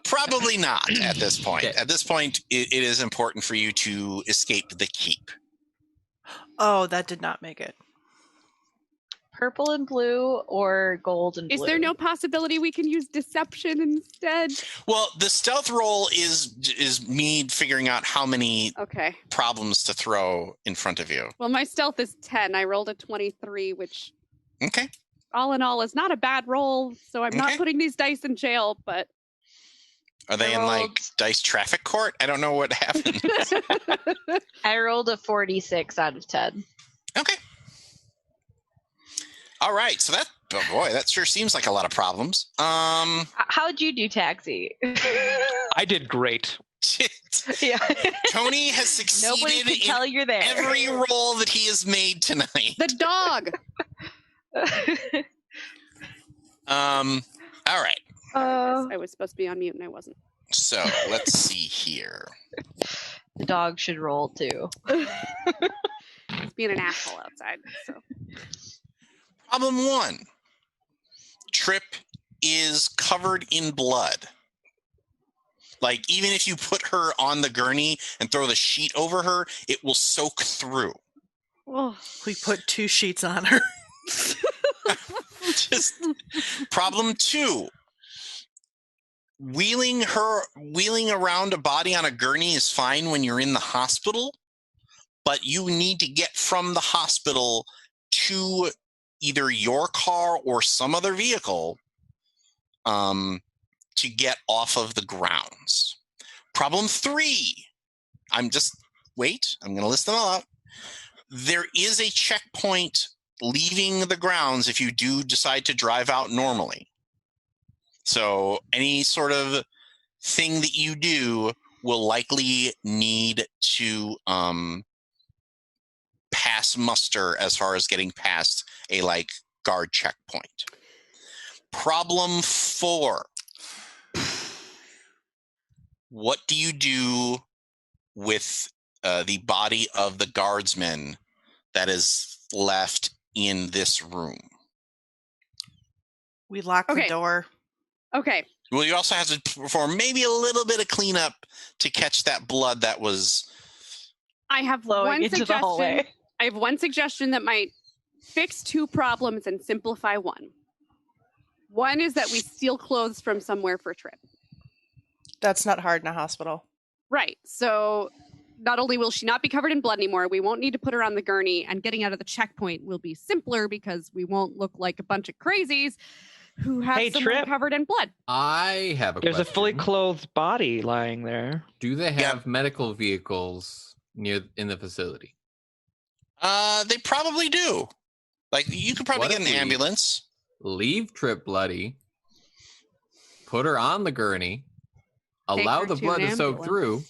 Probably not at this point. Okay. At this point, it is important for you to escape the keep. Oh, that did not make it. Purple and blue or gold and blue? Is there no possibility we can use deception instead? Well, the stealth roll is me figuring out how many Okay. problems to throw in front of you. Well, my stealth is 10. I rolled a 23, which Okay. all in all is not a bad roll. So I'm not Okay. putting these dice in jail, but Are they in like dice traffic court? I don't know what happened. I rolled a 46 out of 10. Okay. All right. So oh boy, that sure seems like a lot of problems. How'd you do, Taxi? I did great. Yeah. Tony has succeeded Nobody can tell you're there. every roll that he has made tonight. the dog. All right. I was supposed to be on mute and I wasn't. So let's see here. The dog should roll too. It's being an asshole outside. So Problem 1. Trip is covered in blood. Like, even if you put her on the gurney and throw the sheet over her, it will soak through. Oh, we put 2 sheets on her. Just problem 2. Wheeling around a body on a gurney is fine when you're in the hospital, but you need to get from the hospital to either your car or some other vehicle to get off of the grounds. Problem 3. I'm going to list them all out. There is a checkpoint leaving the grounds if you do decide to drive out normally. So any sort of thing that you do will likely need to pass muster as far as getting past a guard checkpoint. Problem 4. What do you do with the body of the guardsman that is left in this room? We lock the door. Okay. Well, you also have to perform maybe a little bit of cleanup to catch that blood that was. I have Flowing one into the suggestion. hallway. I have one suggestion that might fix 2 problems and simplify 1. One is that we steal clothes from somewhere for Trip. That's not hard in a hospital. Right. So not only will she not be covered in blood anymore, we won't need to put her on the gurney, and getting out of the checkpoint will be simpler because we won't look like a bunch of crazies who have someone Trip. covered in blood. I have a There's question. a fully clothed body lying there. Do they have medical vehicles in the facility? They probably do. Like, you could probably What get if an we ambulance. Leave Trip bloody, put her on the gurney, allow her the to blood an to soak ambulance. through,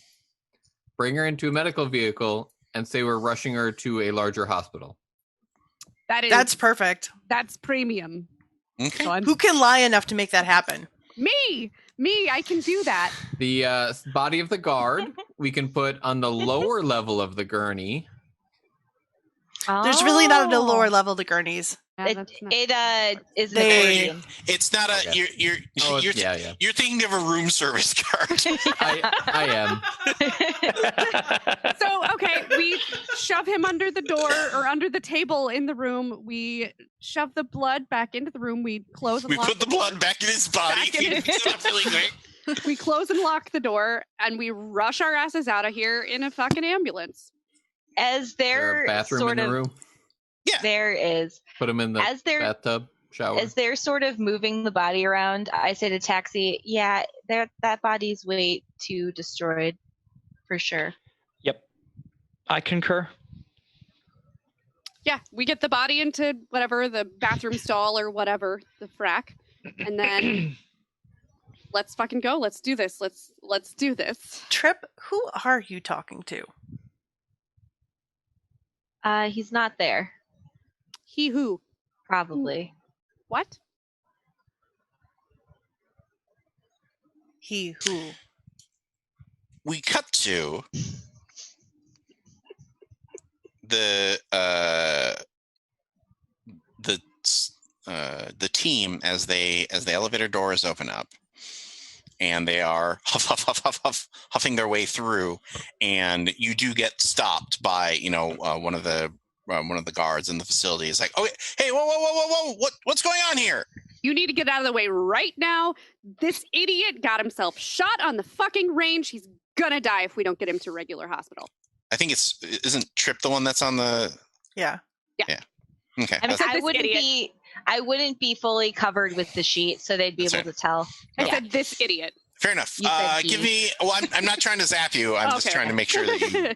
bring her into a medical vehicle, and say we're rushing her to a larger hospital. That's perfect. That's premium. Okay. So Who can lie enough to make that happen? Me, I can do that. The body of the guard we can put on the lower level of the gurney. There's really not a Oh. lower level to gurneys. Yeah, that's not- It is an They- accordion. It's not a. Okay. You're you're thinking of a room service card. I am. So, okay, we shove him under the door or under the table in the room. We shove the blood back into the room. We close and We lock put the blood back in his body. Back in- It's not really quick. We close and lock the door, and we rush our asses out of here in a fucking ambulance. As Is there they're a bathroom sort in the of room? there is. Put him in the As they're bathtub shower. as they're sort of moving the body around, I say to Taxi, yeah, that body's way too destroyed, for sure. Yep. I concur. Yeah, we get the body into whatever, the bathroom stall or whatever, the frack, and then let's fucking go. Let's do this. Let's do this. Trip, who are you talking to? He's not there, He who? probably. What? He who? We cut to the team as the elevator doors open up, and they are huffing their way through, and you do get stopped by one of the guards in the facility. Is like, oh, hey, whoa, what's going on here? You need to get out of the way right now. This idiot got himself shot on the fucking range. He's gonna die if we don't get him to regular hospital. I think isn't Trip the one that's on the? Yeah. Okay. I mean, said I this wouldn't idiot. be fully covered with the sheet, so they'd be That's able right. to tell. I Yeah. said this idiot. Fair enough. You said Give he. me. Well, I'm not trying to zap you. I'm just Okay. trying to make sure that you.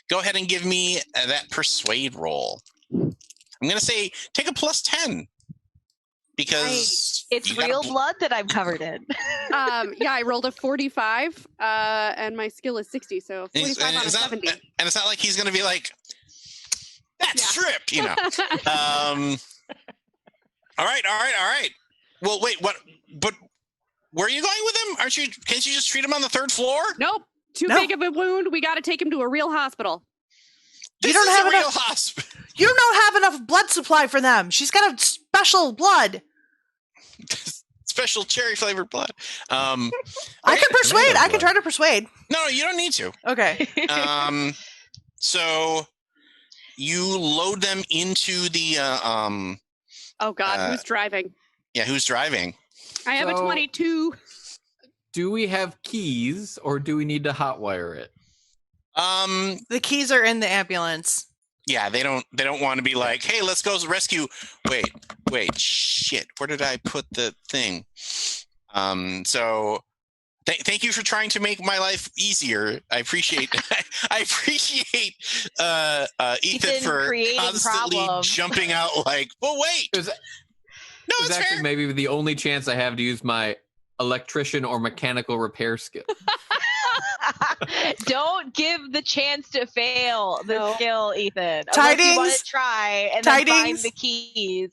Go ahead and give me that persuade roll. I'm gonna say take a +10 because It's you got real blood that I'm covered in. Yeah, I rolled a 45, and my skill is 60, so 45 on a it's not, 70. and it's not like he's gonna be like, "That's Trip," All right. Well, wait. What? But where are you going with him? Can't you just treat him on the 3rd floor? Nope. Too No. big of a wound. We got to take him to a real hospital. This don't is have a real enough- hospital. You don't have enough blood supply for them. She's got a special blood. Special cherry flavored blood. I Okay. can persuade. Tomato I can blood. try to persuade. No, you don't need to. Okay. So you load them into the Oh, God. Who's driving? who's driving? I have a So- 22. Do we have keys or do we need to hotwire it? The keys are in the ambulance. Yeah, they don't want to be like, hey, let's go rescue. Wait, shit, where did I put the thing? So thank you for trying to make my life easier. I appreciate Ethan for creating constantly problems. jumping out like, well, wait. It was, No, it's it's actually fair. maybe the only chance I have to use my electrician or mechanical repair skill. Don't give the chance to fail the No. skill, Ethan. Unless you want Tidings. to try and then find Tidings. the keys.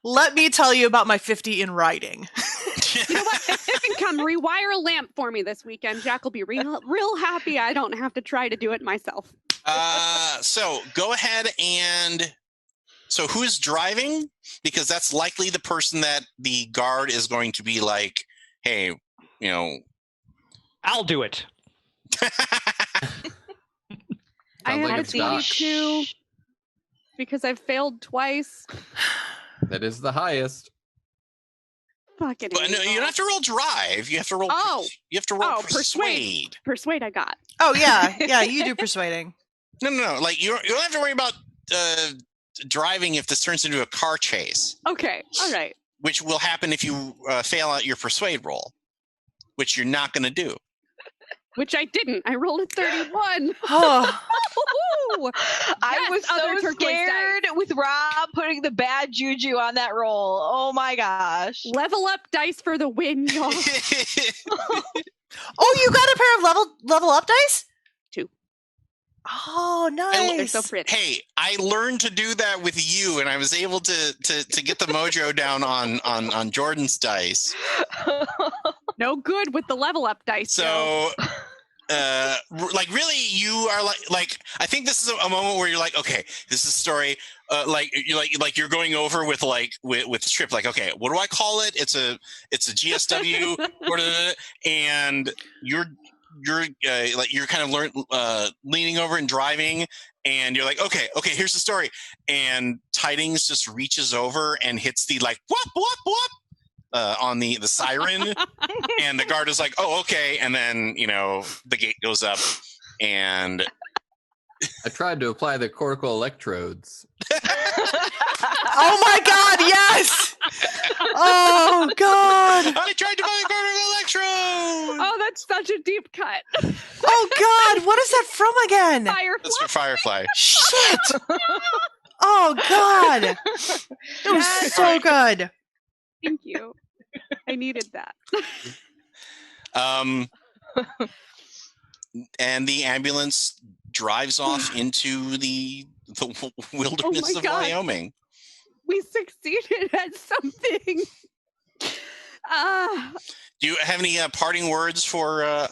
Let me tell you about my 50 in writing. You know what? You can come rewire a lamp for me this weekend. Jack will be real happy I don't have to try to do it myself. So go ahead and So who's driving? Because that's likely the person that the guard is going to be like, hey, I'll do it. I Sounds have like a it's Doc. 22 because I've failed twice. That is the highest. Fucking But no, you don't have to roll drive. You have to roll. Oh. You have to roll Oh, persuade. Persuade I got. Oh yeah, you do persuading. No. Like you don't have to worry about driving if this turns into a car chase, Okay, all right. which will happen if you fail out your persuade roll, which you're not going to do. Which I didn't. I rolled a 31. Oh, I Yes, was other so turquoise scared with Rob putting the bad juju on that roll. Oh my gosh. Level up dice for the win, y'all. oh, you got a pair of level up dice? 2. Oh, They're nice. so pretty. Hey, I learned to do that with you, and I was able to get the mojo down on Jordan's dice. No good with the level up dice. Joe. So, like, really, you are like. I think this is a moment where you're like, okay, this is a story. You're going over with Trip. Like, okay, what do I call it? It's a GSW, and you're kind of leaning over and driving, and you're like, okay, here's the story. And Tidings just reaches over and hits the like whoop whoop whoop on the siren, and the guard is like, oh, okay, and then the gate goes up, and I tried to apply the cortical electrodes. Oh my God! Yes. Oh God! I tried to buy a cortical electrode. Oh, that's such a deep cut. Oh God! What is that from again? Firefly. That's for Firefly. Shit! Oh God! It was so good. Thank you. I needed that. And the ambulance drives off into the wilderness of God. Wyoming. We succeeded at something. Do you have any parting words for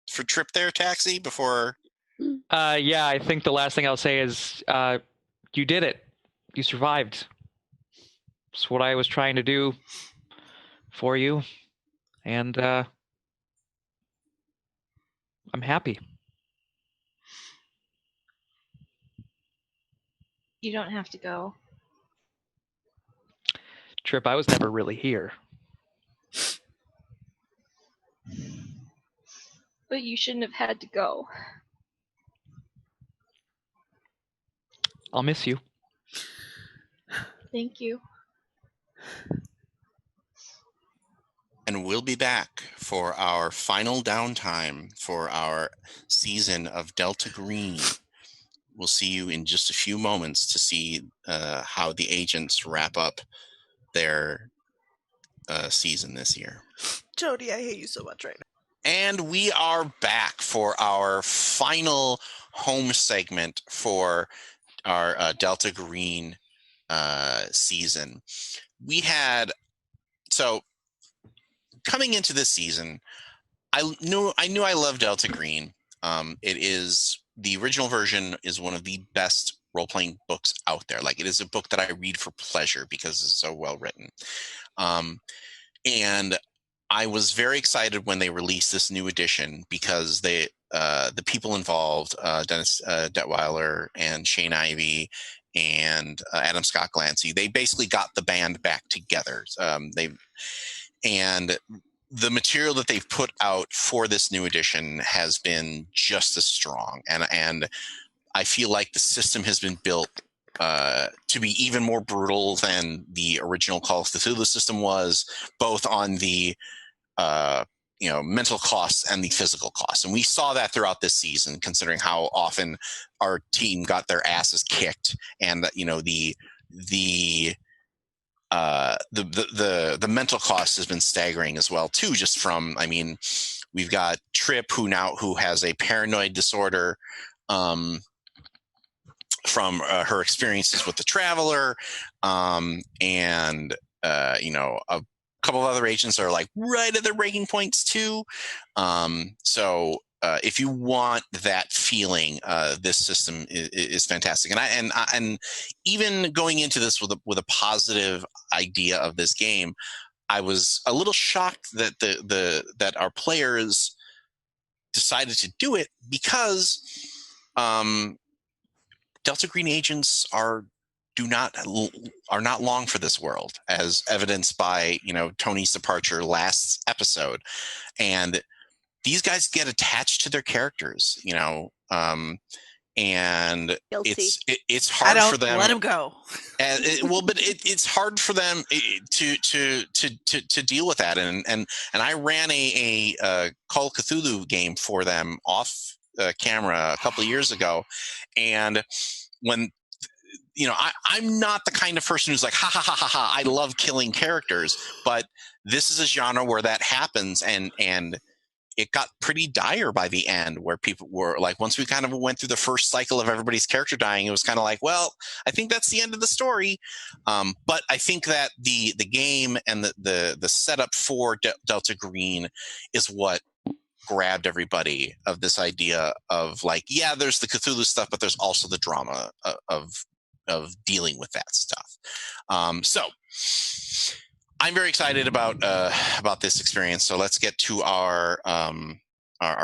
Trip there, Taxi? Before? Yeah, I think the last thing I'll say is you did it. You survived. It's what I was trying to do for you, and I'm happy. You don't have to go. Trip, I was never really here. But you shouldn't have had to go. I'll miss you. Thank you. And we'll be back for our final downtime for our season of Delta Green. We'll see you in just a few moments to see how the agents wrap up their season this year. Jody, I hate you so much right now. And we are back for our final home segment for our Delta Green season. We had coming into this season, I knew I loved Delta Green. The original version is one of the best role-playing books out there. Like, it is a book that I read for pleasure because it's so well written. And I was very excited when they released this new edition because the people involved, Dennis Detweiler and Shane Ivey and Adam Scott Glancy, they basically got the band back together. And the material that they've put out for this new edition has been just as strong. And I feel like the system has been built to be even more brutal than the original Call of Cthulhu system was, both on the mental costs and the physical costs. And we saw that throughout this season, considering how often our team got their asses kicked, and that the mental cost has been staggering as well too. Just from, we've got Trip who has a paranoid disorder from her experiences with the Traveler, and a couple of other agents are like right at their breaking points too. So if you want that feeling, this system is fantastic. And even going into this with a positive idea of this game, I was a little shocked that that our players decided to do it, because Delta Green agents are not long for this world, as evidenced by Tony's departure last episode, and these guys get attached to their characters, and Guilty. it's I hard don't for them. let him go. But it's hard for them to deal with that, and I ran a Call of Cthulhu game for them off camera a couple of years ago, and when I'm not the kind of person who's like, ha ha ha ha ha, I love killing characters, but this is a genre where that happens, and it got pretty dire by the end, where people were like, once we kind of went through the first cycle of everybody's character dying, it was kind of like, well, I think that's the end of the story. But I think that the game and the setup for Delta Green is what grabbed everybody, of this idea of like, yeah, there's the Cthulhu stuff, but there's also the drama of dealing with that stuff. So I'm very excited about this experience. So let's get to our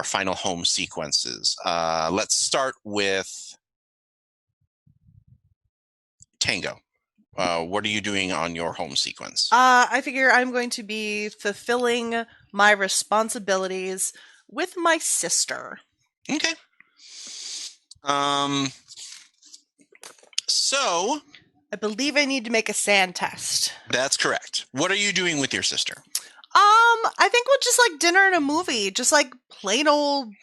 final home sequences. Let's start with Tango. What are you doing on your home sequence? I figure I'm going to be fulfilling my responsibilities with my sister. Okay. So I believe I need to make a sand test. that's correct. What are you doing with your sister? I think we'll just like dinner and a movie, just like plain old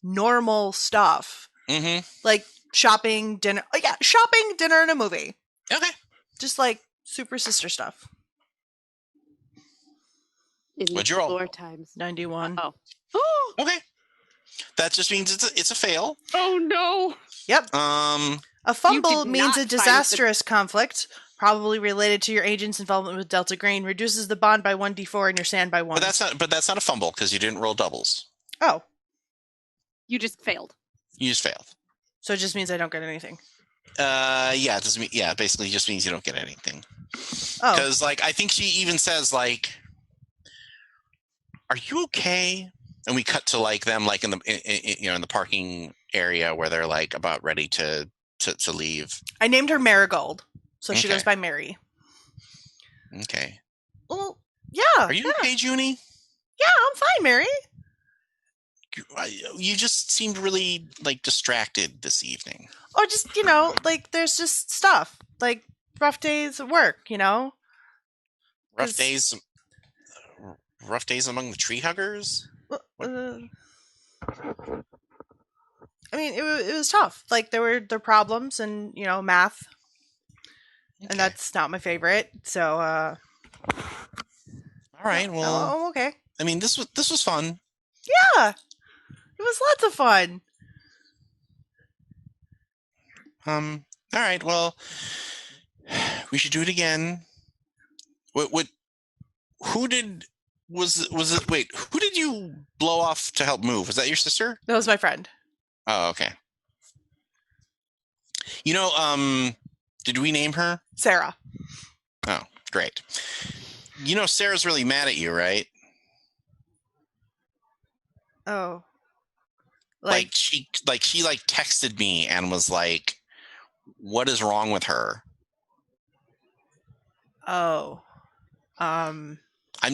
normal stuff. Mm-hmm. Like shopping, dinner. Oh, yeah, shopping, dinner, and a movie. Okay. Just like super sister stuff. What'd you roll? 4 times. 91. Oh. Okay. That just means it's a fail. Oh no. Yep. A fumble did means not a find the- disastrous conflict, probably related to your agent's involvement with Delta Green, reduces the bond by 1d4 and your sand by 1. But that's not a fumble, because you didn't roll doubles. Oh, You just failed. You just failed. so it just means I don't get anything. Yeah, it doesn't mean, yeah, basically just means you don't get anything. Oh, Because like I think she even says like, "Are you okay?" And we cut to like them like in the parking area where they're like about ready to leave. I named her Marigold, so she Okay. goes by Mary. Okay. Well, yeah. Are you okay, Junie? Yeah, I'm fine, Mary. You just seemed really like distracted this evening. Or just, like there's just stuff. Like rough days at work, Rough 'Cause- days. Rough days among the tree huggers. I mean, it was tough. Like there were problems and math, Okay. and that's not my favorite. So, all right. Well, I'm okay. I mean, this was fun. Yeah, it was lots of fun. All right. Well, we should do it again. Who did you blow off to help move? Was that your sister? That was my friend. Oh, okay. Did we name her? Sarah. Oh, great. Sarah's really mad at you, right? Oh, Like she texted me and was like, "What is wrong with her?" oh, I'm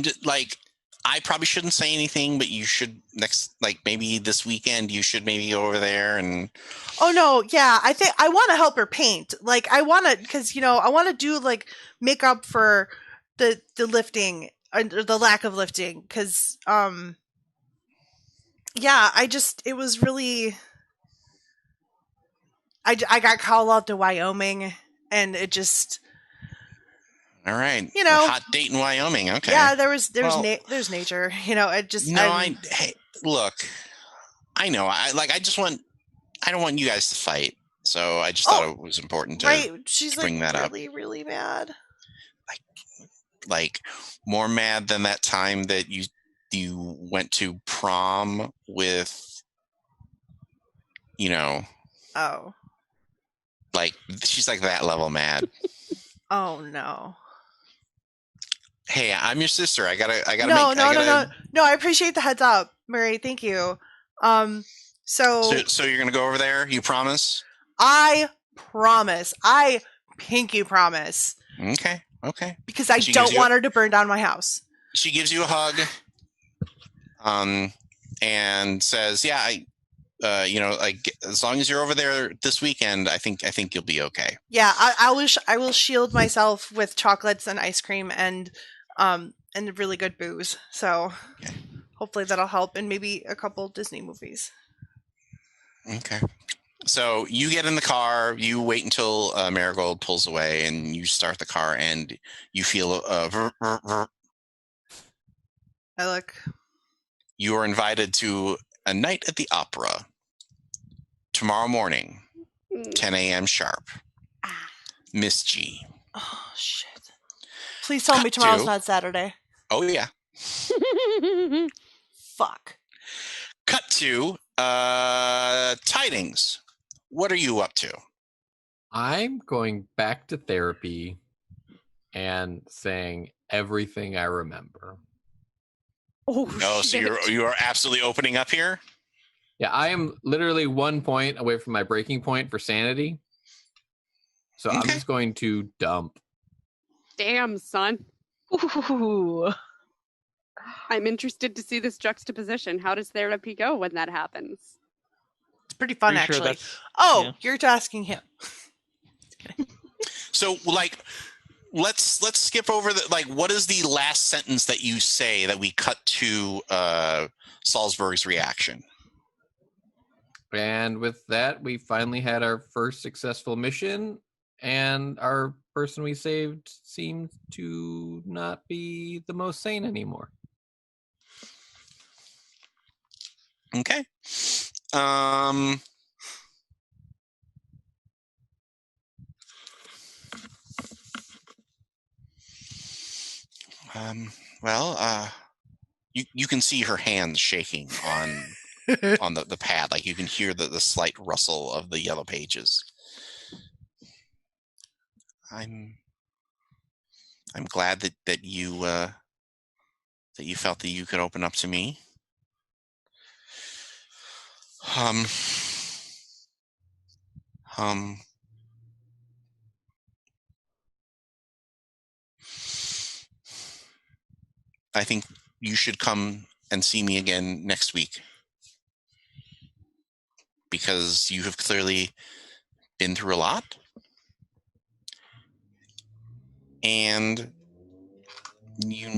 just like, I probably shouldn't say anything, but you should maybe this weekend you should maybe go over there and. Oh no, yeah, I think I want to help her paint. Like I want to, because I want to do like make up for the lifting or the lack of lifting. Because yeah, it was really. I got called out to Wyoming, and it just. All right, a hot date in Wyoming. Okay. Yeah, there's nature. It just. No, hey, look, I know. I don't want you guys to fight, so I just thought it was important to right. She's bring like that really, really mad. like more mad than that time that you went to prom with you know, Oh. like she's like that level mad. Oh no. Hey, I'm your sister. I gotta No, make. no, I no, gotta, no. No, I appreciate the heads up, Murray. Thank you. So you're gonna go over there? You promise? I promise. I pinky promise. Okay. Because I She gives don't you- want her to burn down my house. She gives you a hug, and says, "Yeah, like as long as you're over there this weekend, I think you'll be okay." Yeah, I will shield myself with chocolates and ice cream and really good booze. So Okay. hopefully that'll help, and maybe a couple Disney movies. Okay. So you get in the car, you wait until Marigold pulls away, and you start the car, and you feel I look. you are invited to a night at the opera tomorrow morning, 10 a.m. sharp. Miss G. Oh shit! Please tell me Cut tomorrow's to- not Saturday. Oh yeah. Fuck. Cut to tidings. What are you up to? I'm going back to therapy and saying everything I remember. Oh, No, so shit. you are absolutely opening up here. Yeah, I am literally 1 point away from my breaking point for sanity. So I'm Okay. just going to dump. Damn, son. Ooh. I'm interested to see this juxtaposition. How does therapy go when that happens? It's pretty fun, Pretty sure actually. that's- Oh, yeah. you're tasking him. So like let's skip over what is the last sentence that you say that we cut to Salzburg's reaction? And with that, we finally had our first successful mission, and our person we saved seemed to not be the most sane anymore. Okay. Well, you can see her hands shaking on the pad. Like you can hear the slight rustle of the yellow pages. I'm glad that you felt that you could open up to me. I think you should come and see me again next week, because you have clearly been through a lot, and you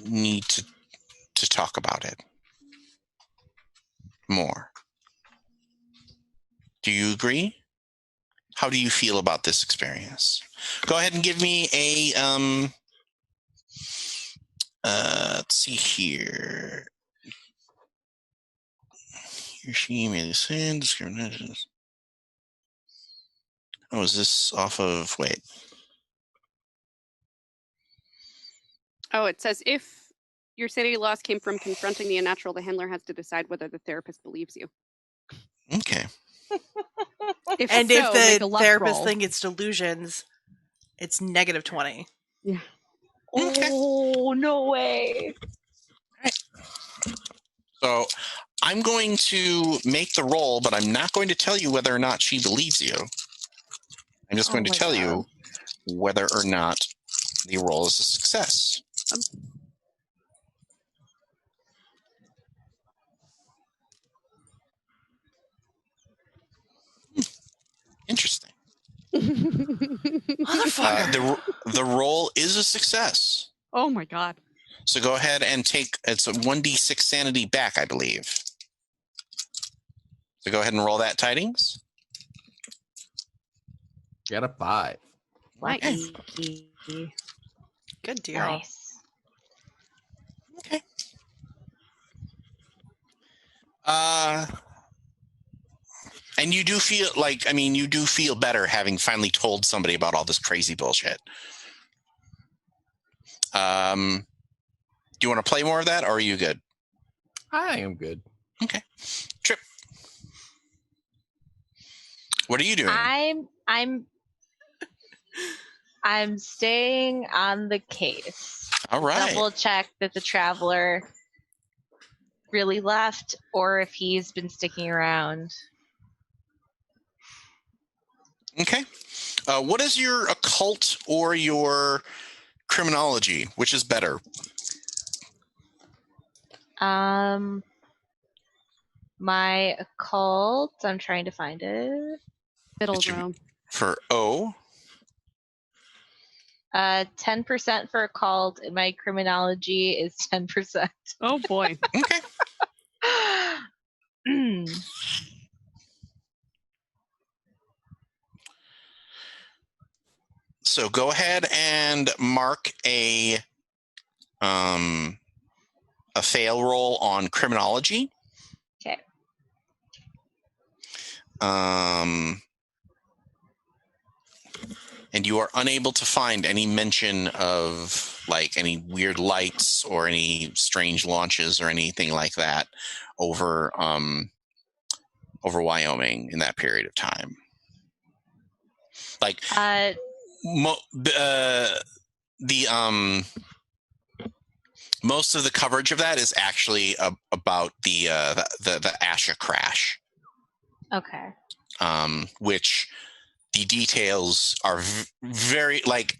need to talk about it more. Do you agree? How do you feel about this experience? Go ahead and give me a let's see here. She made this in discrimination. Oh, is this off of wait? Oh, it says if your sanity loss came from confronting the unnatural, the handler has to decide whether the therapist believes you. Okay. If And so, if make the a luck therapist roll. thinks it's delusions, it's negative 20. Yeah. Oh, no way. So I'm going to make the roll, but I'm not going to tell you whether or not she believes you. I'm just going to tell you whether or not the roll is a success. Interesting. Motherfucker. The roll is a success. Oh my god. So go ahead and it's a 1d6 sanity back, I believe. So go ahead and roll that tidings. Got a 5. Nice. Good deal. Nice. Okay. And you do feel you do feel better having finally told somebody about all this crazy bullshit. Do you want to play more of that, or are you good? I am good. Okay. Trip. What are you doing? I'm staying on the case. All right. Double check that the traveler really left or if he's been sticking around. Okay. What is your occult or your criminology? Which is better? My occult, I'm trying to find it. Middle Did you- row. For O? 10% for occult, and my criminology is 10%. Oh boy. Okay. So go ahead and mark a fail roll on criminology. Okay. And you are unable to find any mention of like any weird lights or any strange launches or anything like that over Wyoming in that period of time. Like most of the coverage of that is actually about the Asha crash. Okay. Which the details are very like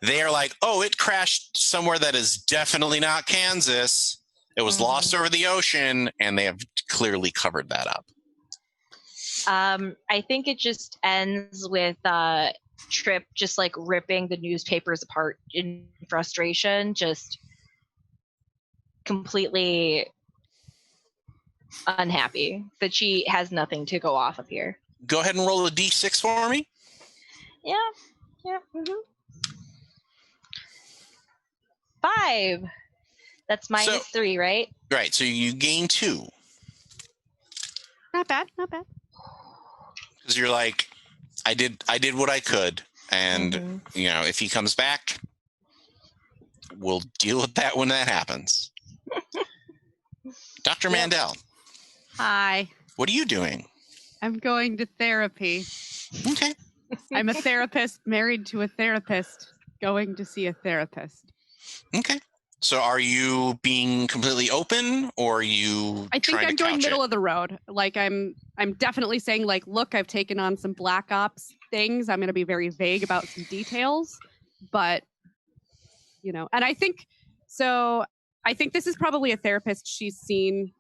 they are like, oh, it crashed somewhere that is definitely not Kansas. It was lost over the ocean, and they have clearly covered that up. I think it just ends with Trip just like ripping the newspapers apart in frustration, just completely unhappy that she has nothing to go off of here. Go ahead and roll a d6 for me. Yeah. 5. That's minus 3, right? Right. So you gain 2. Not bad. Because you're like, I did what I could, and if he comes back, we'll deal with that when that happens. Dr. Mandel. Hi. What are you doing? I'm going to therapy. Okay. I'm a therapist married to a therapist going to see a therapist. Okay. So are you being completely open, or are you I think I'm going middle of the road. Like I'm definitely saying like, look, I've taken on some Black Ops things. I'm going to be very vague about some details, but and I think this is probably a therapist she's seen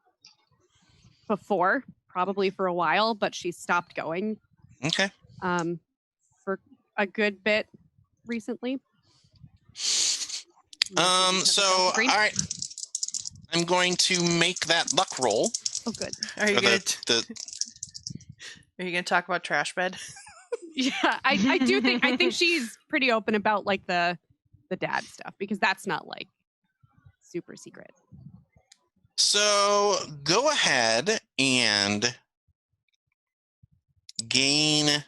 before, probably for a while, but she stopped going. Okay. For a good bit recently. So all right, I'm going to make that luck roll. Oh, good. Are you going to talk about trash bed? Yeah, I do think she's pretty open about like the dad stuff, because that's not like super secret. So go ahead and gain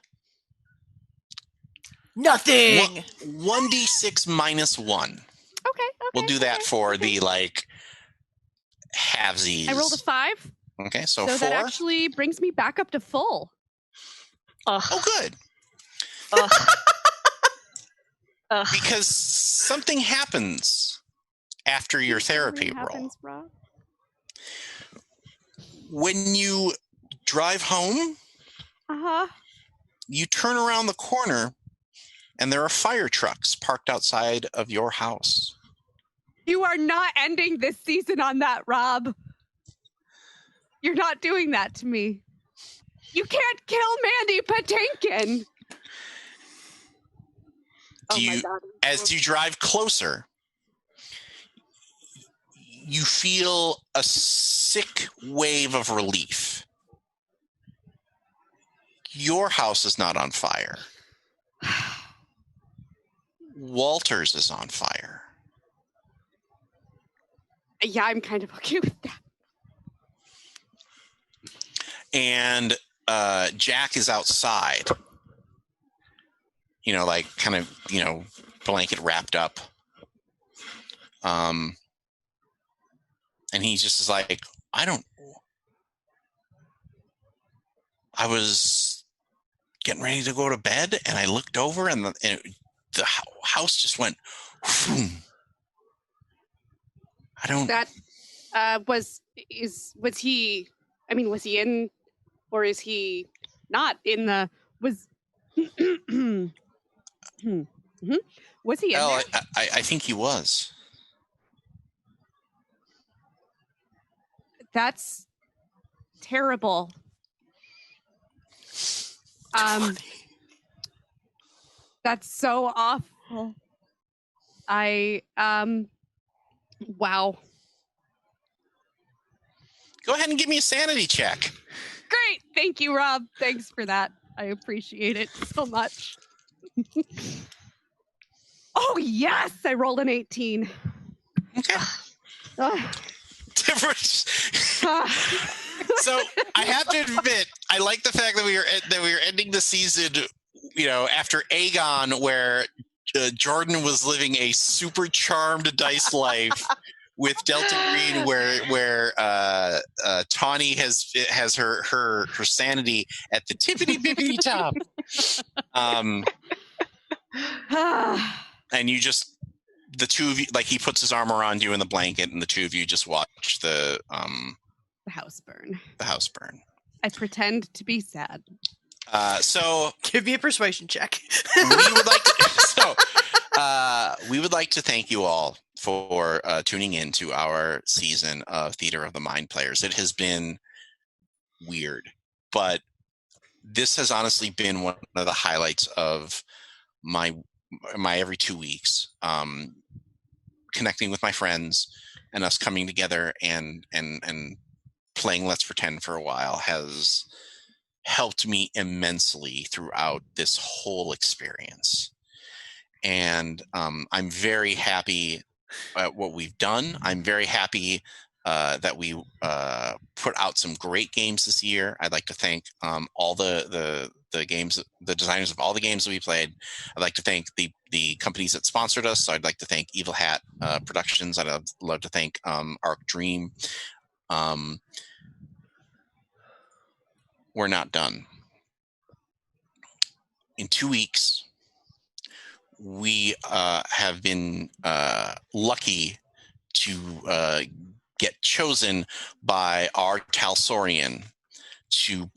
nothing. 1d6 minus 1. Okay. We'll do that for the like halvesies. I rolled a 5. Okay, so 4. That actually brings me back up to full. Oh, good. Because something happens after your therapy roll. Rob? When you drive home, you turn around the corner, and there are fire trucks parked outside of your house. You are not ending this season on that, Rob. You're not doing that to me. You can't kill Mandy Patinkin. As you drive closer, you feel a sick wave of relief. Your house is not on fire. Walter's is on fire. Yeah, I'm kind of okay with that. And Jack is outside, like kind of, blanket wrapped up. And he just is like, I was getting ready to go to bed, and I looked over, and the house just went. Whoom. I don't. That was he? I mean, was he in, or is he not in the? Was was he in Well, there? I think he was. That's terrible. That's so awful. Wow. Go ahead and give me a sanity check. Great. Thank you, Rob. Thanks for that. I appreciate it so much. Oh, yes. I rolled an 18. Okay. Ugh. So I have to admit, I like the fact that we were ending the season, after Aegon, where Jordan was living a super charmed dice life with Delta Green, where Tawny has her sanity at the tippity bippity top. And you just, the two of you, like, he puts his arm around you in the blanket, and the two of you just watch the house burn. The house burn. I pretend to be sad. So give me a persuasion check. We would like to thank you all for tuning in to our season of Theater of the Mind Players. It has been weird, but this has honestly been one of the highlights of my every 2 weeks, connecting with my friends and us coming together and playing Let's Pretend for a while has helped me immensely throughout this whole experience. And I'm very happy at what we've done. I'm very happy that we put out some great games this year. I'd like to thank all the games, the designers of all the games that we played. I'd like to thank the companies that sponsored us. So I'd like to thank Evil Hat Productions. I'd love to thank Arc Dream. We're not done. In 2 weeks, we have been lucky to get chosen by our Talsorian to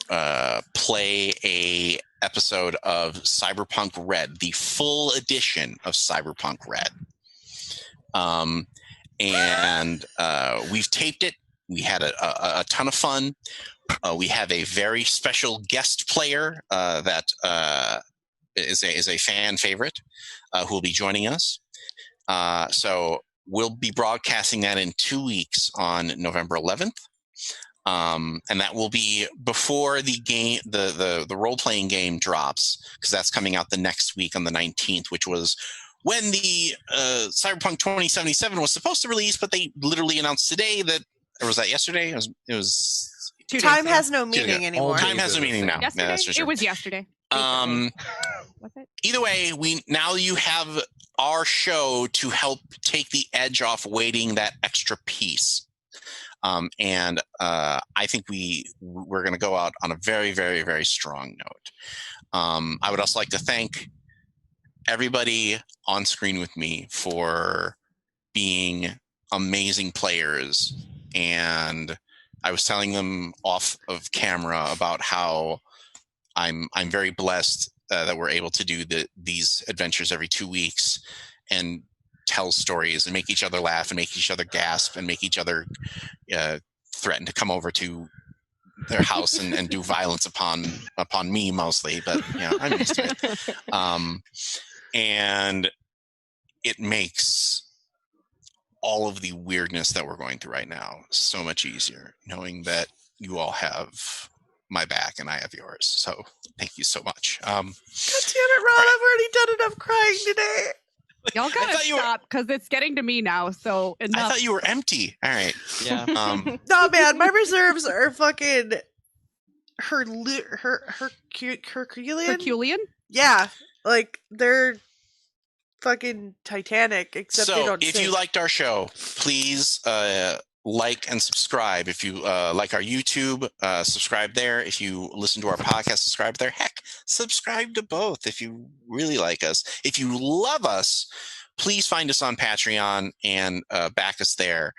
play a episode of Cyberpunk Red, the full edition of Cyberpunk Red. And we've taped it. We had a ton of fun. We have a very special guest player that is a fan favorite who will be joining us. So we'll be broadcasting that in 2 weeks on November 11th. And that will be before the game, the role-playing game drops, because that's coming out the next week on the 19th, which was when the Cyberpunk 2077 was supposed to release, but they literally announced today that, or was that yesterday? It was Time has no meaning anymore. Time has no meaning now. Yesterday? Yeah, that's for sure. It was yesterday. Was it? Either way, now you have our show to help take the edge off waiting that extra piece. And I think we're going to go out on a very, very, very strong note. I would also like to thank everybody on screen with me for being amazing players. And I was telling them off of camera about how I'm very blessed that we're able to do these adventures every 2 weeks and tell stories and make each other laugh and make each other gasp and make each other threaten to come over to their house and do violence upon me mostly, but I'm used to it. And it makes all of the weirdness that we're going through right now so much easier, knowing that you all have my back and I have yours. So thank you so much. God damn it, Ron! I've already done enough crying today. Y'all gotta stop, because it's getting to me now. So enough. I thought you were empty. All right. Yeah. No, man, my reserves are fucking Herculean. Yeah, like they're fucking Titanic. Except they so don't if sink. you liked our show, please like and subscribe. If you like our YouTube, subscribe there. If you listen to our podcast, subscribe there. Heck, subscribe to both if you really like us. If you love us, please find us on Patreon and back us there,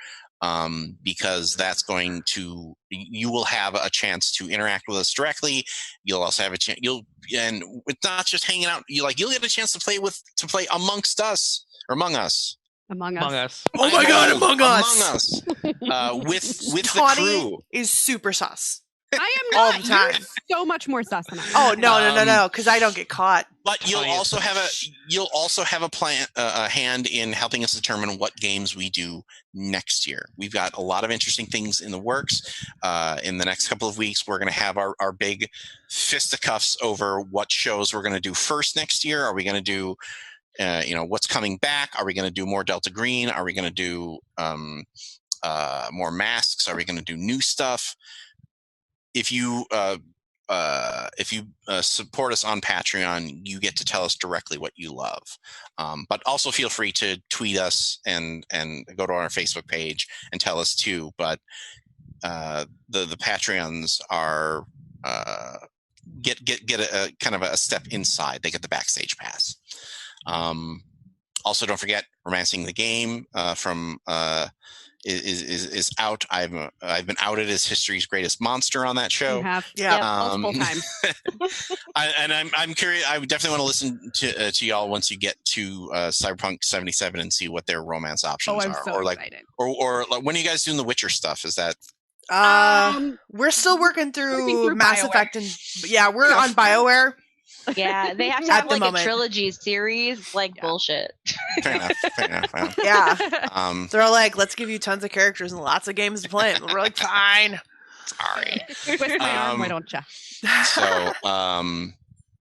because that's going to, you will have a chance to interact with us directly. You'll also have a chance, and it's not just hanging out. You'll get a chance to play amongst us or among us. Among Among us. us. Oh my God, Among Us. With the Tawny crew. is super sus. I am All not. the time. You're so much more sus than I am. Oh no, because I don't get caught. But you'll Oh, yeah. also have a plan, a hand in helping us determine what games we do next year. We've got a lot of interesting things in the works. In the next couple of weeks, we're going to have our big fisticuffs over what shows we're going to do first next year. Are we going to do, what's coming back? Are we going to do more Delta Green? Are we going to do more masks? Are we going to do new stuff? If you support us on Patreon, you get to tell us directly what you love. But also feel free to tweet us and go to our Facebook page and tell us too. But the Patreons are get a kind of a step inside. They get the backstage pass. Also, don't forget, Romancing the Game from is out. I've been outed as history's greatest monster on that show. You have. Yeah. Multiple times. I'm curious. I would definitely want to listen to y'all once you get to Cyberpunk 77 and see what their romance options I'm are. so excited. Or like, when are you guys doing the Witcher stuff? Is that We're still working through Mass BioWare. Effect, and we're on BioWare. Yeah, they have to At have the like moment. a trilogy series, like bullshit. fair enough? Yeah, they're all like, "Let's give you tons of characters and lots of games to play." And we're like, "Fine." Sorry. Twist my arm, why don't you? So, all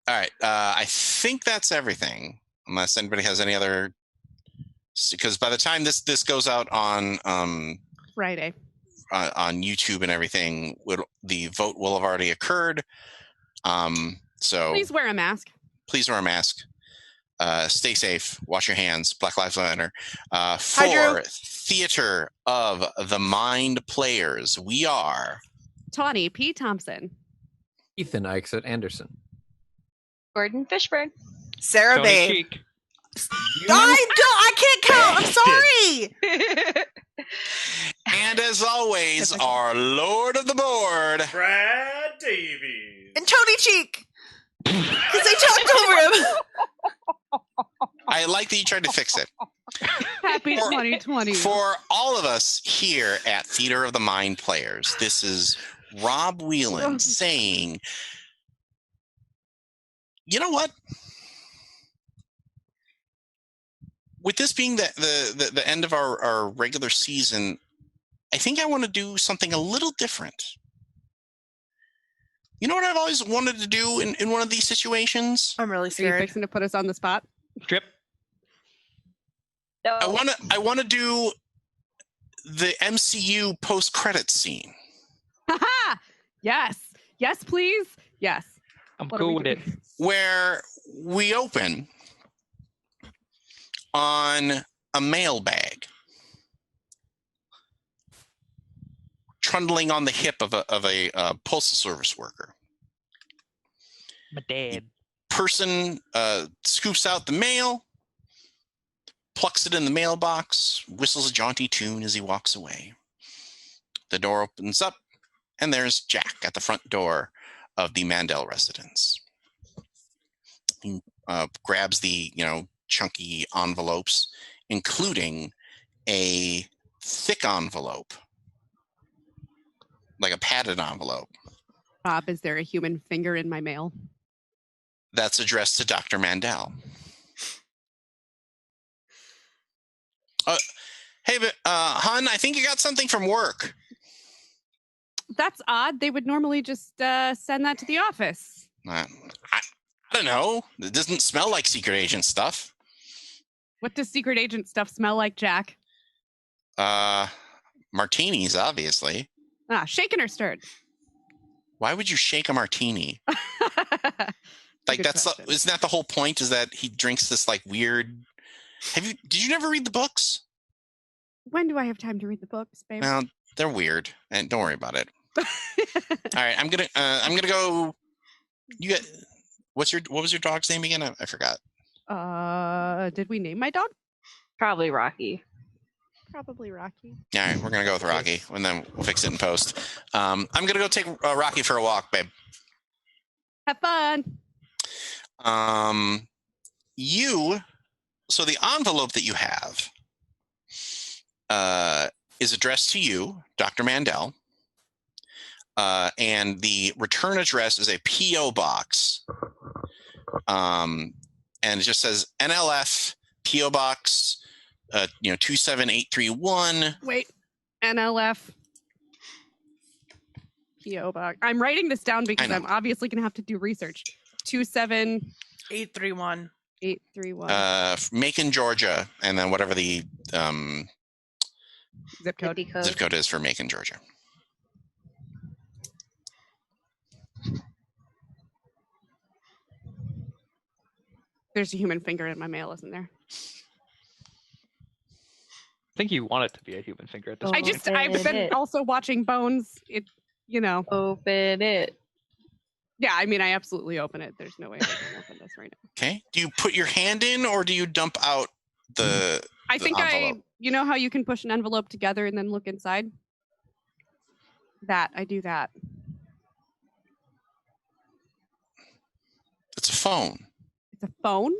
right. I think that's everything. Unless anybody has any other, because by the time this goes out on Friday. on YouTube and everything, the vote will have already occurred. So Please wear a mask. Please wear a mask. Stay safe. Wash your hands. Black Lives Matter. Hi, For Drew. Theater of the Mind Players, we are Tawny P. Thompson. Ethan Ixet Anderson. Gordon Fishburne. Sarah Tony Babe. Cheek. I can't count. I'm sorry. and as always, our Lord of the Board. Brad Davies. And Tony Cheek. Because I talked over him. I like that you tried to fix it. Happy 2020. For all of us here at Theater of the Mind Players, this is Rob Whelan saying, you know what? With this being the end of our regular season, I think I want to do something a little different. You know what I've always wanted to do in one of these situations? I'm really Are you scared. fixing to put us on the spot? Drip. No. I want to do the MCU post-credit scene. Haha! Yes. Yes, please. Yes. I'm What are cool we with it. doing? Where we open on a mailbag trundling on the hip of a postal service worker. My dad. Person scoops out the mail, plucks it in the mailbox, whistles a jaunty tune as he walks away. The door opens up, and there's Jack at the front door of the Mandel residence. He grabs the chunky envelopes, including a thick envelope, like a padded envelope, Rob, is there a human finger in my mail? that's addressed to Dr. Mandel. Hey, hon, I think you got something from work. That's odd. They would normally just send that to the office. I don't know. It doesn't smell like secret agent stuff. What does secret agent stuff smell like, Jack? Martinis, obviously. Shaken or stirred? Why would you shake a martini? Like Good question. Isn't that the whole point? Is that he drinks this like weird? Did you never read the books? When do I have time to read the books, babe? Well, they're weird, and don't worry about it. All right, I'm gonna go. You get what was your dog's name again? I forgot. Did we name my dog? Probably Rocky. Probably Rocky. All right, we're gonna go with Rocky, and then we'll fix it in post. I'm gonna go take Rocky for a walk, babe. Have fun. So the envelope that you have is addressed to you, Dr. Mandel, and the return address is a P.O. box, and it just says NLF P.O. box, 27831. Wait, NLF P.O. box. I'm writing this down because I'm obviously going to have to do research. 27831. 831. Macon, Georgia, and then whatever the Zip code. zip code is for Macon, Georgia. There's a human finger in my mail, isn't there? I think you want it to be a human finger at this point. I've been also watching Bones. Open it. Yeah, I mean, I absolutely open it. There's no way I can open this right now. Okay. Do you put your hand in, or do you dump out the envelope? You know how you can push an envelope together and then look inside? I do that. It's a phone. It's a phone?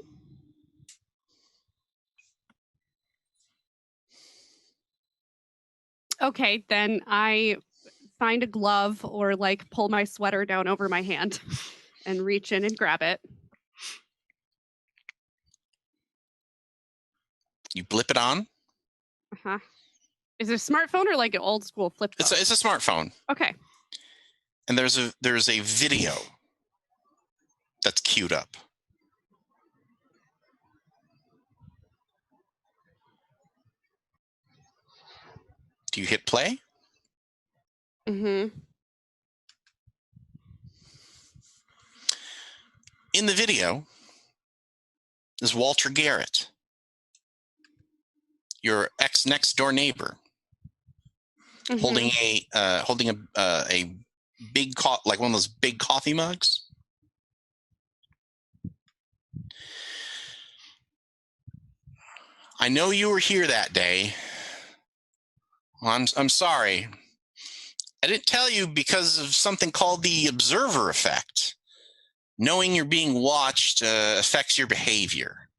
Okay, then I find a glove or pull my sweater down over my hand and reach in and grab it. You blip it on. Uh-huh. Is it a smartphone or an old school flip phone? It's a smartphone. Okay. And there's a video that's queued up. Do you hit play? Mm-hmm. In the video is Walter Garrett, your ex next door neighbor, holding a big one of those big coffee mugs. I know you were here that day. Well, I'm sorry. I didn't tell you because of something called the observer effect. Knowing you're being watched affects your behavior.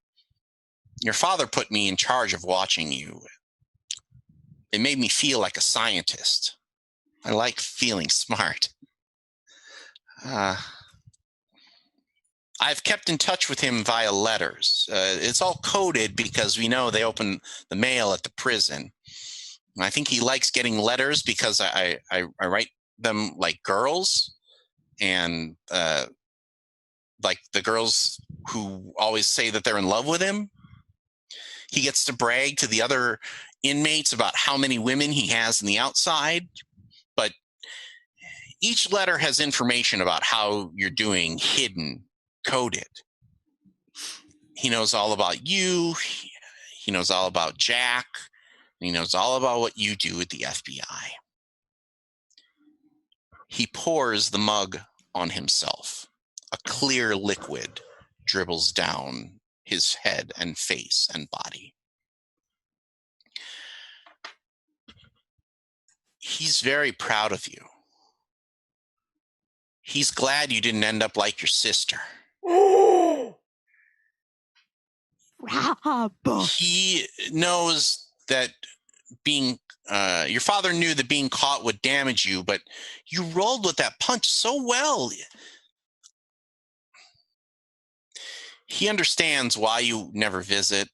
Your father put me in charge of watching you. It made me feel like a scientist. I like feeling smart. I've kept in touch with him via letters. It's all coded because we know they open the mail at the prison. And I think he likes getting letters because I write them like girls, and like the girls who always say that they're in love with him. He gets to brag to the other inmates about how many women he has in the outside. But each letter has information about how you're doing, hidden, coded. He knows all about you. He knows all about Jack. He knows all about what you do at the FBI. He pours the mug on himself. A clear liquid dribbles down his head and face and body. He's very proud of you. He's glad you didn't end up like your sister. He knows that your father knew that being caught would damage you, but you rolled with that punch so well. He understands why you never visit.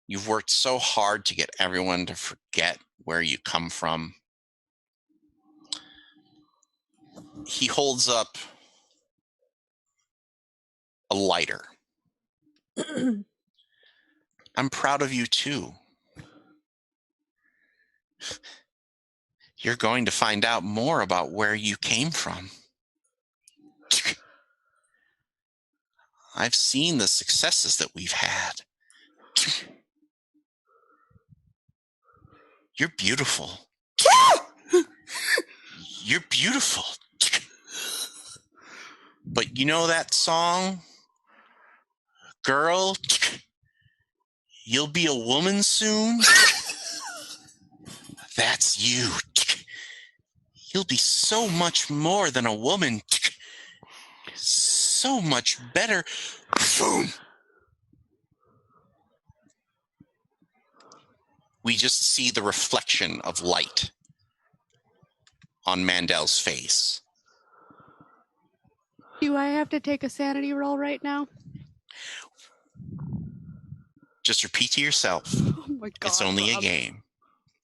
You've worked so hard to get everyone to forget where you come from. He holds up a lighter. I'm proud of you too. You're going to find out more about where you came from. I've seen the successes that we've had. You're beautiful. You're beautiful. But you know that song? Girl, you'll be a woman soon. That's you. You'll be so much more than a woman. So much better. Boom. We just see the reflection of light on Mandel's face. Do I have to take a sanity roll right now? Just repeat to yourself, Oh my god. it's only a Rob. game.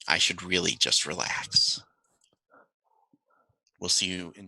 I should really just relax. We'll see you in